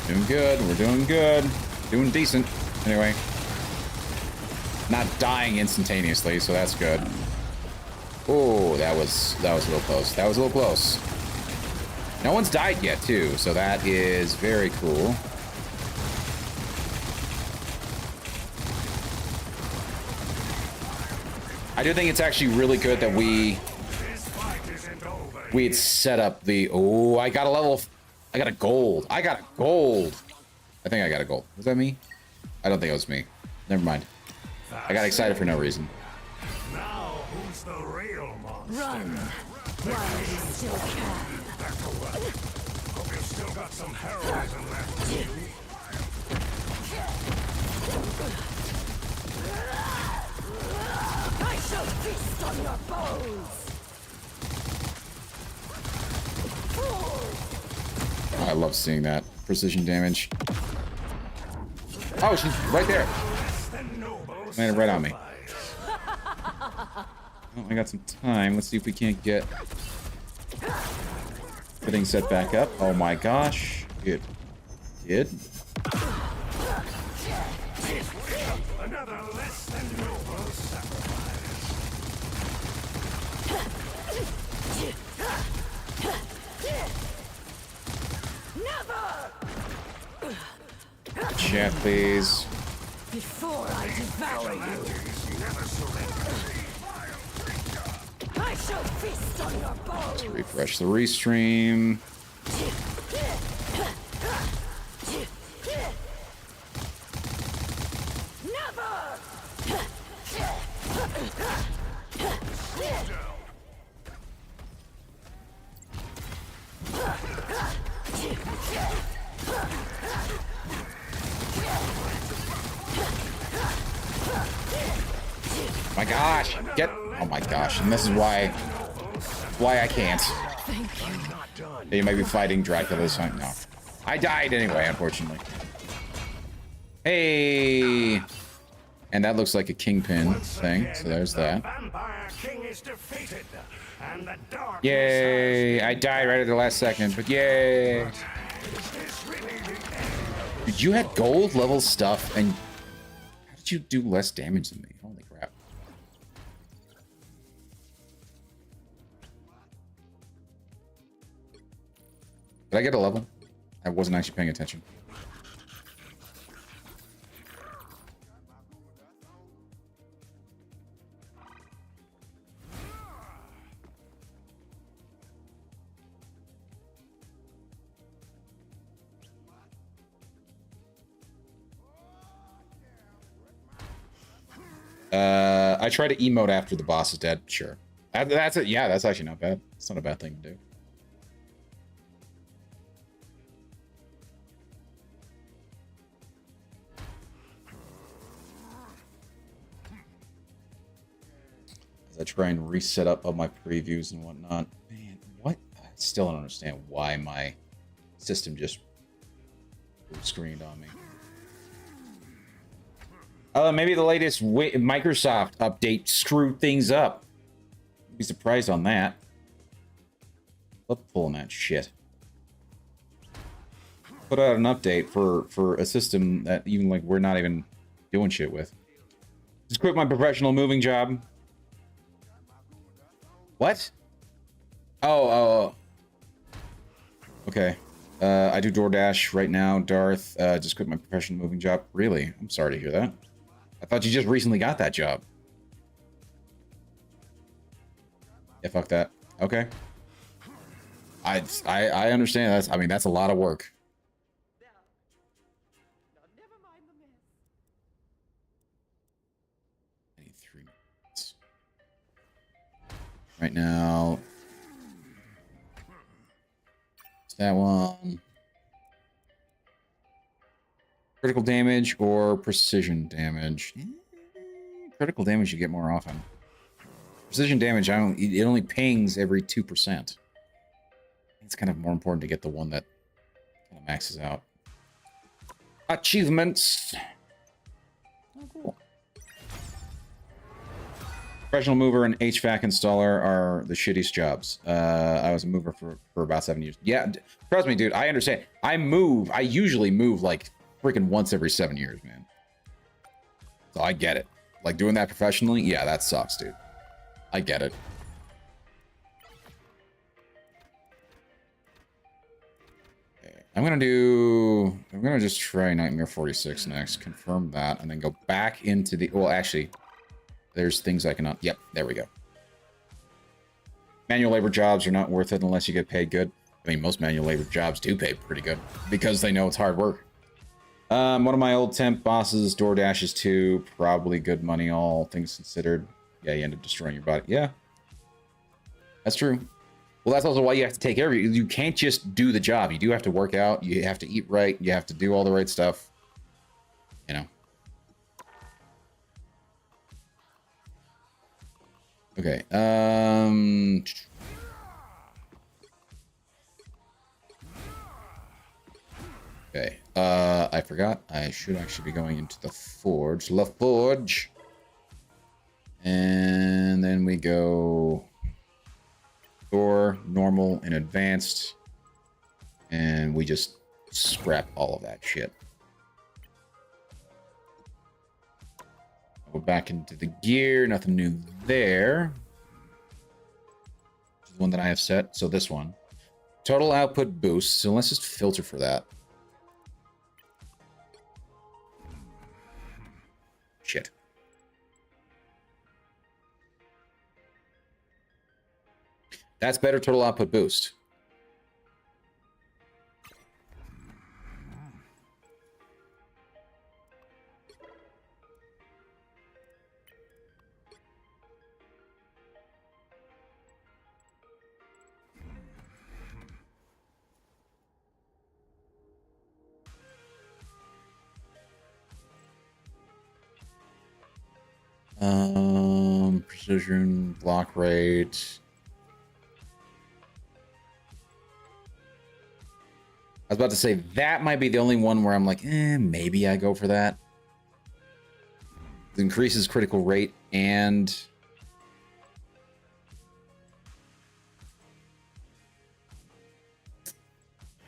Doing good. We're doing good. Doing decent. Anyway. Not dying instantaneously, so that's good. Oh, that was a little close. That was a little close. No one's died yet, too, so that is very cool. I do think it's actually really good that we had set up the... Oh, I got a level... I got a gold. I got a gold. I think I got a gold. Was that me? I don't think it was me. Never mind. I got excited for no reason. Now, who's the real monster? Run while you still can. Back to work. Hope you've still got some heroism left in you. I shall feast on your bones. I love seeing that precision damage. Oh, she's right there. Landed right on me. Oh, I got some time. Let's see if we can't get everything set back up. Oh my gosh. Good. Good. Another less than noble sacrifice. Chat, please. Before I devour you, I shall feast on your bones. Refresh the restream. My gosh, get, oh my gosh, and this is why I can't. You might be fighting Dracula this time. No. I died anyway, unfortunately. Hey! And that looks like a kingpin thing, so there's that. Yay! I died right at the last second, but yay! Dude, you had gold level stuff, and how did you do less damage than me? Holy crap. Did I get a level? I wasn't actually paying attention. I try to emote after the boss is dead. Sure. That's it. Yeah, that's actually not bad. It's not a bad thing to do. As I try and reset up all my previews and whatnot. Man, what? I still don't understand why my system just screened on me. Maybe the latest Microsoft update screwed things up. I'd be surprised on that. Love pulling that shit. Put out an update for a system that even like we're not even doing shit with. Just quit my professional moving job. What? Oh. Okay. I do DoorDash right now, Darth. Just quit my professional moving job. Really? I'm sorry to hear that. I thought you just recently got that job. Yeah, fuck that. Okay. I understand. That's, I mean, that's a lot of work. I need 3 minutes. Right now. It's that one. Critical damage or precision damage? Critical damage you get more often. Precision damage, it only pings every 2%. It's kind of more important to get the one that kind of maxes out. Achievements. Oh, cool. Professional mover and HVAC installer are the shittiest jobs. I was a mover for about 7 years. Yeah, trust me, dude, I understand. I usually move like freaking once every 7 years, man. So I get it. Like doing that professionally, yeah, that sucks, dude. I get it. Okay, I'm gonna just try Nightmare 46 next, confirm that, and then go back into the, well, actually, there's things I cannot, yep, there we go. Manual labor jobs are not worth it unless you get paid good. I mean, most manual labor jobs do pay pretty good because they know it's hard work. One of my old temp bosses, DoorDashes too, probably good money, all things considered. Yeah, you end up destroying your body. Yeah, that's true. Well, that's also why you have to take care of it. You can't just do the job. You do have to work out. You have to eat right. You have to do all the right stuff. You know. Okay. Okay. I forgot. I should actually be going into the forge. La Forge. And then we go door, normal, and advanced. And we just scrap all of that shit. Go back into the gear. Nothing new there. This is the one that I have set. So this one. Total output boost. So let's just filter for that. Shit. That's better total output boost. Precision, block rate. I was about to say that might be the only one where I'm like, maybe I go for that. It increases critical rate and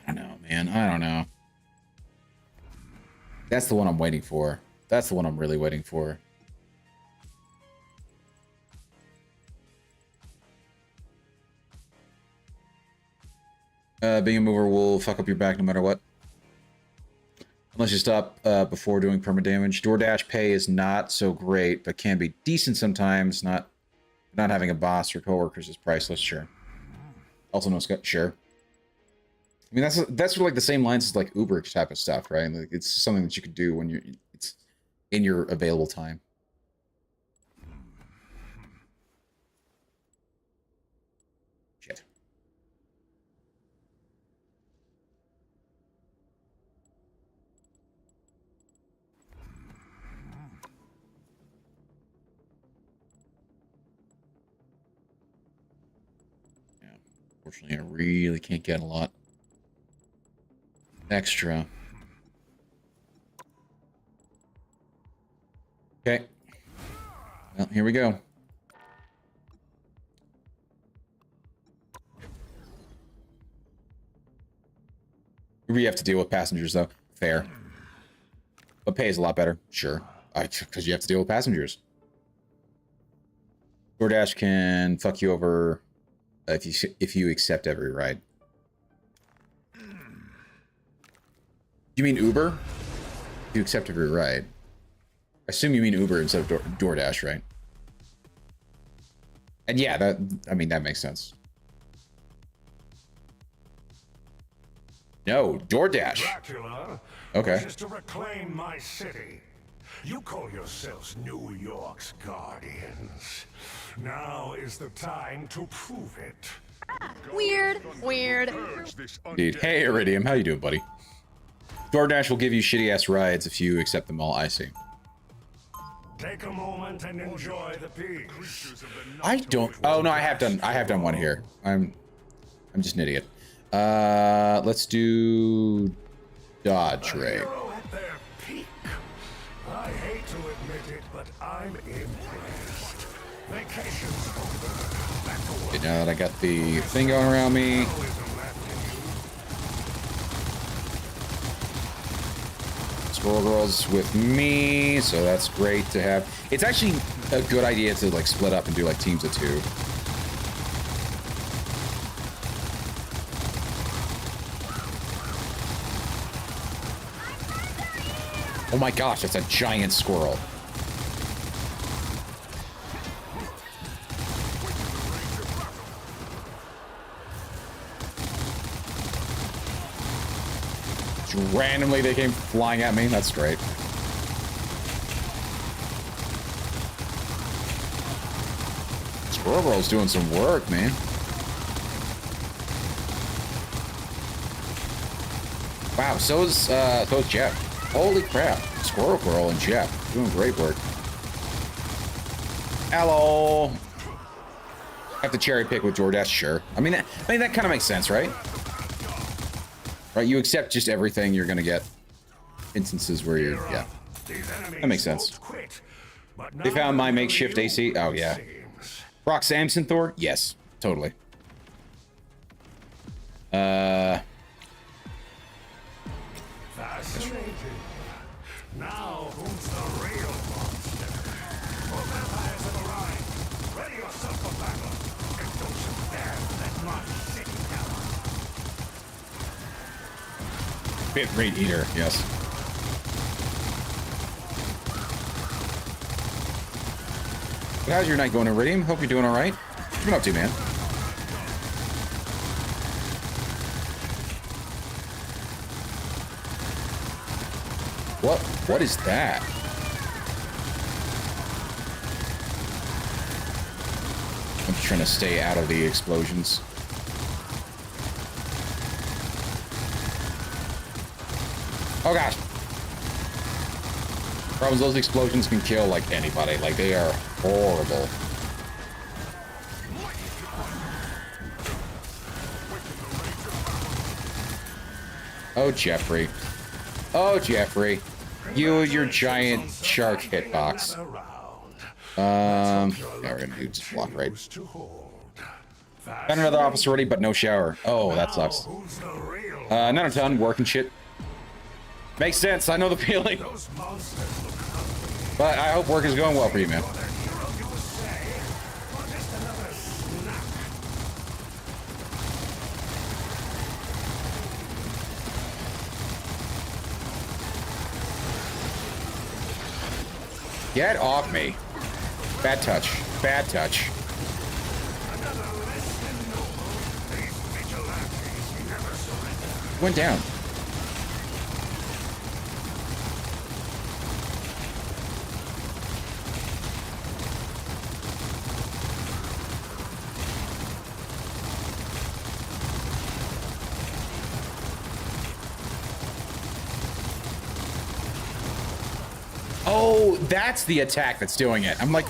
I don't know, man. I don't know. That's the one I'm waiting for. That's the one I'm really waiting for. Being a mover will fuck up your back no matter what. Unless you stop before doing perma damage. DoorDash pay is not so great, but can be decent sometimes. Not having a boss or coworkers is priceless, sure. Also no sure. I mean, that's sort of like the same lines as like Uber type of stuff, right? Like it's something that you could do when it's in your available time. Shit. Yeah, unfortunately, I really can't get a lot extra. Okay. Well, here we go. We have to deal with passengers, though. Fair. But pay is a lot better. Sure. Because you have to deal with passengers. DoorDash can fuck you over if you accept every ride. You mean Uber? You accept every ride. I assume you mean Uber instead of DoorDash, right? And yeah, that makes sense. No, DoorDash. Dracula Okay. wishes to reclaim my city. You call yourselves New York's guardians. Now is the time to prove it. Weird. Indeed. Hey, Iridium, how you doing, buddy? DoorDash will give you shitty-ass rides if you accept them all, I see. Take a moment and enjoy the peace. I don't... Oh, no, I have done one here. I'm just an idiot. Let's do... Dodge Ray. At their peak. I hate to admit it, but I'm impressed. Vacation's over. Back to work. Okay, now that I got the thing going around me... Squirrel Girl's with me, so that's great to have. It's actually a good idea to like split up and do like teams of 2. Oh my gosh, that's a giant squirrel. Randomly they came flying at me. That's great. Squirrel Girl's doing some work, man. Wow, so is Jeff. Holy crap. Squirrel Girl and Jeff doing great work. Hello. Have to cherry pick with DoorDash, sure. I mean that kind of makes sense, right? Right, you accept just everything, you're gonna get instances where you're, yeah. That makes sense. They found my makeshift AC? Oh, yeah. Brock Samson Thor? Yes, totally. Fascinating. Now, who's the real monster? More vampires have arrived. Ready yourself for battle. And don't you dare let my city down. Bit rate eater, yes. But how's your night going, Iridium? Hope you're doing alright. What you been up to, man? What is that? I'm just trying to stay out of the explosions. Oh gosh. Problem is, those explosions can kill, like, anybody. Like, they are horrible. Oh, Jeffrey. Oh, Jeffrey. You and your giant shark hitbox. Yeah, we're gonna do just block right. Got another office already, but no shower. Oh, that sucks. Not a ton, working shit. Makes sense, I know the feeling. But I hope work is going well for you, man. Get off me. Bad touch. Bad touch. Went down. Oh, that's the attack that's doing it. I'm like,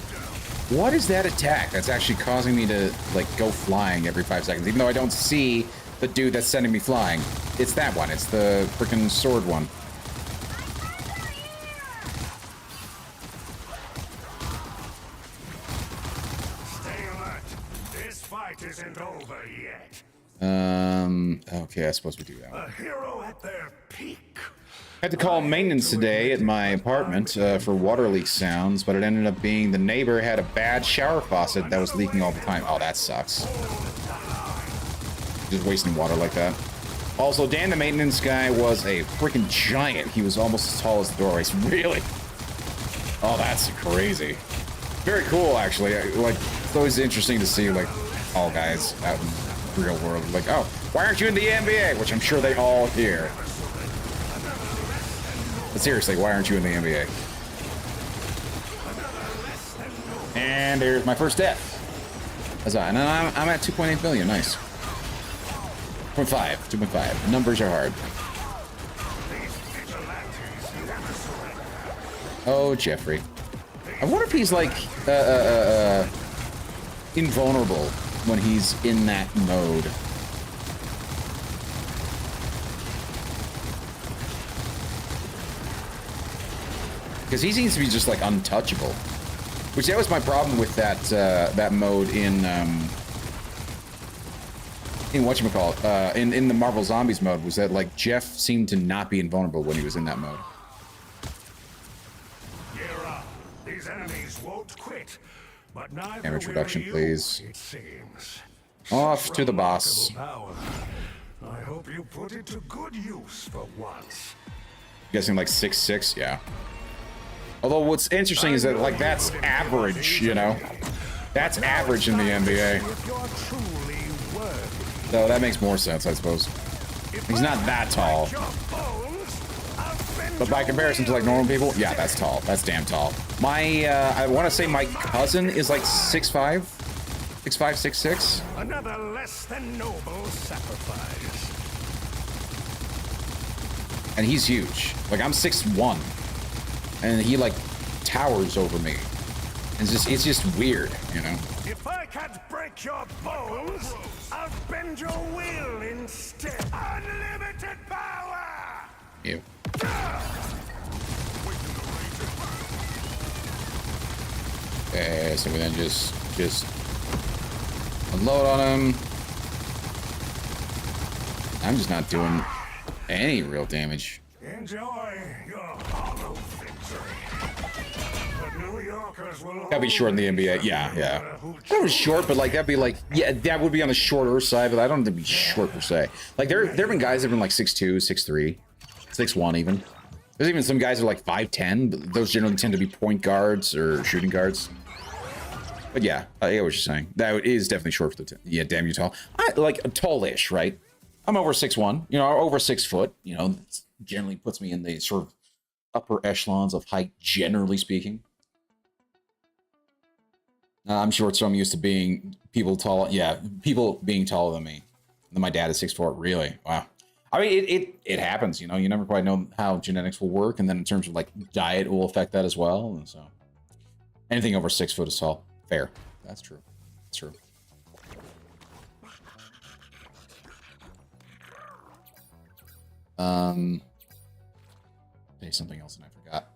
what is that attack that's actually causing me to, like, go flying every 5 seconds? Even though I don't see the dude that's sending me flying. It's that one. It's the freaking sword one. Stay alert. This fight isn't over yet. Okay, I suppose we do that one. A hero at their peak. I had to call maintenance today at my apartment for water leak sounds, but it ended up being the neighbor had a bad shower faucet that was leaking all the time. Oh, that sucks. Just wasting water like that. Also, Dan, the maintenance guy, was a freaking giant. He was almost as tall as the doorways. Really? Oh, that's crazy. Very cool, actually. Like, it's always interesting to see, like, tall guys out in the real world. Like, oh, why aren't you in the NBA? Which I'm sure they all hear. But seriously, why aren't you in the NBA? And there's my first death. And I'm at 2.8 billion. Nice. 2.5. The numbers are hard. Oh, Jeffrey. I wonder if he's like invulnerable when he's in that mode. Because he seems to be just like untouchable. Which that was my problem with that that mode in whatchamacallit, in the Marvel Zombies mode, was that like Jeff seemed to not be invulnerable when he was in that mode. Gear up. These enemies won't quit. But neither Damage will reduction, you, please. it seems. Off to the boss. Power. I hope you put it to good use for once. Guessing like 6'6", yeah. Although what's interesting is that like that's average, you know. That's average in the NBA. So that makes more sense, I suppose. He's not that tall. But by comparison to like normal people, yeah, that's tall. That's damn tall. My, I want to say my cousin is like 6'5", 6'5", 6'6". Another less than noble sacrifice. And he's huge. Like I'm 6'1", and he like towers over me. It's just weird, you know. If I can't break your bones, I'll bend your will instead. Unlimited power! Ew. Okay, so we then just unload on him. I'm just not doing any real damage. Enjoy your hollow victory. The New Yorkers will That'd be short in the NBA. Yeah. That was short, but like that'd be like, yeah, that would be on the shorter side, but I don't think it'd be short per se. Like there've been guys that have been like 6'2", 6'3", 6'1" even. There's even some guys that are like 5'10", but those generally tend to be point guards or shooting guards. But yeah, I get what you're saying. That is definitely short for the yeah, damn you tall. Like tallish, right? I'm over 6'1", you know, over 6 foot. You know, that generally puts me in the sort of upper echelons of height, generally speaking. I'm short, so I'm used to being people tall. Yeah, people being taller than me. And then my dad is 6'4". Really? Wow. I mean, it happens, you know. You never quite know how genetics will work, and then in terms of like diet will affect that as well. And so anything over 6 foot is tall. Fair. That's true. That's true. Say something else and I forgot.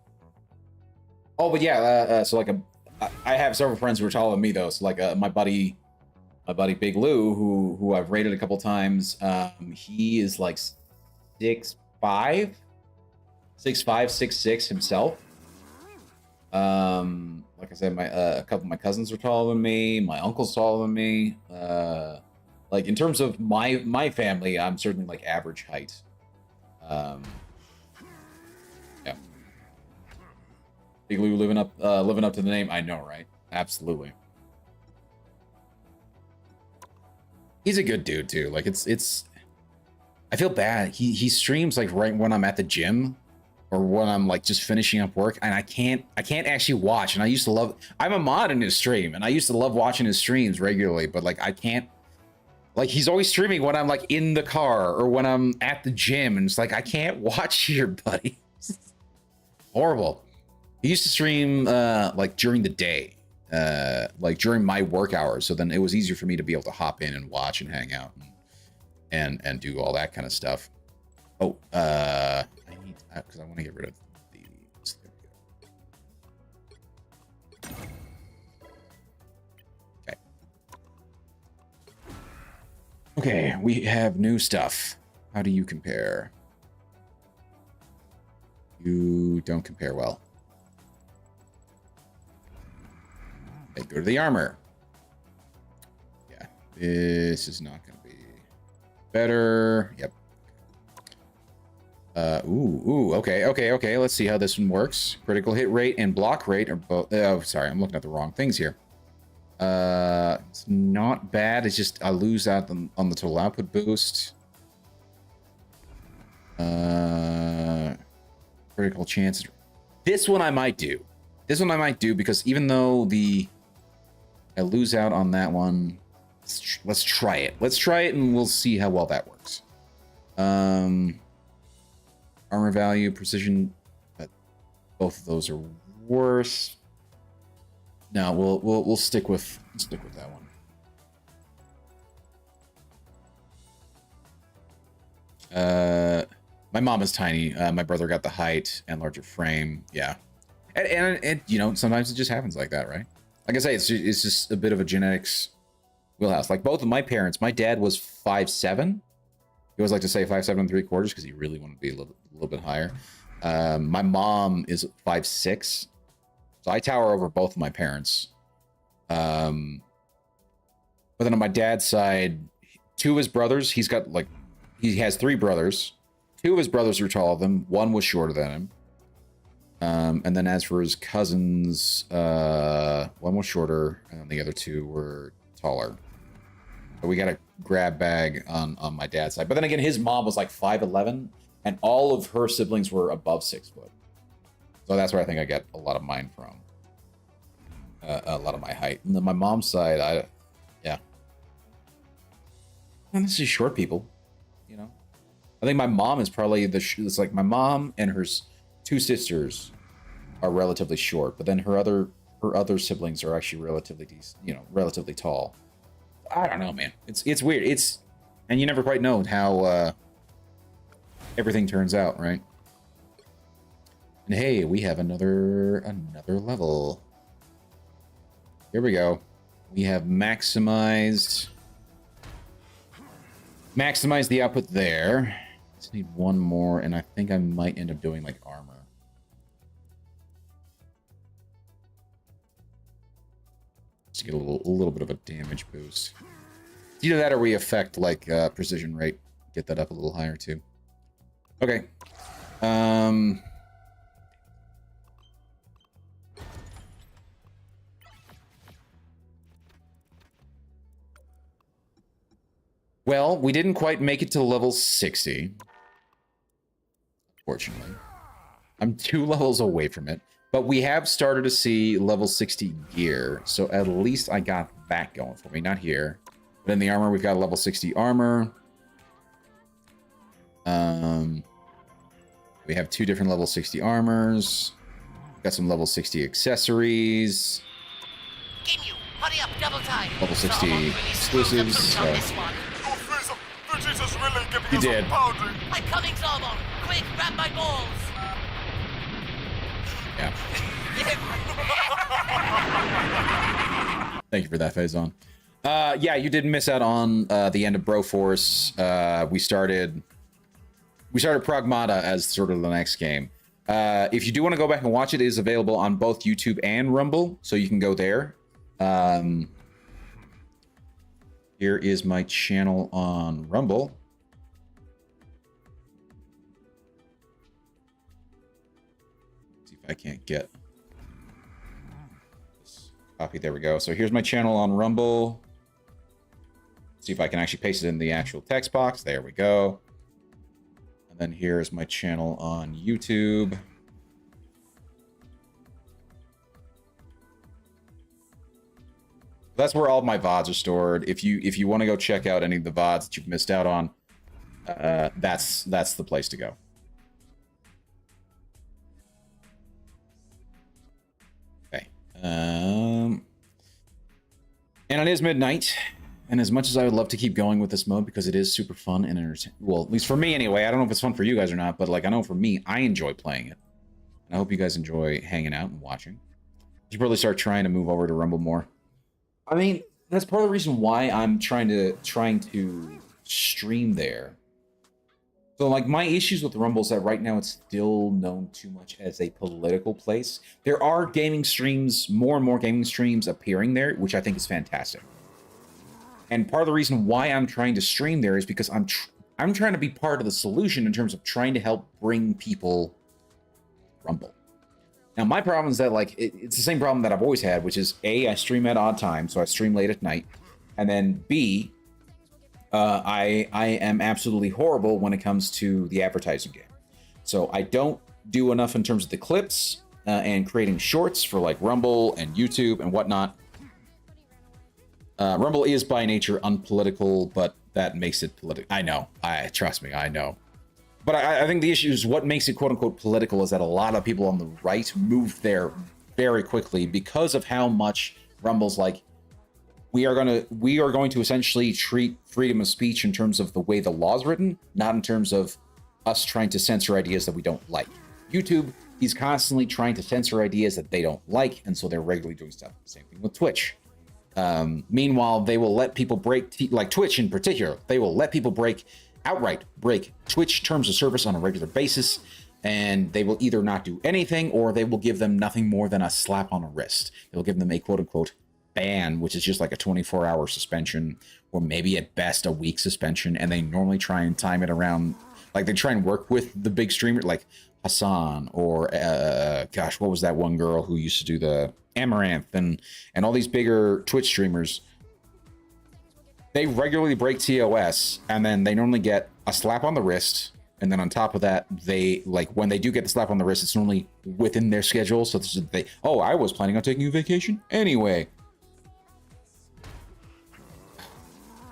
Oh, but yeah, so like I have several friends who are taller than me though. So like my buddy Big Lou, who I've rated a couple times, he is like 6'5", 6'6" himself. Like I said, a couple of my cousins are taller than me. My uncle's taller than me. Like in terms of my family, I'm certainly like average height. Yeah. Big Lou living up to the name. I know, right? Absolutely. He's a good dude too. Like it's. I feel bad. He streams like right when I'm at the gym, or when I'm like just finishing up work, and I can't actually watch. And I used to love. I'm a mod in his stream, and I used to love watching his streams regularly. But like I can't. Like he's always streaming when I'm like in the car or when I'm at the gym, and it's like I can't watch here, buddy. Horrible. He used to stream like during the day, like during my work hours, so then it was easier for me to be able to hop in and watch and hang out and do all that kind of stuff. Oh, I need because I want to get rid of these. There we go. Okay, we have new stuff. How do you compare? You don't compare well. Okay, go to the armor. Yeah, this is not going to be better. Yep. Okay. Let's see how this one works. Critical hit rate and block rate are both. Oh, sorry, I'm looking at the wrong things here. It's not bad. It's just I lose out on the total output boost. Critical chance. This one I might do. Because even though I lose out on that one, let's try it. And we'll see how well that works. Armor value, precision. Both of those are worse. No, we'll stick with that one. My mom is tiny. My brother got the height and larger frame. Yeah, and you know, sometimes it just happens like that, right? Like I say, it's just a bit of a genetics wheelhouse. Like both of my parents, my dad was 5'7". He always like to say 5'7" and 3/4 because he really wanted to be a little bit higher. My mom is 5'6". So I tower over both of my parents. But then on my dad's side, two of his brothers, he has 3 brothers. 2 of his brothers are taller than him. 1 was shorter than him. And then as for his cousins, 1 was shorter and the other 2 were taller. So we got a grab bag on my dad's side. But then again, his mom was like 5'11", and all of her siblings were above 6 foot. So that's where I think I get a lot of mine from. A lot of my height. And then my mom's side, yeah. And this is short people, you know. I think my mom is probably it's like my mom and her 2 sisters are relatively short, but then her other siblings are actually relatively decent, you know, relatively tall. I don't know, man. It's weird. And you never quite know how everything turns out, right? And hey, we have another level. Here we go. We have maximized the output there. Just need one more, and I think I might end up doing like armor. Just to get a little bit of a damage boost. Either that or we affect like precision rate. Get that up a little higher too. Okay. Well, we didn't quite make it to level 60. Fortunately. I'm 2 levels away from it. But we have started to see level 60 gear. So at least I got that going for me. Not here. But in the armor, we've got level 60 armor. We have 2 different level 60 armors. Got some level 60 accessories. Ginyu, hurry up, double time. Level 60 exclusives. You did. I'm coming, Zarbon. Quick, grab my balls. Yeah. Thank you for that, Faison. Yeah, you did miss out on the end of Broforce. We started Pragmata as sort of the next game. If you do want to go back and watch it, it is available on both YouTube and Rumble, so you can go there. Here is my channel on Rumble. See if I can't get this copy. There we go. So here's my channel on Rumble. See if I can actually paste it in the actual text box. There we go. And then here's my channel on YouTube. That's where all my VODs are stored. If you want to go check out any of the VODs that you've missed out on, that's the place to go. Okay. And it is midnight. And as much as I would love to keep going with this mode because it is super fun and entertaining, well, at least for me anyway. I don't know if it's fun for you guys or not, but like I know for me, I enjoy playing it. And I hope you guys enjoy hanging out and watching. You should probably start trying to move over to Rumble more. I mean, that's part of the reason why I'm trying to stream there. So, like, my issues with Rumble is that right now it's still known too much as a political place. There are gaming streams, more and more gaming streams appearing there, which I think is fantastic. And part of the reason why I'm trying to stream there is because I'm trying to be part of the solution in terms of trying to help bring people Rumble. Now, my problem is that, like, it's the same problem that I've always had, which is, A, I stream at odd times, so I stream late at night. And then, B, I am absolutely horrible when it comes to the advertising game. So I don't do enough in terms of the clips and creating shorts for, like, Rumble and YouTube and whatnot. Rumble is, by nature, unpolitical, but that makes it political. I know. Trust me, I know. But I think the issue is what makes it quote-unquote political is that a lot of people on the right moved there very quickly because of how much Rumble's like, we are going to essentially treat freedom of speech in terms of the way the law's written, not in terms of us trying to censor ideas that we don't like. YouTube, he's constantly trying to censor ideas that they don't like, and so they're regularly doing stuff. Same thing with Twitch. Meanwhile, they will let people break, like Twitch in particular, they will let people outright break Twitch terms of service on a regular basis, and they will either not do anything or they will give them nothing more than a slap on the wrist. They'll give them a quote-unquote ban, which is just like a 24-hour suspension or maybe at best a week suspension, and they normally try and time it around, like they try and work with the big streamer like Hassan or gosh, what was that one girl who used to do the Amaranth and all these bigger Twitch streamers. They regularly break TOS, and then they normally get a slap on the wrist, and then on top of that, they, like, when they do get the slap on the wrist, it's normally within their schedule, so I was planning on taking a vacation anyway.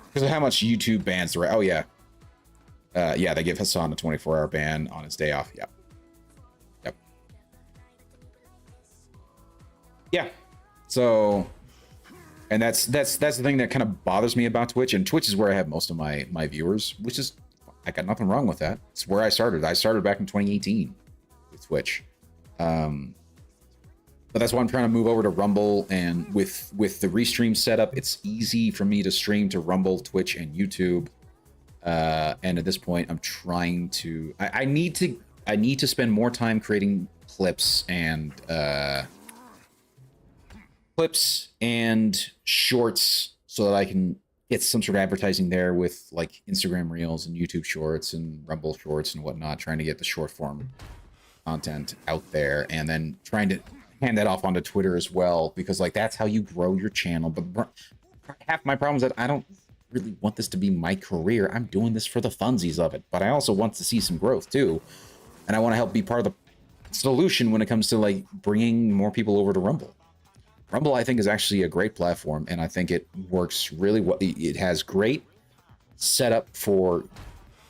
Because of how much YouTube bans the right. Oh, yeah. Yeah, they give Hassan a 24-hour ban on his day off. Yep. Yeah. So... And that's the thing that kind of bothers me about Twitch, and Twitch is where I have most of my viewers, which is, I got nothing wrong with that. It's where I started. I started back in 2018 with Twitch. But that's why I'm trying to move over to Rumble, and with the restream setup, it's easy for me to stream to Rumble, Twitch, and YouTube. And at this point, I'm trying to, I need to spend more time creating clips and shorts so that I can get some sort of advertising there with like Instagram Reels and YouTube Shorts and Rumble Shorts and whatnot, trying to get the short form content out there, and then trying to hand that off onto Twitter as well, because like that's how you grow your channel. But half my problem is that I don't really want this to be my career. I'm doing this for the funsies of it, but I also want to see some growth too, and I want to help be part of the solution when it comes to like bringing more people over to Rumble. Rumble, I think, is actually a great platform, and I think it works really well. It has great setup for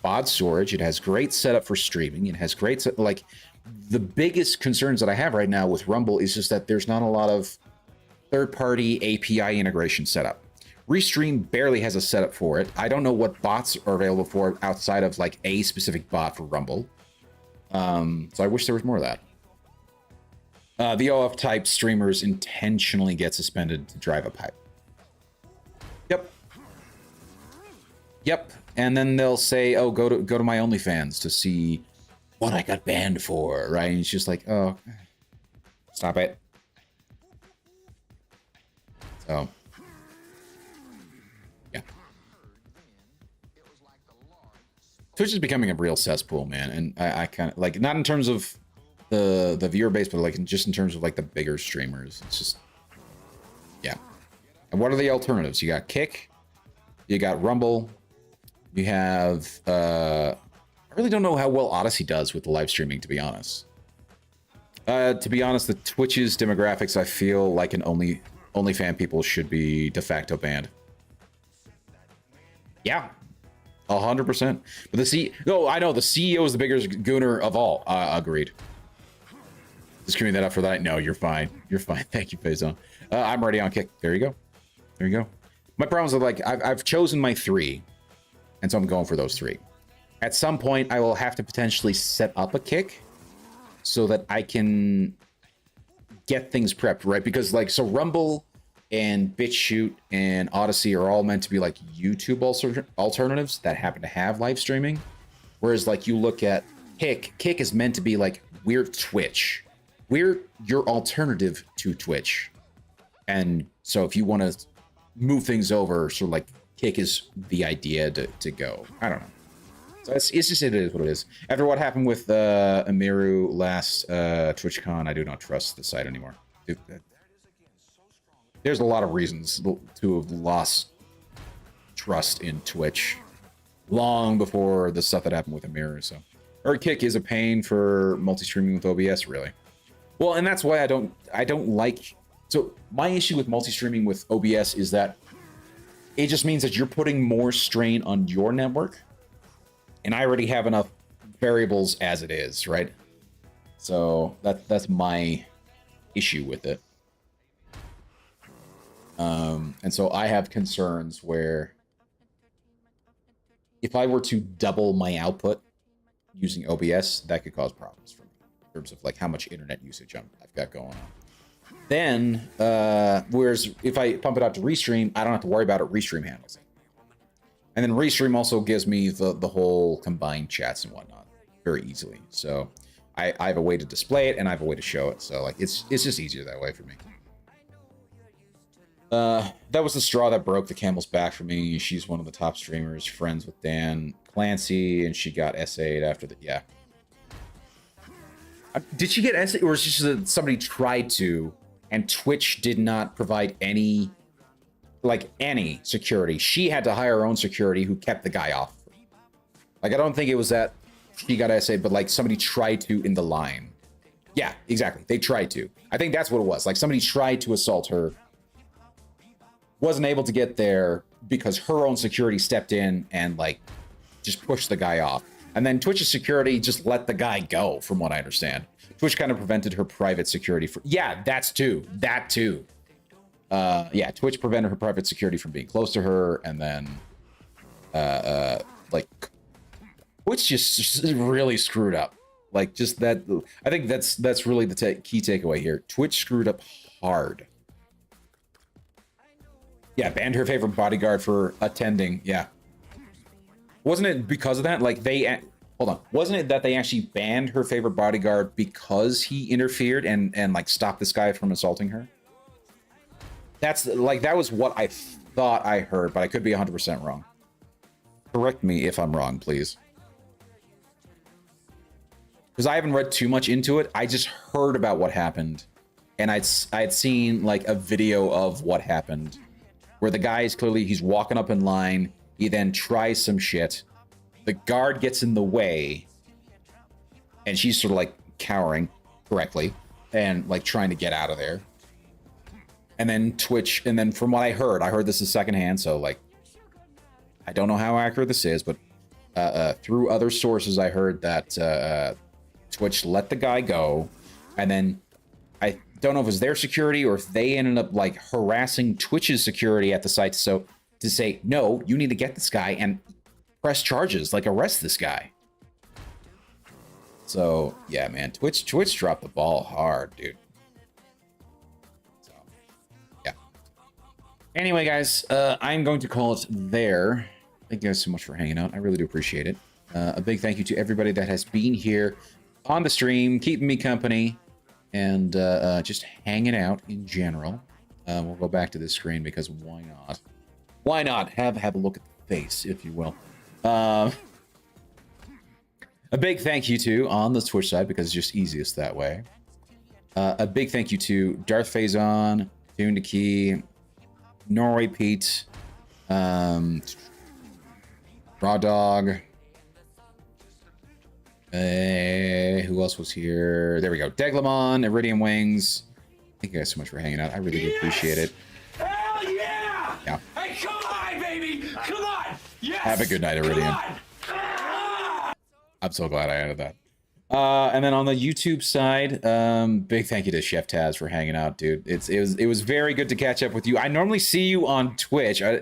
bod storage. It has great setup for streaming. It has great, like, the biggest concerns that I have right now with Rumble is just that there's not a lot of third-party API integration setup. Restream barely has a setup for it. I don't know what bots are available for it outside of like a specific bot for Rumble. So I wish there was more of that. The OF type streamers intentionally get suspended to drive a pipe. Yep. Yep. And then they'll say, "Oh, go to my OnlyFans to see what I got banned for," right? And it's just like, oh, stop it. So, yeah. Twitch is becoming a real cesspool, man. And I kind of, like, not in terms of the viewer base, but like just in terms of like the bigger streamers. It's just, yeah. And what are the alternatives? You got Kick, you got Rumble, you have, I really don't know how well Odyssey does with the live streaming, to be honest. To be honest, the Twitch's demographics, I feel like an OnlyFan people should be de facto banned. Yeah, 100%. But I know the CEO is the biggest gooner of all. Agreed. Just giving that up for that. No, you're fine. You're fine. Thank you, Faison. I'm ready on Kick. There you go. There you go. My problems are like I've chosen my 3, and so I'm going for those 3. At some point, I will have to potentially set up a Kick so that I can get things prepped, right? Because like, so Rumble and BitChute and Odyssey are all meant to be like YouTube alternatives that happen to have live streaming. Whereas like you look at Kick is meant to be like, we're Twitch. We're your alternative to Twitch. And so if you want to move things over, so like Kick is the idea to go. I don't know. So it's just, it is what it is. After what happened with Amiru last TwitchCon, I do not trust the site anymore. There's a lot of reasons to have lost trust in Twitch long before the stuff that happened with Amiru. So, or Kick is a pain for multi-streaming with OBS, really. Well, and that's why I don't like. So my issue with multi-streaming with OBS is that it just means that you're putting more strain on your network, and I already have enough variables as it is, right? So that's my issue with it. And so I have concerns where if I were to double my output using OBS, that could cause problems for me in terms of like how much internet usage I've got going on. Then, whereas if I pump it out to Restream, I don't have to worry about it. Restream handles it. And then Restream also gives me the whole combined chats and whatnot very easily. So I have a way to display it and I have a way to show it. So like it's just easier that way for me. That was the straw that broke the camel's back for me. She's one of the top streamers, friends with Dan Clancy, and she got SA'd after the, yeah. Did she get SA'd, or was it just that somebody tried to, and Twitch did not provide any, like, any security? She had to hire her own security who kept the guy off. Like, I don't think it was that she got SA'd, but, like, somebody tried to in the line. Yeah, exactly. They tried to. I think that's what it was. Like, somebody tried to assault her, wasn't able to get there because her own security stepped in and like just pushed the guy off. And then Twitch's security just let the guy go, from what I understand. Twitch kind of prevented her private security for, yeah, that too. Yeah, Twitch prevented her private security from being close to her, and then like Twitch just really screwed up. Like just that, I think that's really the key takeaway here. Twitch screwed up hard. Yeah, banned her favorite bodyguard for attending. Yeah. Wasn't it because of that? Like they, hold on. Wasn't it that they actually banned her favorite bodyguard because he interfered and like stopped this guy from assaulting her? That's like, that was what I thought I heard, but I could be 100% wrong. Correct me if I'm wrong, please. Because I haven't read too much into it. I just heard about what happened. And I had seen like a video of what happened, where the guy is clearly, he's walking up in line. He then tries some shit. The guard gets in the way. And she's sort of like cowering correctly and like trying to get out of there. And then Twitch, and then from what I heard this is secondhand, so like, I don't know how accurate this is, but through other sources, I heard that Twitch let the guy go, and then I don't know if it was their security or if they ended up like harassing Twitch's security at the site. So to say, no, you need to get this guy and press charges, like arrest this guy. So yeah, man, Twitch dropped the ball hard, dude. So yeah. Anyway, guys, I'm going to call it there. Thank you guys so much for hanging out. I really do appreciate it. A big thank you to everybody that has been here on the stream, keeping me company, and just hanging out in general. We'll go back to this screen because why not? Why not? Have a look at the face, if you will. A big thank you to, on the Twitch side, because it's just easiest that way. A big thank you to Darth Faison, Tune to Key, Norway Pete, Raw Dog. Who else was here? There we go. Deglamon, Iridium Wings. Thank you guys so much for hanging out. I really do appreciate it. Hell yeah! Yeah. Hey, come on, baby! Come on! Yes! Have a good night, Iridium. I'm so glad I added that. And then on the YouTube side, big thank you to Chef Taz for hanging out, dude. It was very good to catch up with you. I normally see you on Twitch. I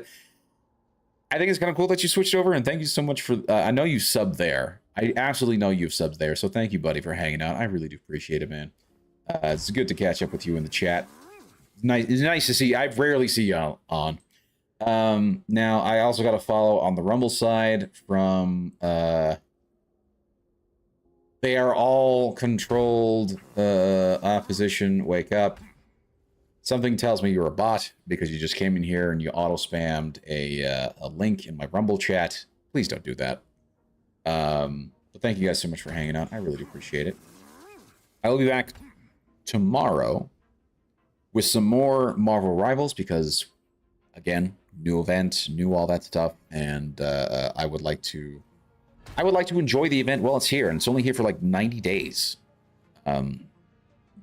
think it's kind of cool that you switched over, and thank you so much for. I know you subbed there. I absolutely know you've subbed there, so thank you, buddy, for hanging out. I really do appreciate it, man. It's good to catch up with you in the chat. It's nice to see you. I rarely see you on. Now I also got a follow on the Rumble side from. They are all controlled. Opposition, wake up. Something tells me you're a bot because you just came in here and you auto spammed a link in my Rumble chat. Please don't do that. But thank you guys so much for hanging out. I really do appreciate it. I will be back tomorrow with some more Marvel Rivals because, again, new event, new all that stuff, and I would like to enjoy the event while it's here, and it's only here for like 90 days,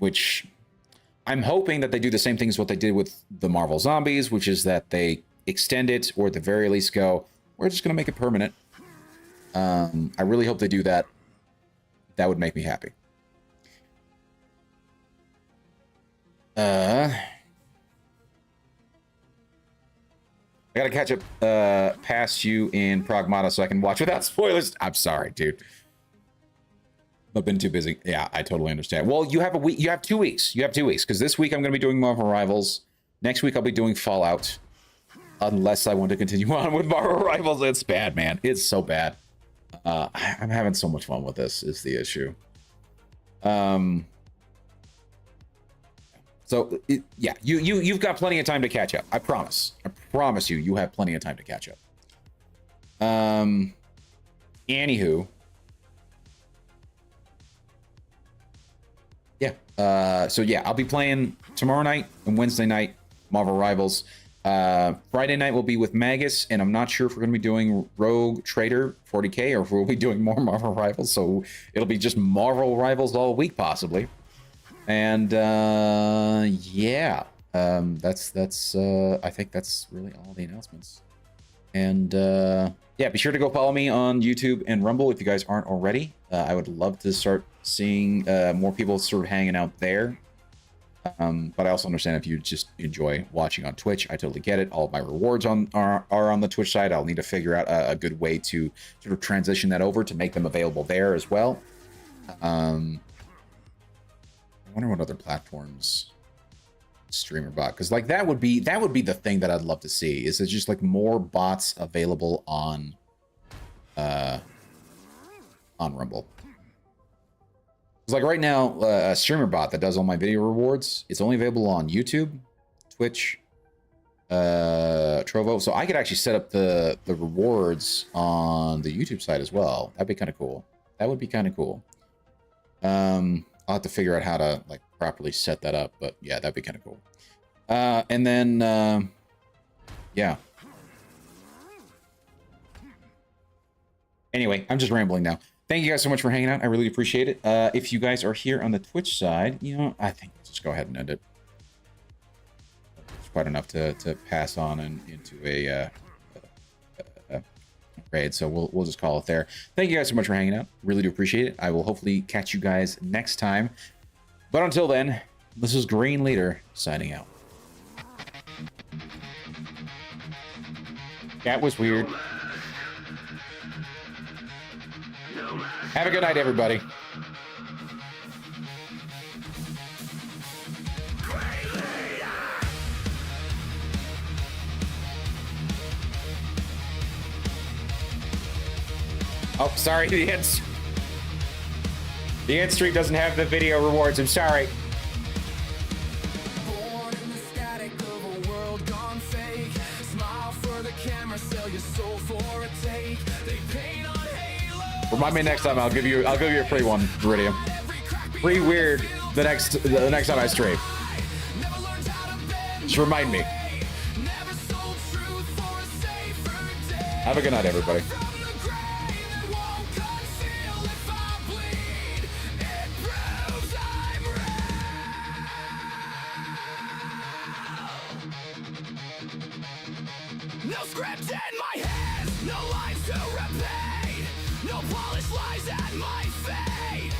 which I'm hoping that they do the same thing as what they did with the Marvel Zombies, which is that they extend it, or at the very least go, we're just going to make it permanent. I really hope they do that. That would make me happy. I gotta catch up past you in Pragmata so I can watch without spoilers. I'm sorry, dude. I've been too busy. Yeah, I totally understand. Well, you have a week. You have 2 weeks. You have 2 weeks because this week I'm going to be doing Marvel Rivals. Next week I'll be doing Fallout, unless I want to continue on with Marvel Rivals. It's bad, man. It's so bad. I'm having so much fun with this. Is the issue. So yeah, you've got plenty of time to catch up. I promise. I promise you, you have plenty of time to catch up. Anywho. Yeah. So yeah, I'll be playing tomorrow night and Wednesday night Marvel Rivals. Friday night will be with Magus, and I'm not sure if we're going to be doing Rogue Trader 40k or if we'll be doing more Marvel Rivals. So it'll be just Marvel Rivals all week, possibly. And yeah, that's I think that's really all the announcements. And yeah, be sure to go follow me on YouTube and Rumble if you guys aren't already. I would love to start seeing more people sort of hanging out there. But I also understand if you just enjoy watching on Twitch, I totally get it. All of my rewards are on the Twitch side. I'll need to figure out a good way to sort of transition that over to make them available there as well. I wonder what other platforms streamer bot, because like that would be the thing that I'd love to see, is it's just like more bots available on Rumble. Because like right now, a streamer bot that does all my video rewards, it's only available on YouTube, Twitch, Trovo. So I could actually set up the rewards on the YouTube side as well. That'd be kind of cool. That would be kind of cool. I'll have to figure out how to like properly set that up, but yeah, that'd be kind of cool. And then yeah. Anyway, I'm just rambling now. Thank you guys so much for hanging out. I really appreciate it. If you guys are here on the Twitch side, you know, I think we'll just go ahead and end it. It's quite enough to pass on and into a raid, so we'll just call it there. Thank you guys so much for hanging out. Really do appreciate it. I will hopefully catch you guys next time. But until then, this is Green Leader signing out. That was weird. Have a good night, everybody. Oh, sorry, the end stream doesn't have the video rewards. I'm sorry. Born in the static of a world gone fake. Smile for the camera, sell your soul for a take. They paint on halo. Remind me next time. I'll give you a free one, Viridium. Free weird the next time I stream. Just remind me. Have a good night, everybody. No script in my hands, no lines to repeat, no polished lies at my fate.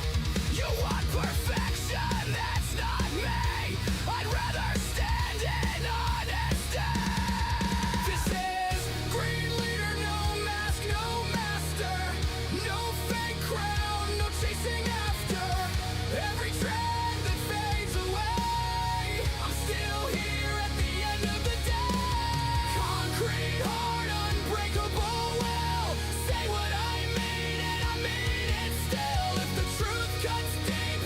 You want perfection, that's not me. I'd rather stand in honesty. This is Green Leader, no mask, no master, no fake crown, no chasing after every trend that fades away. I'm still here at the end of the day. Concrete heart, unbreakable will. Say what I mean and I mean it still. If the truth cuts deep,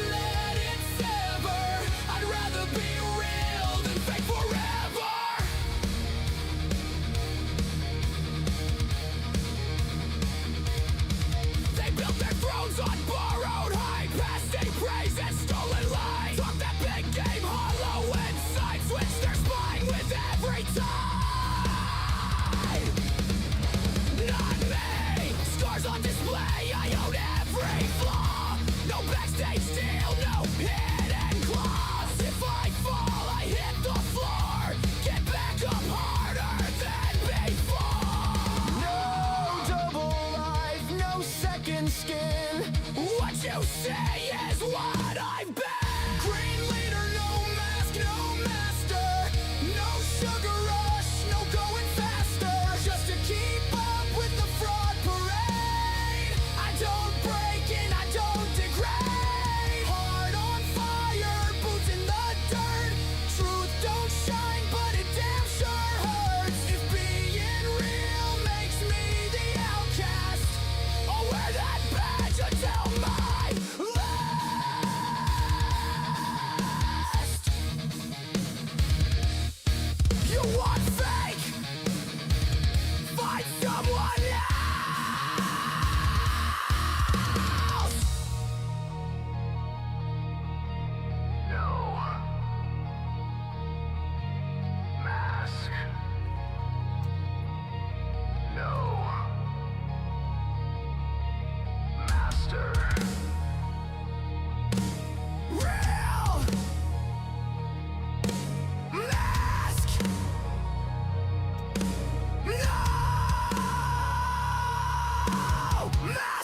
let it sever. I'd rather be real than fake forever. They built their thrones on borrowed hype, passing praise and stolen light. Talk that big game, hollow inside, switch their spine with every time. Not me, scars on display, I own every flaw. No backstage deal, no hidden claws. If I fall, I hit the floor. Get back up harder than before. No double life, no second skin. What you say is what I've been. Green Leader, no mask, no master. No sugar rush, no going faster. Just to keep up with the fraud parade. I don't break and I don't degrade. Heart on fire, boots in the dirt. Truth don't shine, but it damn sure hurts. If being real makes me the outcast, I'll wear that badge until my last. You want fake? Find someone else. No mask. No master. Real mask. No mask.